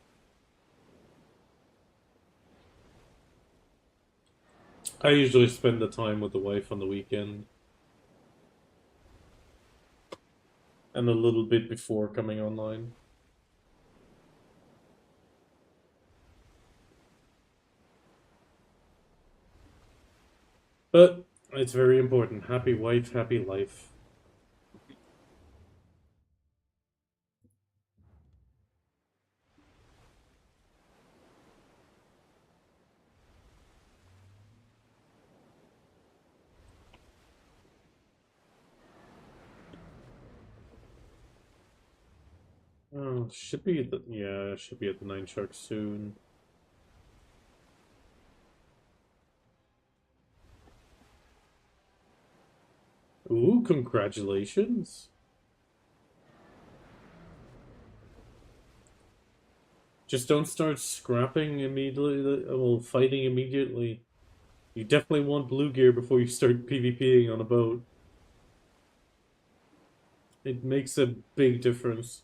I usually spend the time with the wife on the weekend. And a little bit before coming online. But it's very important. Happy wife, happy life. Oh, should be at the, yeah, should be at the 9 shark soon. Ooh, congratulations. Just don't start scrapping immediately, well, fighting immediately. You definitely want blue gear before you start PvPing on a boat. It makes a big difference.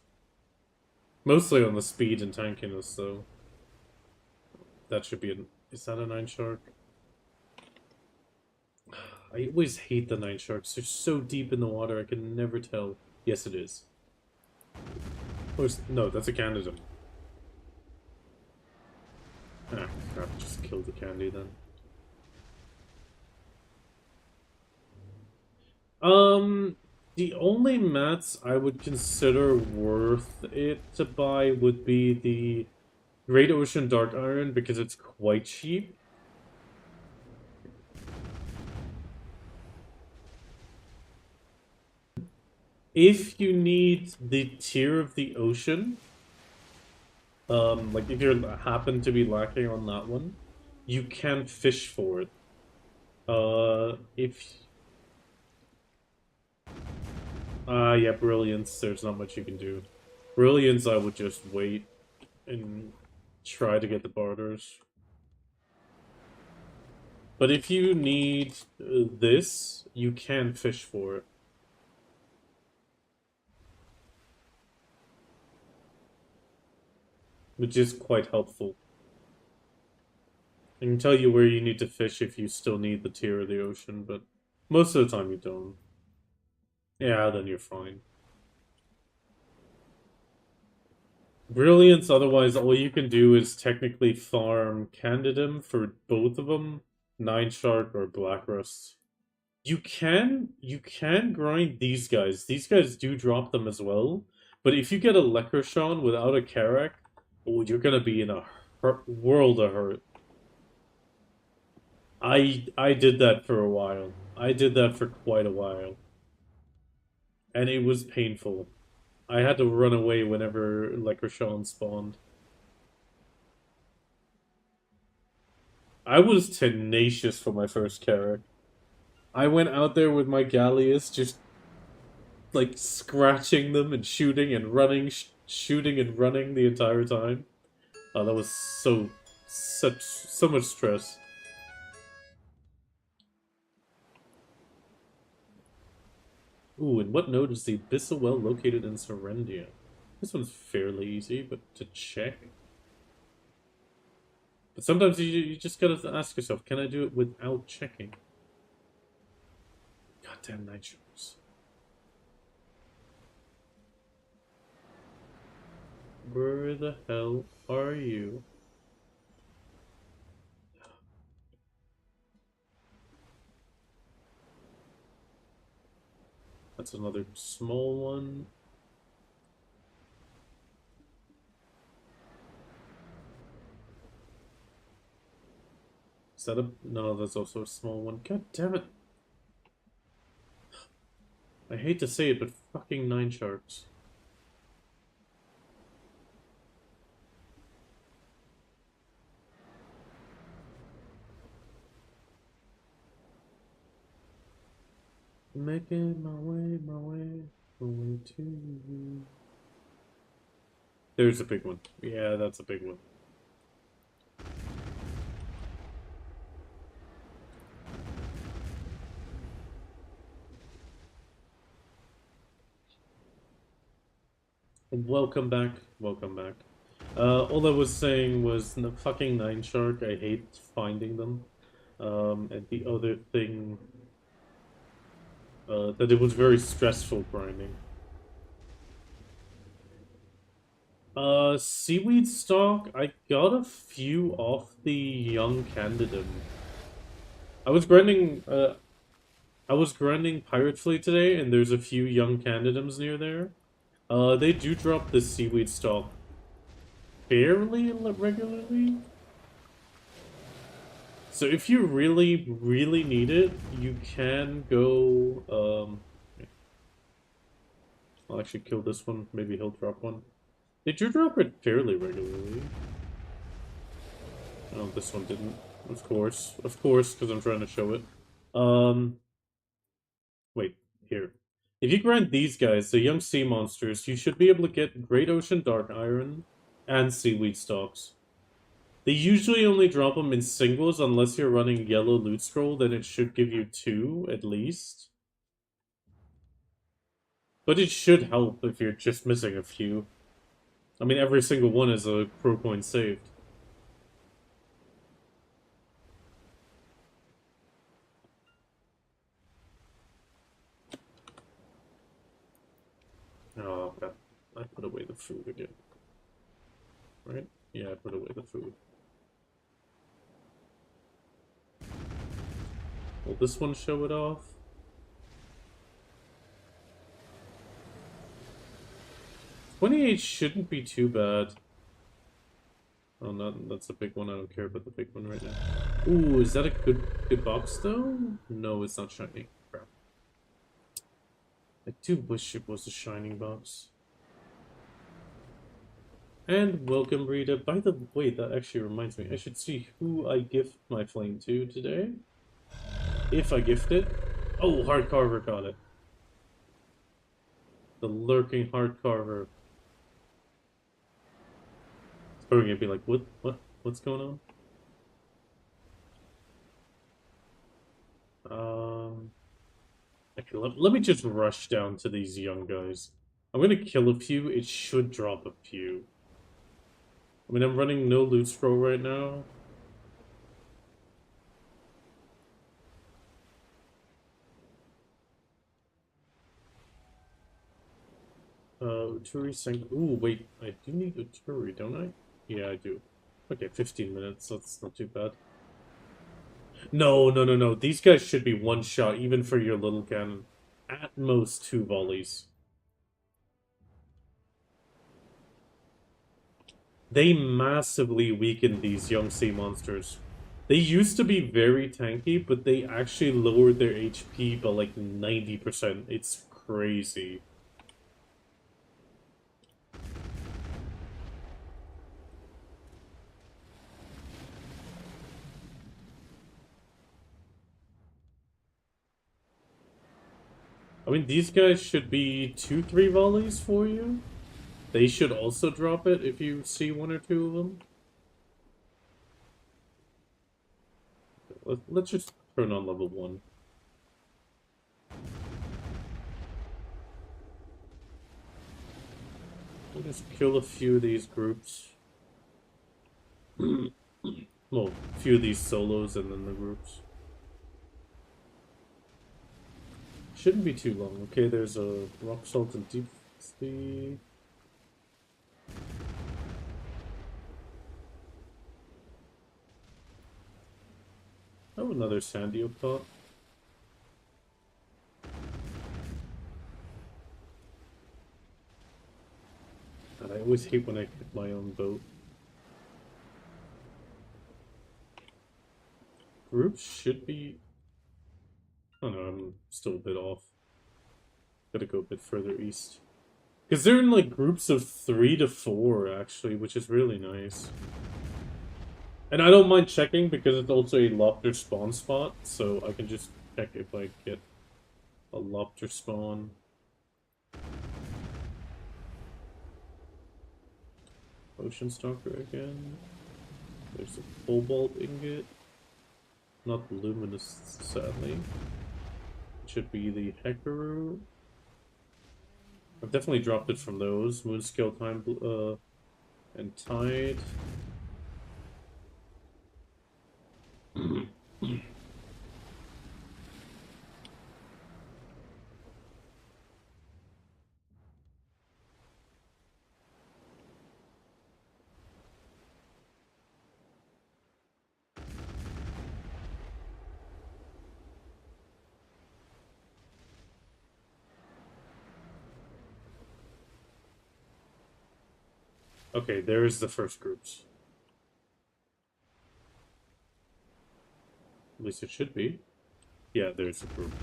Mostly on the speed and tankiness, though. That should be an... Is that a 9 shark? I always hate the nine sharks. They're so deep in the water, I can never tell. Yes, it is. No, that's a Canada. Ah, crap, just killed the candy then. The only mats I would consider worth it to buy would be the Great Ocean Dark Iron because it's quite cheap. If you need the Tier of the Ocean, like if you happen to be lacking on that one, you can fish for it. Yeah, Brilliance, there's not much you can do. Brilliance, I would just wait and try to get the barters. But if you need this, you can fish for it. Which is quite helpful. I can tell you where you need to fish if you still need the Tier of the Ocean, but most of the time you don't. Yeah, then you're fine. Brilliance, otherwise all you can do is technically farm Candidum for both of them, Nine Shark or Black Rust. You can grind these guys. These guys do drop them as well. But if you get a Lekroshan without a Karak, oh, you're gonna be in a world of hurt. I did that for a while. I did that for quite a while. And it was painful. I had to run away whenever Lekroshan spawned. I was tenacious for my first Karak. I went out there with my Gallius, just like scratching them and shooting and running, shooting and running the entire time. Oh, that was so much stress. Ooh, and what node is the Abyssal Well located in Serendia? This one's fairly easy, but to check. But sometimes you just gotta ask yourself, can I do it without checking? Goddamn night sharks. Where the hell are you? That's another small one. Is that a... No, that's also a small one. God damn it. I hate to say it, but fucking nine sharks. Making my way to you. There's a big one. Yeah, that's a big one. Welcome back. Welcome back. All I was saying was the fucking nine shark. I hate finding them. And the other thing... that it was very stressful grinding. Seaweed stock, I got a few off the young Candidum. I was grinding Pirate Fleet today, and there's a few young Candidums near there. They do drop the seaweed stock fairly regularly. So if you really, really need it, you can go, I'll actually kill this one, maybe he'll drop one. They do drop it fairly regularly. Oh, this one didn't. Of course, because I'm trying to show it. Wait, here. If you grind these guys, the young sea monsters, you should be able to get Great Ocean Dark Iron and Seaweed Stalks. They usually only drop them in singles unless you're running Yellow Loot Scroll, then it should give you 2 at least. But it should help if you're just missing a few. I mean, every single one is a pro coin saved. the food again. Right? Yeah, I put away the food. Will this one show it off? $28 shouldn't be too bad. Oh, that's a big one. I don't care about the big one right now. Ooh, is that a good box though? No, it's not shiny. Crap. I do wish it was a shining box. And welcome, Rita. By the way, that actually reminds me, I should see who I gift my flame to today. If I gift it. Oh, Heart Carver got it. The lurking Heart Carver. It's probably gonna be like, what's going on? Okay, let me just rush down to these young guys. I'm gonna kill a few. It should drop a few. I mean, I'm running no loot scroll right now. Uturi Sang. Ooh, wait. I do need Uturi, don't I? Yeah, I do. Okay, 15 minutes. That's not too bad. No. These guys should be one shot, even for your little cannon. At most 2 volleys. They massively weakened these young sea monsters. They used to be very tanky, but they actually lowered their HP by like 90%. It's crazy. I mean, these guys should be 2-3 volleys for you. They should also drop it if you see 1 or 2 of them. Let's just turn on level 1. We'll just kill a few of these groups. Well, a few of these solos and then the groups. Shouldn't be too long. Okay, there's a rock salt and deep sea. Oh, another sandy pot. And I always hate when I hit my own boat. Groups should be... Oh no, I'm still a bit off. Gotta go a bit further east. Because they're in like groups of 3 to 4 actually, which is really nice. And I don't mind checking because it's also a lobster spawn spot, so I can just check if I get a lobster spawn. Ocean Stalker again. There's a cobalt ingot. Not luminous, sadly. It should be the Hekaru. I've definitely dropped it from those. Moonscale Time and Tide. Okay, there's the first groups. At least it should be. Yeah, there's a group.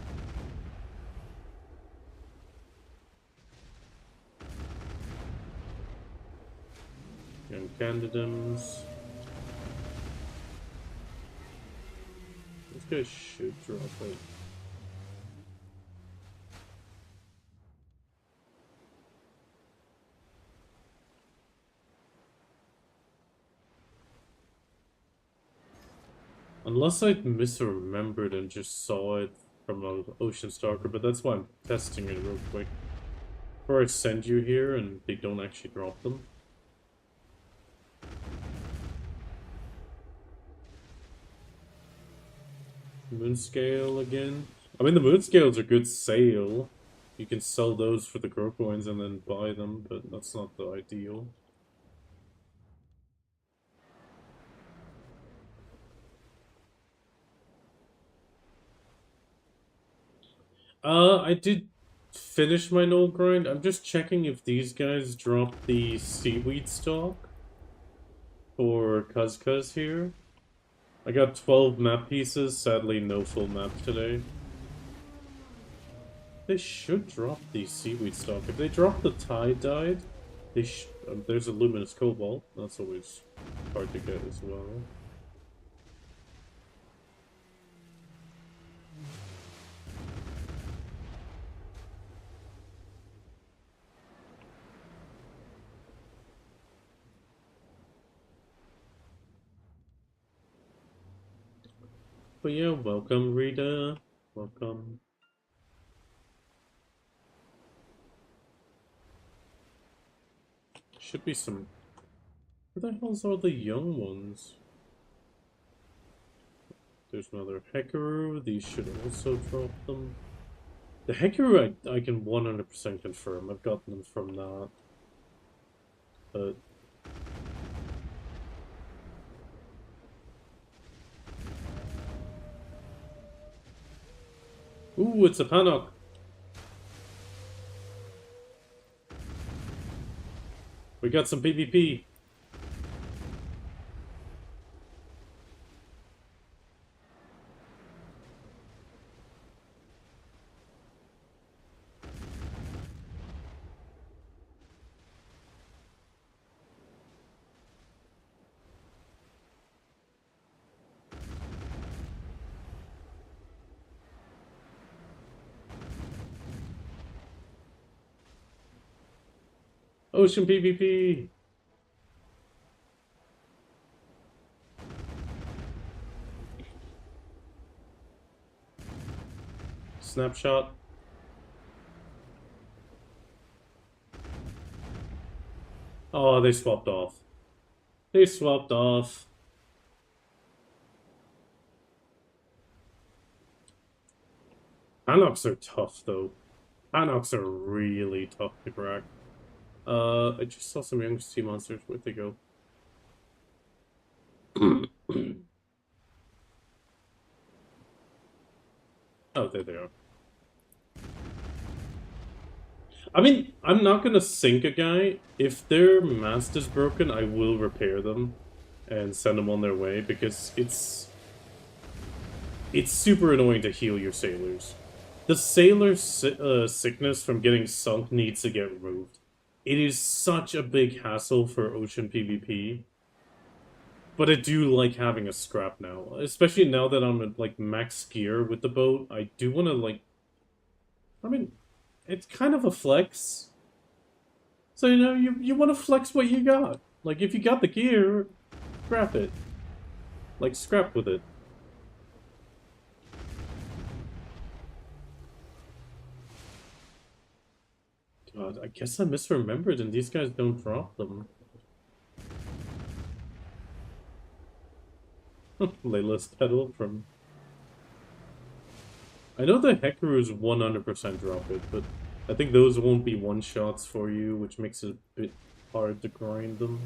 Young Candidums. This guy should drop it. Unless I misremembered and just saw it from an Ocean Stalker, but that's why I'm testing it real quick. Before I send you here and they don't actually drop them. Moonscale again. I mean, the Moonscale's a good sail. You can sell those for the grow coins and then buy them, but that's not the ideal. I did finish my null grind. I'm just checking if these guys drop the seaweed stock for Cuz here. I got 12 map pieces, sadly no full map today. They should drop the seaweed stock. If they drop the tie-dyed, they there's a luminous cobalt. That's always hard to get as well. But yeah, welcome, Rita. Welcome. Should be some... Where the hell's all the young ones? There's another Hekaru. These should also drop them. The Hekaru I can 100% confirm. I've gotten them from that. But... Ooh, it's a Panok! We got some PvP! Ocean PvP! Snapshot. Oh, they swapped off. They swapped off. Anoks are tough, though. Anoks are really tough to crack. I just saw some young sea monsters. Where'd they go? Oh, there they are. I mean, I'm not gonna sink a guy. If their mast is broken, I will repair them and send them on their way, because it's super annoying to heal your sailors. The sailor's sickness from getting sunk needs to get removed. It is such a big hassle for ocean PvP. But I do like having a scrap now. Especially now that I'm at, like, max gear with the boat. I do want to, like... I mean, it's kind of a flex. So, you know, you want to flex what you got. Like, if you got the gear, scrap it. Like, scrap with it. God, I guess I misremembered and these guys don't drop them. Layla's pedal from... I know the Hekaru's 100% drop it, but I think those won't be one-shots for you, which makes it a bit hard to grind them.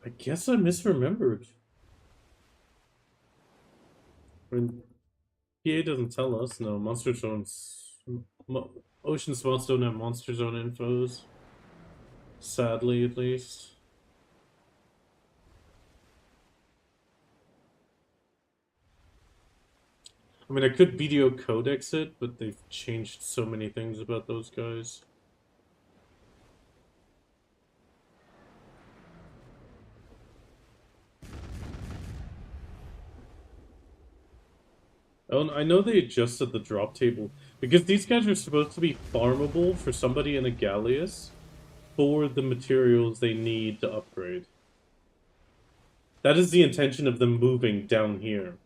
I guess I misremembered. I mean, PA doesn't tell us. No, Monster Zone's... Ocean spots don't have Monster Zone infos. Sadly, at least. I mean, I could video codex it, but they've changed so many things about those guys. Oh, I know they adjusted the drop table, because these guys are supposed to be farmable for somebody in a Galleus for the materials they need to upgrade. That is the intention of them moving down here.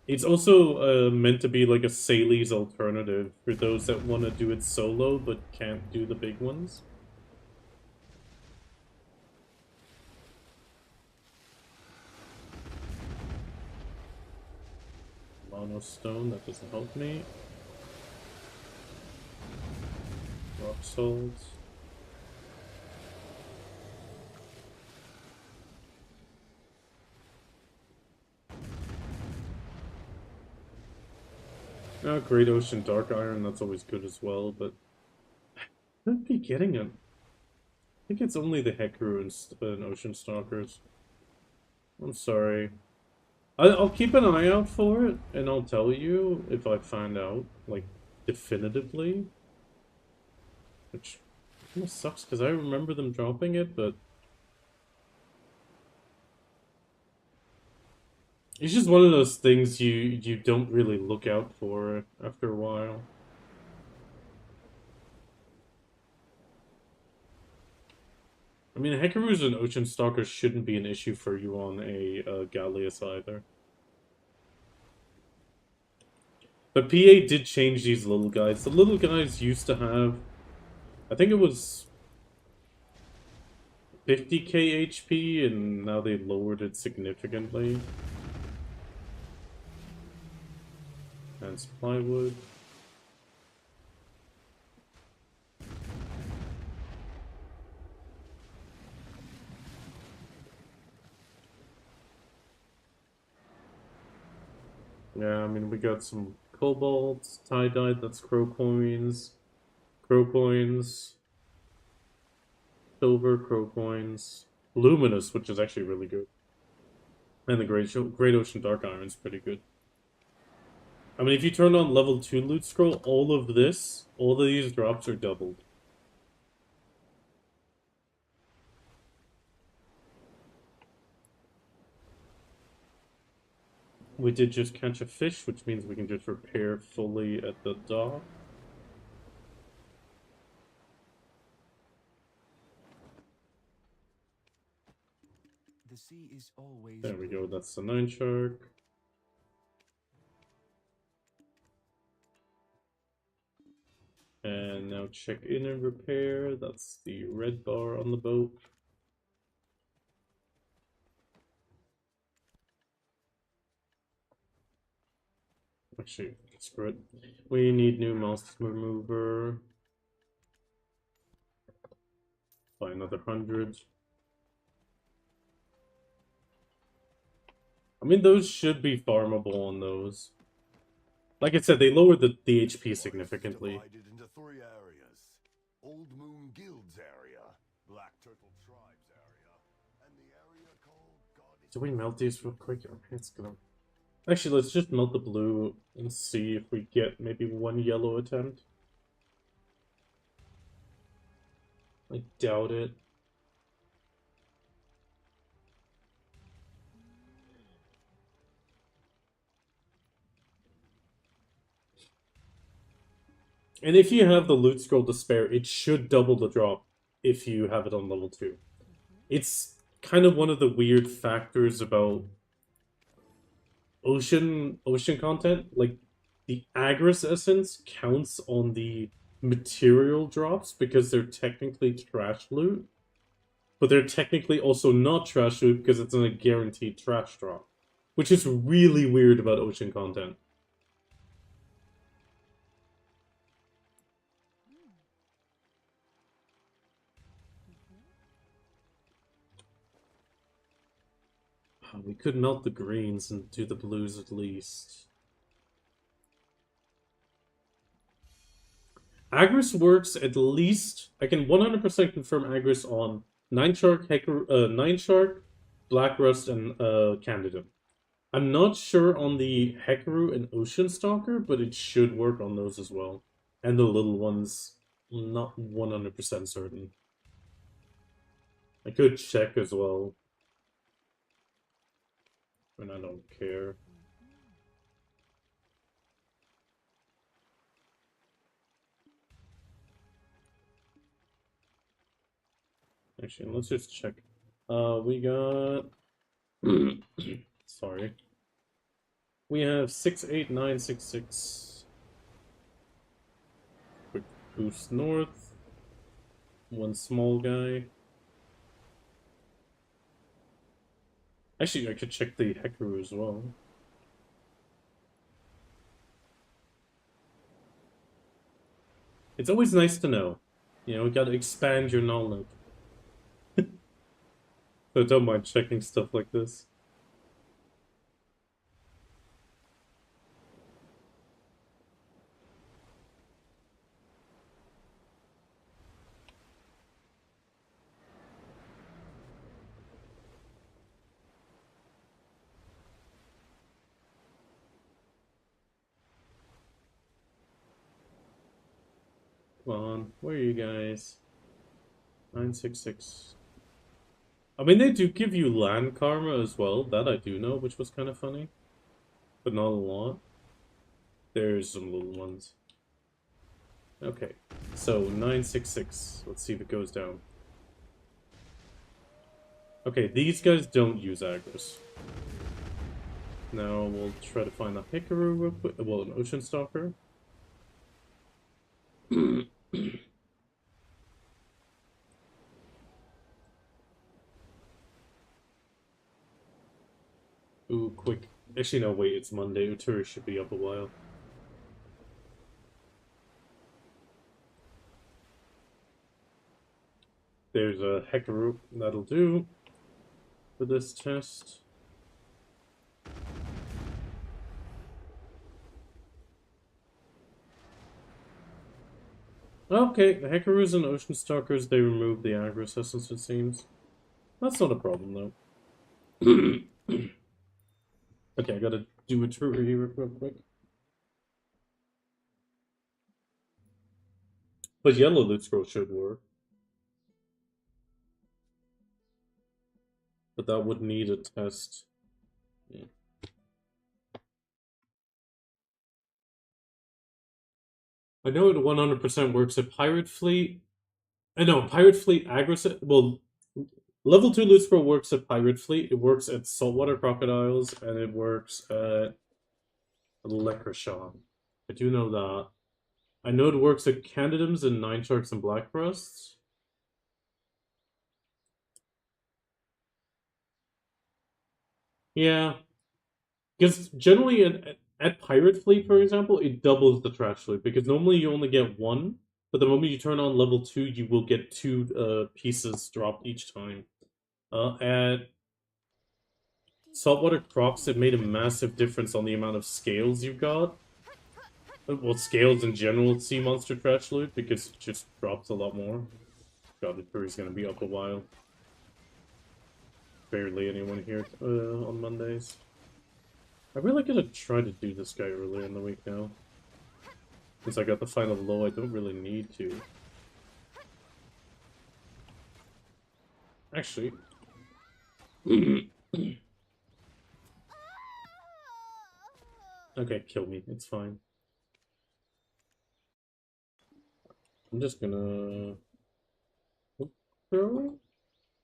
It's also meant to be like a Saley's alternative for those that want to do it solo but can't do the big ones. Mono stone, that doesn't help me. Rock salt. Great Ocean Dark Iron, that's always good as well, but I could be getting it. I think it's only the Hecaru and Ocean Stalkers. I'm sorry. I'll keep an eye out for it, and I'll tell you if I find out, like, definitively. Which kind of sucks, because I remember them dropping it, but... It's just one of those things you don't really look out for after a while. I mean, Hecaru's and Ocean Stalkers shouldn't be an issue for you on a Gallius either. But PA did change these little guys. The little guys used to have, I think it was 50k HP, and now they lowered it significantly. And plywood. Yeah, I mean, we got some cobalt, tie-dye, that's crow coins, silver, crow coins, luminous, which is actually really good. And the Great Ocean Dark Iron's pretty good. I mean, if you turn on level 2 loot scroll, all of these drops are doubled. We did just catch a fish, which means we can just repair fully at the dock. The sea is always There we go, that's the 9 shark. And now check in and repair, that's the red bar on the boat. Actually, screw it. We need new mouse remover. By another 100. I mean, those should be farmable on those. Like I said, they lowered the HP significantly. Divided into 3 areas. Old Moon Guilds area, Black Turtle Tribes area, and the area called Goddess. Do we melt these real quick? Okay, it's gonna... Actually, let's just melt the blue and see if we get maybe one yellow attempt. I doubt it. And if you have the loot scroll to spare, it should double the drop if you have it on level 2. It's kind of one of the weird factors about ocean content. Like, the Agris essence counts on the material drops because they're technically trash loot. But they're technically also not trash loot because it's a guaranteed trash drop. Which is really weird about ocean content. We could melt the greens and do the blues at least. Agris works at least... I can 100% confirm Agris on 9 Shark, Black Rust, and Candidum. I'm not sure on the Hecaru and Ocean Stalker, but it should work on those as well. And the little ones, I'm not 100% certain. I could check as well. And I don't care. Actually, let's just check. We got... Sorry. We have 68966. Quick boost north. One small guy. Actually, I could check the Hecaru as well. It's always nice to know. You know, you gotta expand your knowledge. So don't mind checking stuff like this. Come on, where are you guys? 966. I mean, they do give you land karma as well. That I do know, which was kind of funny. But not a lot. There's some little ones. Okay, so 966. Let's see if it goes down. Okay, these guys don't use Agris. Now we'll try to find a Hikaru real quick. Well, an Ocean Stalker. Ooh, quick. Actually, no, wait, it's Monday. Uturi should be up a while. There's a Hekaru. That'll do for this test. Okay, the Hekarus and Ocean Stalkers, they remove the Agris essence, it seems. That's not a problem, though. Okay, I gotta do a tour here real quick. But yellow loot scroll should work. But that would need a test. Yeah. I know it 100% works at Pirate Fleet. I know, Pirate Fleet Agris... Well, level 2 loot scroll works at Pirate Fleet, it works at Saltwater Crocodiles, and it works at Leprechaun. I do know that. I know it works at Candidums and Nine Sharks and Black Breasts. Yeah. Because generally at Pirate Fleet, for example, it doubles the trash loot. Because normally you only get one, but the moment you turn on level 2, you will get 2 pieces dropped each time. At Saltwater Crocs, it made a massive difference on the amount of scales you got. Well, scales in general at Sea Monster Trash Loot, because it just drops a lot more. God, the Fury's gonna be up a while. Barely anyone here on Mondays. I really gotta try to do this guy earlier in the week now. Since I got the final low, I don't really need to. Actually... Okay, kill me. It's fine. I'm just gonna...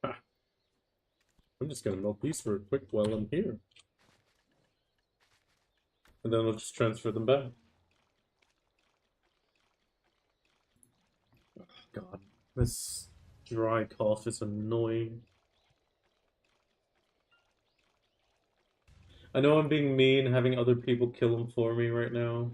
Ah. I'm just gonna melt these for a quick while I'm here. And then I'll just transfer them back. Oh, God, this dry cough is annoying. I know I'm being mean, having other people kill him for me right now.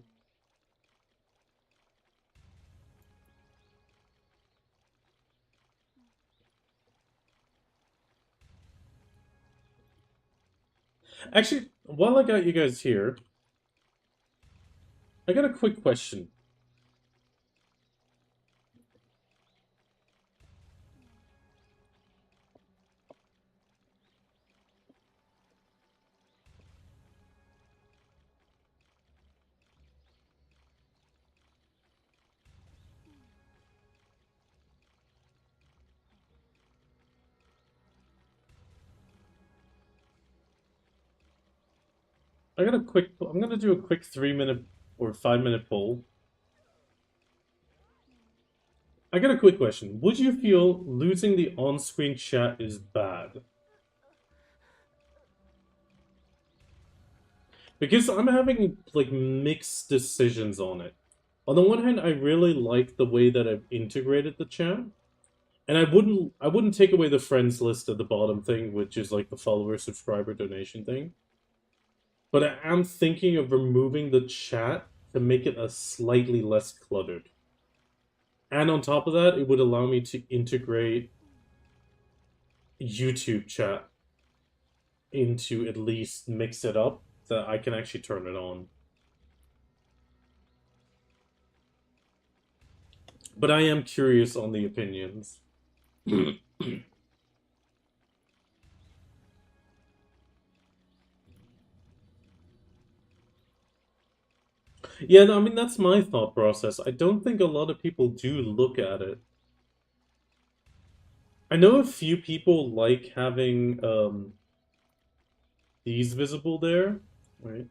Actually, while I got you guys here, I got a quick question. I'm gonna do a quick 3-minute or 5-minute poll. I got a quick question. Would you feel losing the on-screen chat is bad? Because I'm having, like, mixed decisions on it. On the one hand, I really like the way that I've integrated the chat. And I wouldn't take away the friends list at the bottom thing, which is like the follower, subscriber, donation thing. But I am thinking of removing the chat to make it a slightly less cluttered. And on top of that, it would allow me to integrate YouTube chat into at least mix it up that I can actually turn it on. But I am curious on the opinions. Yeah, no, I mean, that's my thought process. I don't think a lot of people do look at it. I know a few people like having these visible there. Right.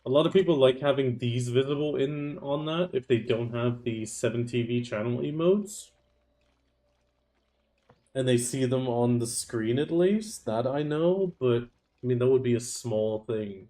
A lot of people like having these visible in on that if they don't have the 7TV channel emotes. And they see them on the screen at least. That I know, but I mean, that would be a small thing.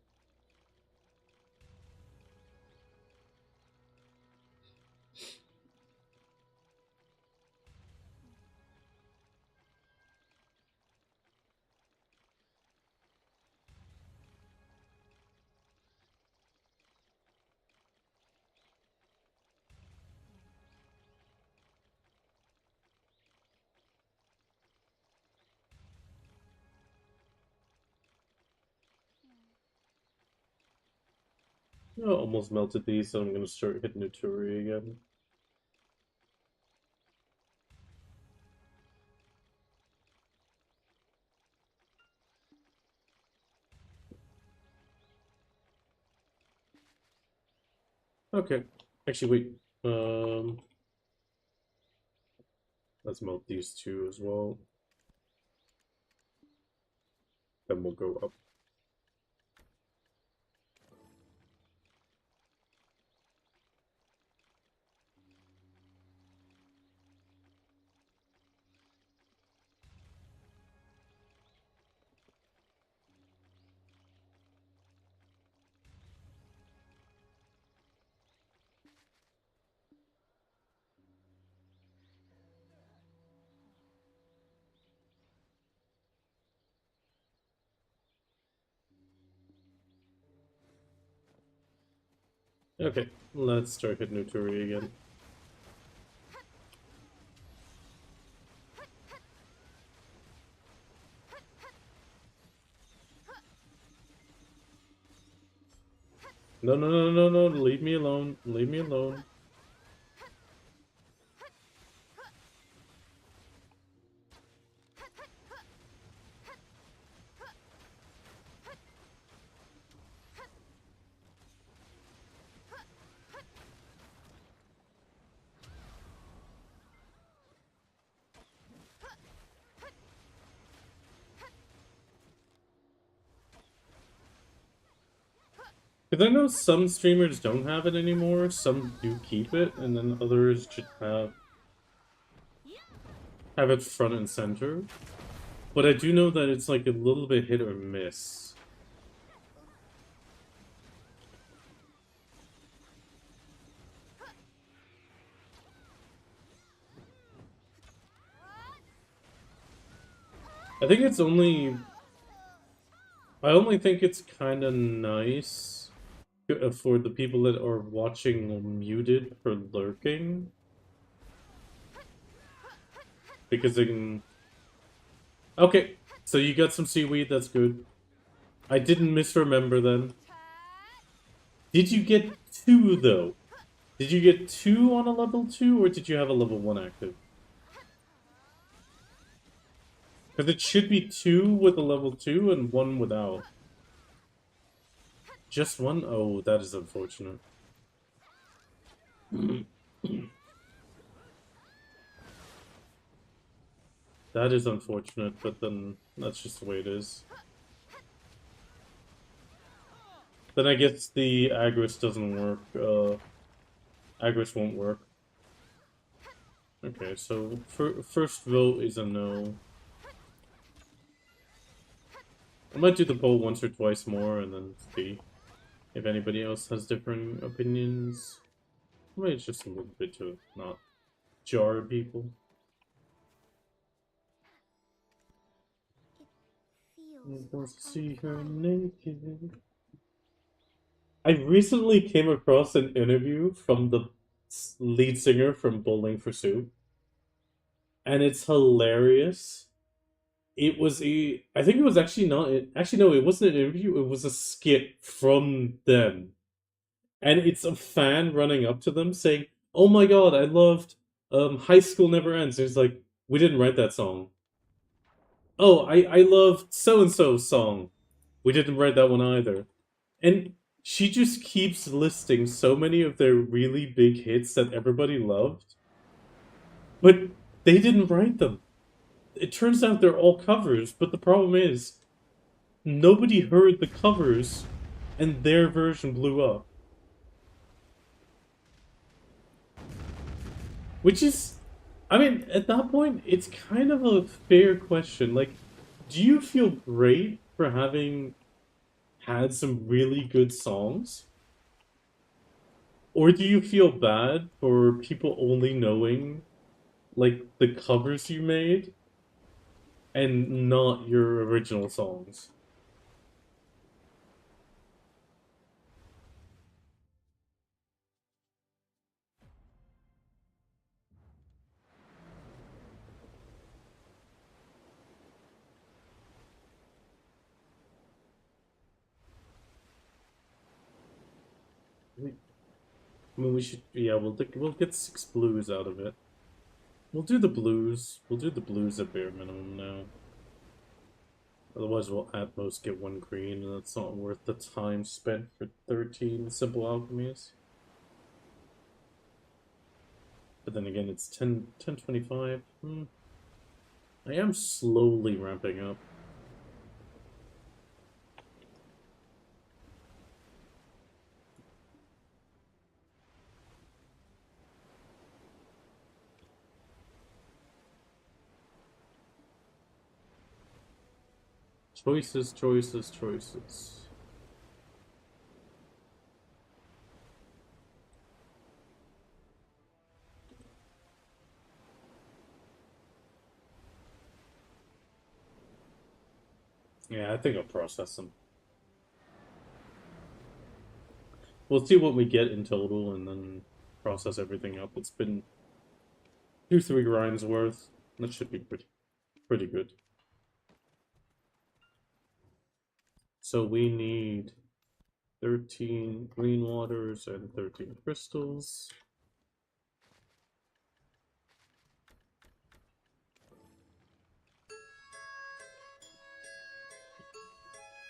Oh, almost melted these, so I'm gonna start hitting Uturi again. Okay. Actually, wait. Let's melt these two as well. Then we'll go up. Okay, let's start hitting Uturi again. No, no, no, no, no, leave me alone. Leave me alone. Because I know some streamers don't have it anymore, some do keep it, and then others just have it front and center. But I do know that it's like a little bit hit or miss. I think it's only... I only think it's kind of nice for the people that are watching muted for lurking. Because they can... Okay, so you got some seaweed, that's good. I didn't misremember then. Did you get 2, though? Did you get 2 on a level 2, or did you have a level 1 active? Because it should be 2 with a level 2 and 1 without. Just 1? Oh, that is unfortunate. That is unfortunate, but then that's just the way it is. Then I guess the Agris doesn't work. Agris won't work. Okay, so first vote is a no. I might do the poll once or twice more and then see if anybody else has different opinions. Maybe it's just a little bit to not jar people. Don't see her naked. I recently came across an interview from the lead singer from Bowling for Soup, and it's hilarious. It was a, I think it was actually not, actually no, it wasn't an interview. It was a skit from them, and it's a fan running up to them saying, "Oh my god, I loved High School Never Ends." And it's like, we didn't write that song. Oh, I loved so and so song. We didn't write that one either. And she just keeps listing so many of their really big hits that everybody loved, but they didn't write them. It turns out they're all covers, but the problem is nobody heard the covers and their version blew up. Which is, I mean, at that point, it's kind of a fair question. Like, do you feel great for having had some really good songs? Or do you feel bad for people only knowing, like, the covers you made and not your original songs? I mean, we should, yeah, we'll get 6 blues out of it. We'll do the blues. We'll do the blues at bare minimum now. Otherwise, we'll at most get 1 green, and that's not worth the time spent for 13 simple alchemies. But then again, it's 10:25. I am slowly ramping up. Choices, choices, choices. Yeah, I think I'll process them. We'll see what we get in total and then process everything up. It's been 2-3 grinds worth. That should be pretty good. So we need 13 green waters and 13 crystals.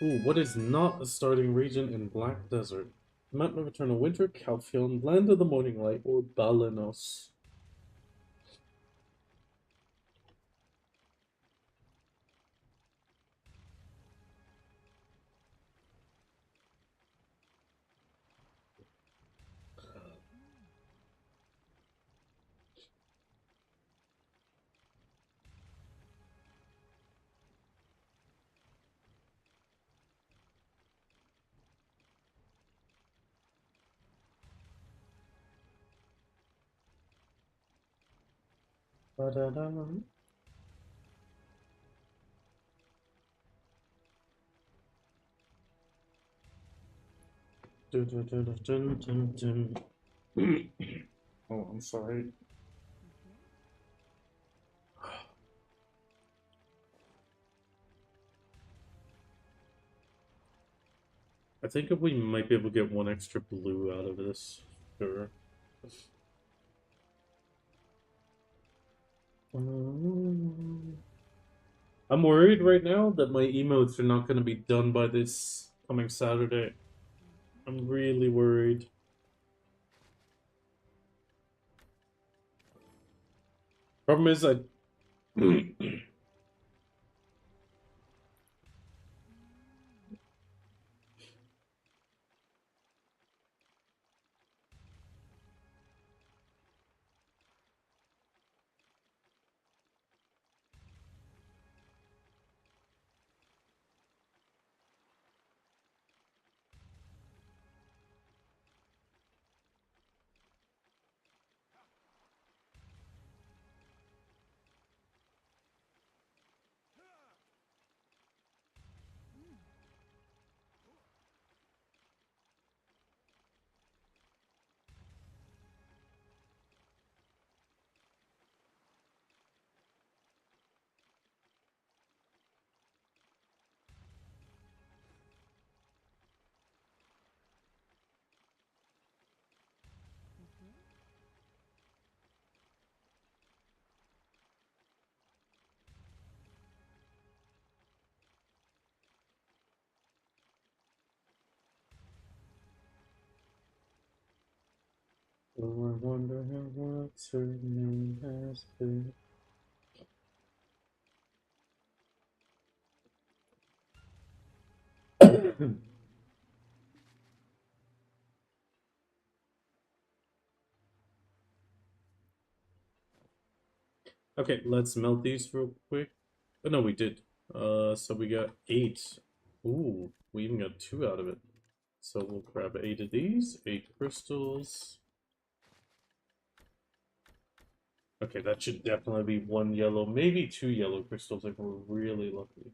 Ooh, what is not a starting region in Black Desert? Mount of Eternal Winter, Calphion, Land of the Morning Light, or Balenos? Ba-da-da. Dun, dun, dun, dun, dun, dun. Oh, I'm sorry. I think if we might be able to get 1 extra blue out of this. Sure. I'm worried right now that my emotes are not going to be done by this coming Saturday. I'm really worried. Problem is, I. Oh, I wonder what's her name has been. Okay, let's melt these real quick. Oh, no, we did. So we got 8. Ooh, we even got 2 out of it. So we'll grab 8 of these, 8 crystals. Okay, that should definitely be 1 yellow, maybe 2 yellow crystals if we're really lucky.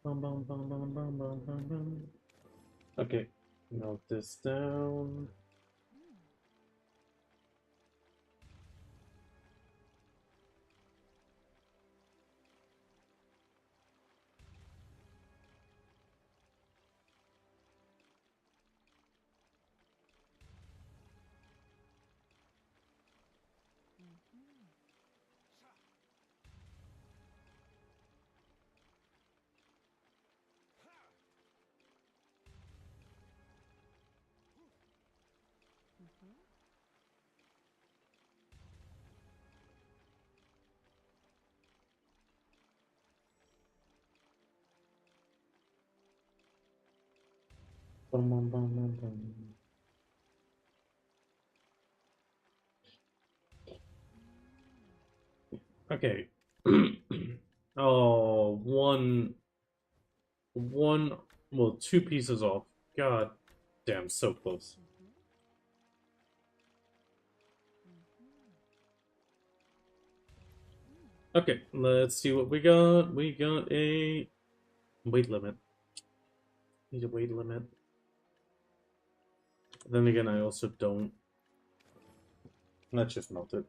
Bum, bum, bum, bum, bum, bum, bum, bum. Okay, melt this down. Bum, bum, bum, bum, bum. Okay. Oh, well, 2 pieces off. God damn, so close. Okay, let's see what we got. We got a weight limit. Need a weight limit. Then again, I also don't. Let's just melt it.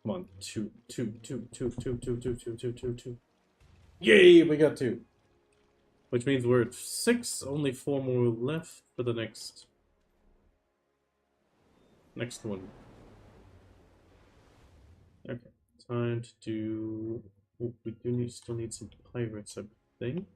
Come on, 2, 2, 2, 2, 2, 2, 2, 2, 2, 2, 2. Yay, we got 2. Which means we're at 6, only 4 more left for the next one. Okay, time to do. Oh, we still need some pirates, I think.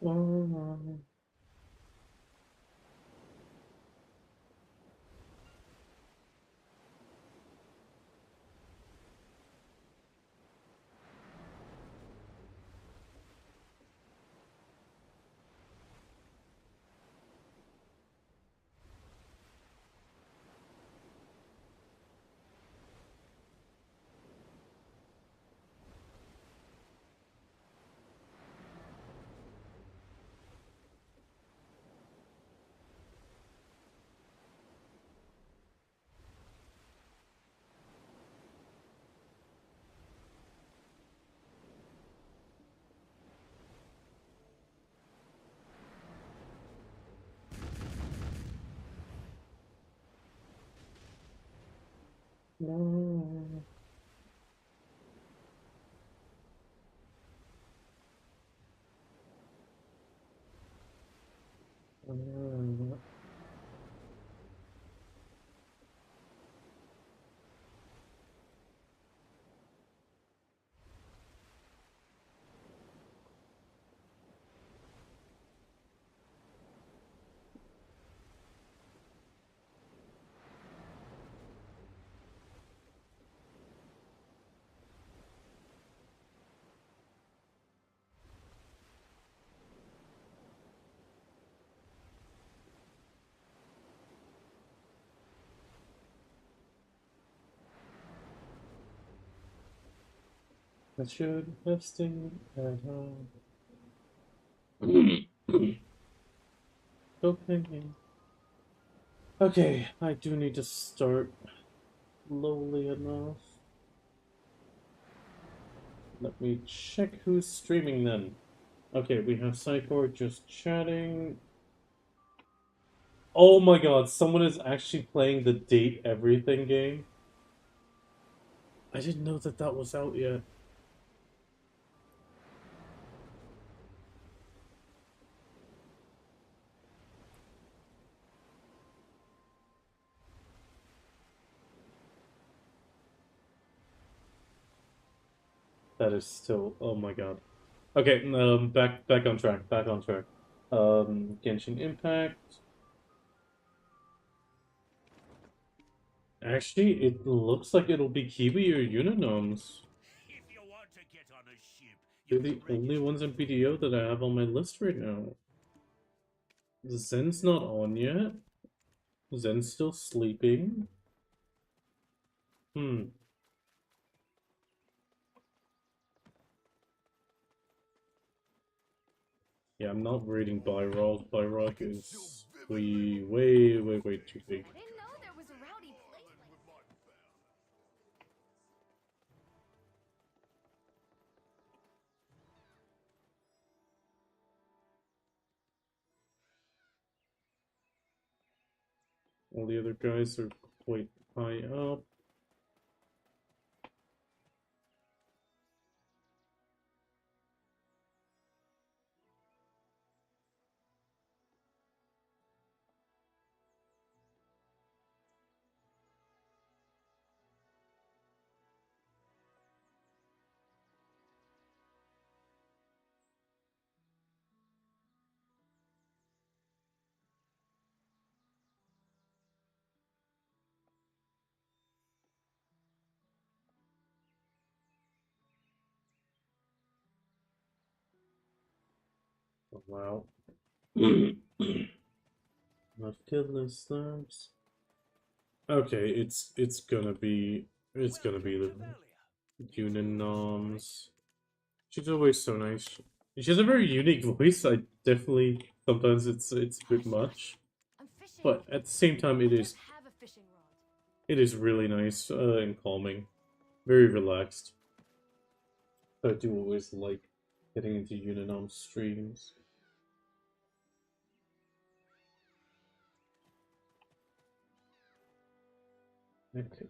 No. I should have stayed at home. Okay. Okay, I do need to start slowly enough. Let me check who's streaming then. Okay, we have Psychor just chatting. Oh my god, someone is actually playing the Date Everything game. I didn't know that that was out yet. That is still, oh my god. Okay, back on track, back on track. Genshin Impact. Actually, it looks like it'll be Kiwi or Uninoms. If you want to get on a ship, They're the only ones in BDO that I have on my list right now. Zen's not on yet. Zen's still sleeping. Hmm. Yeah, I'm not reading Byrock. Byrock is way too big. I didn't know there was a rowdy place. All the other guys are quite high up. Oh, wow. Not killers slabs. Okay, it's gonna be the Uninoms. She's always so nice. She has a very unique voice. I definitely sometimes it's a bit much, I'm fishing. but at the same time I don't have a fishing rod. it is really nice and calming, very relaxed. I do always like getting into Uninom streams. Okay,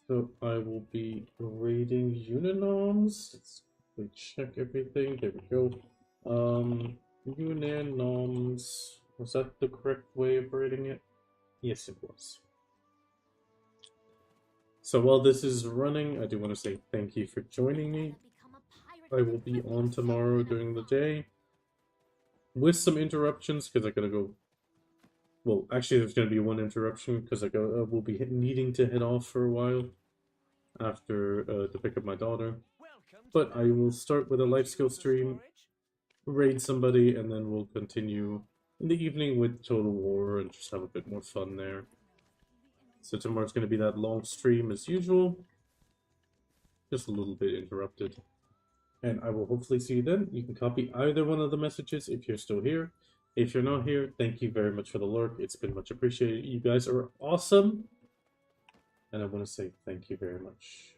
so I will be raiding Uninoms. Let's quickly check everything. There we go. Uninoms. Was that the correct way of raiding it? Yes, it was. So while this is running, I do want to say thank you for joining me. I will be on tomorrow during the day. with some interruptions because I gotta go. Well, actually, there's gonna be one interruption because I will be needing to head off for a while after to pick up my daughter. But I will start with a life skill stream, raid somebody, and then we'll continue in the evening with Total War and just have a bit more fun there. So tomorrow's going to be that long stream as usual, just a little bit interrupted. And I will hopefully see you then. You can copy either one of the messages if you're still here. If you're not here, thank you very much for the lurk. It's been much appreciated. You guys are awesome. And I want to say thank you very much.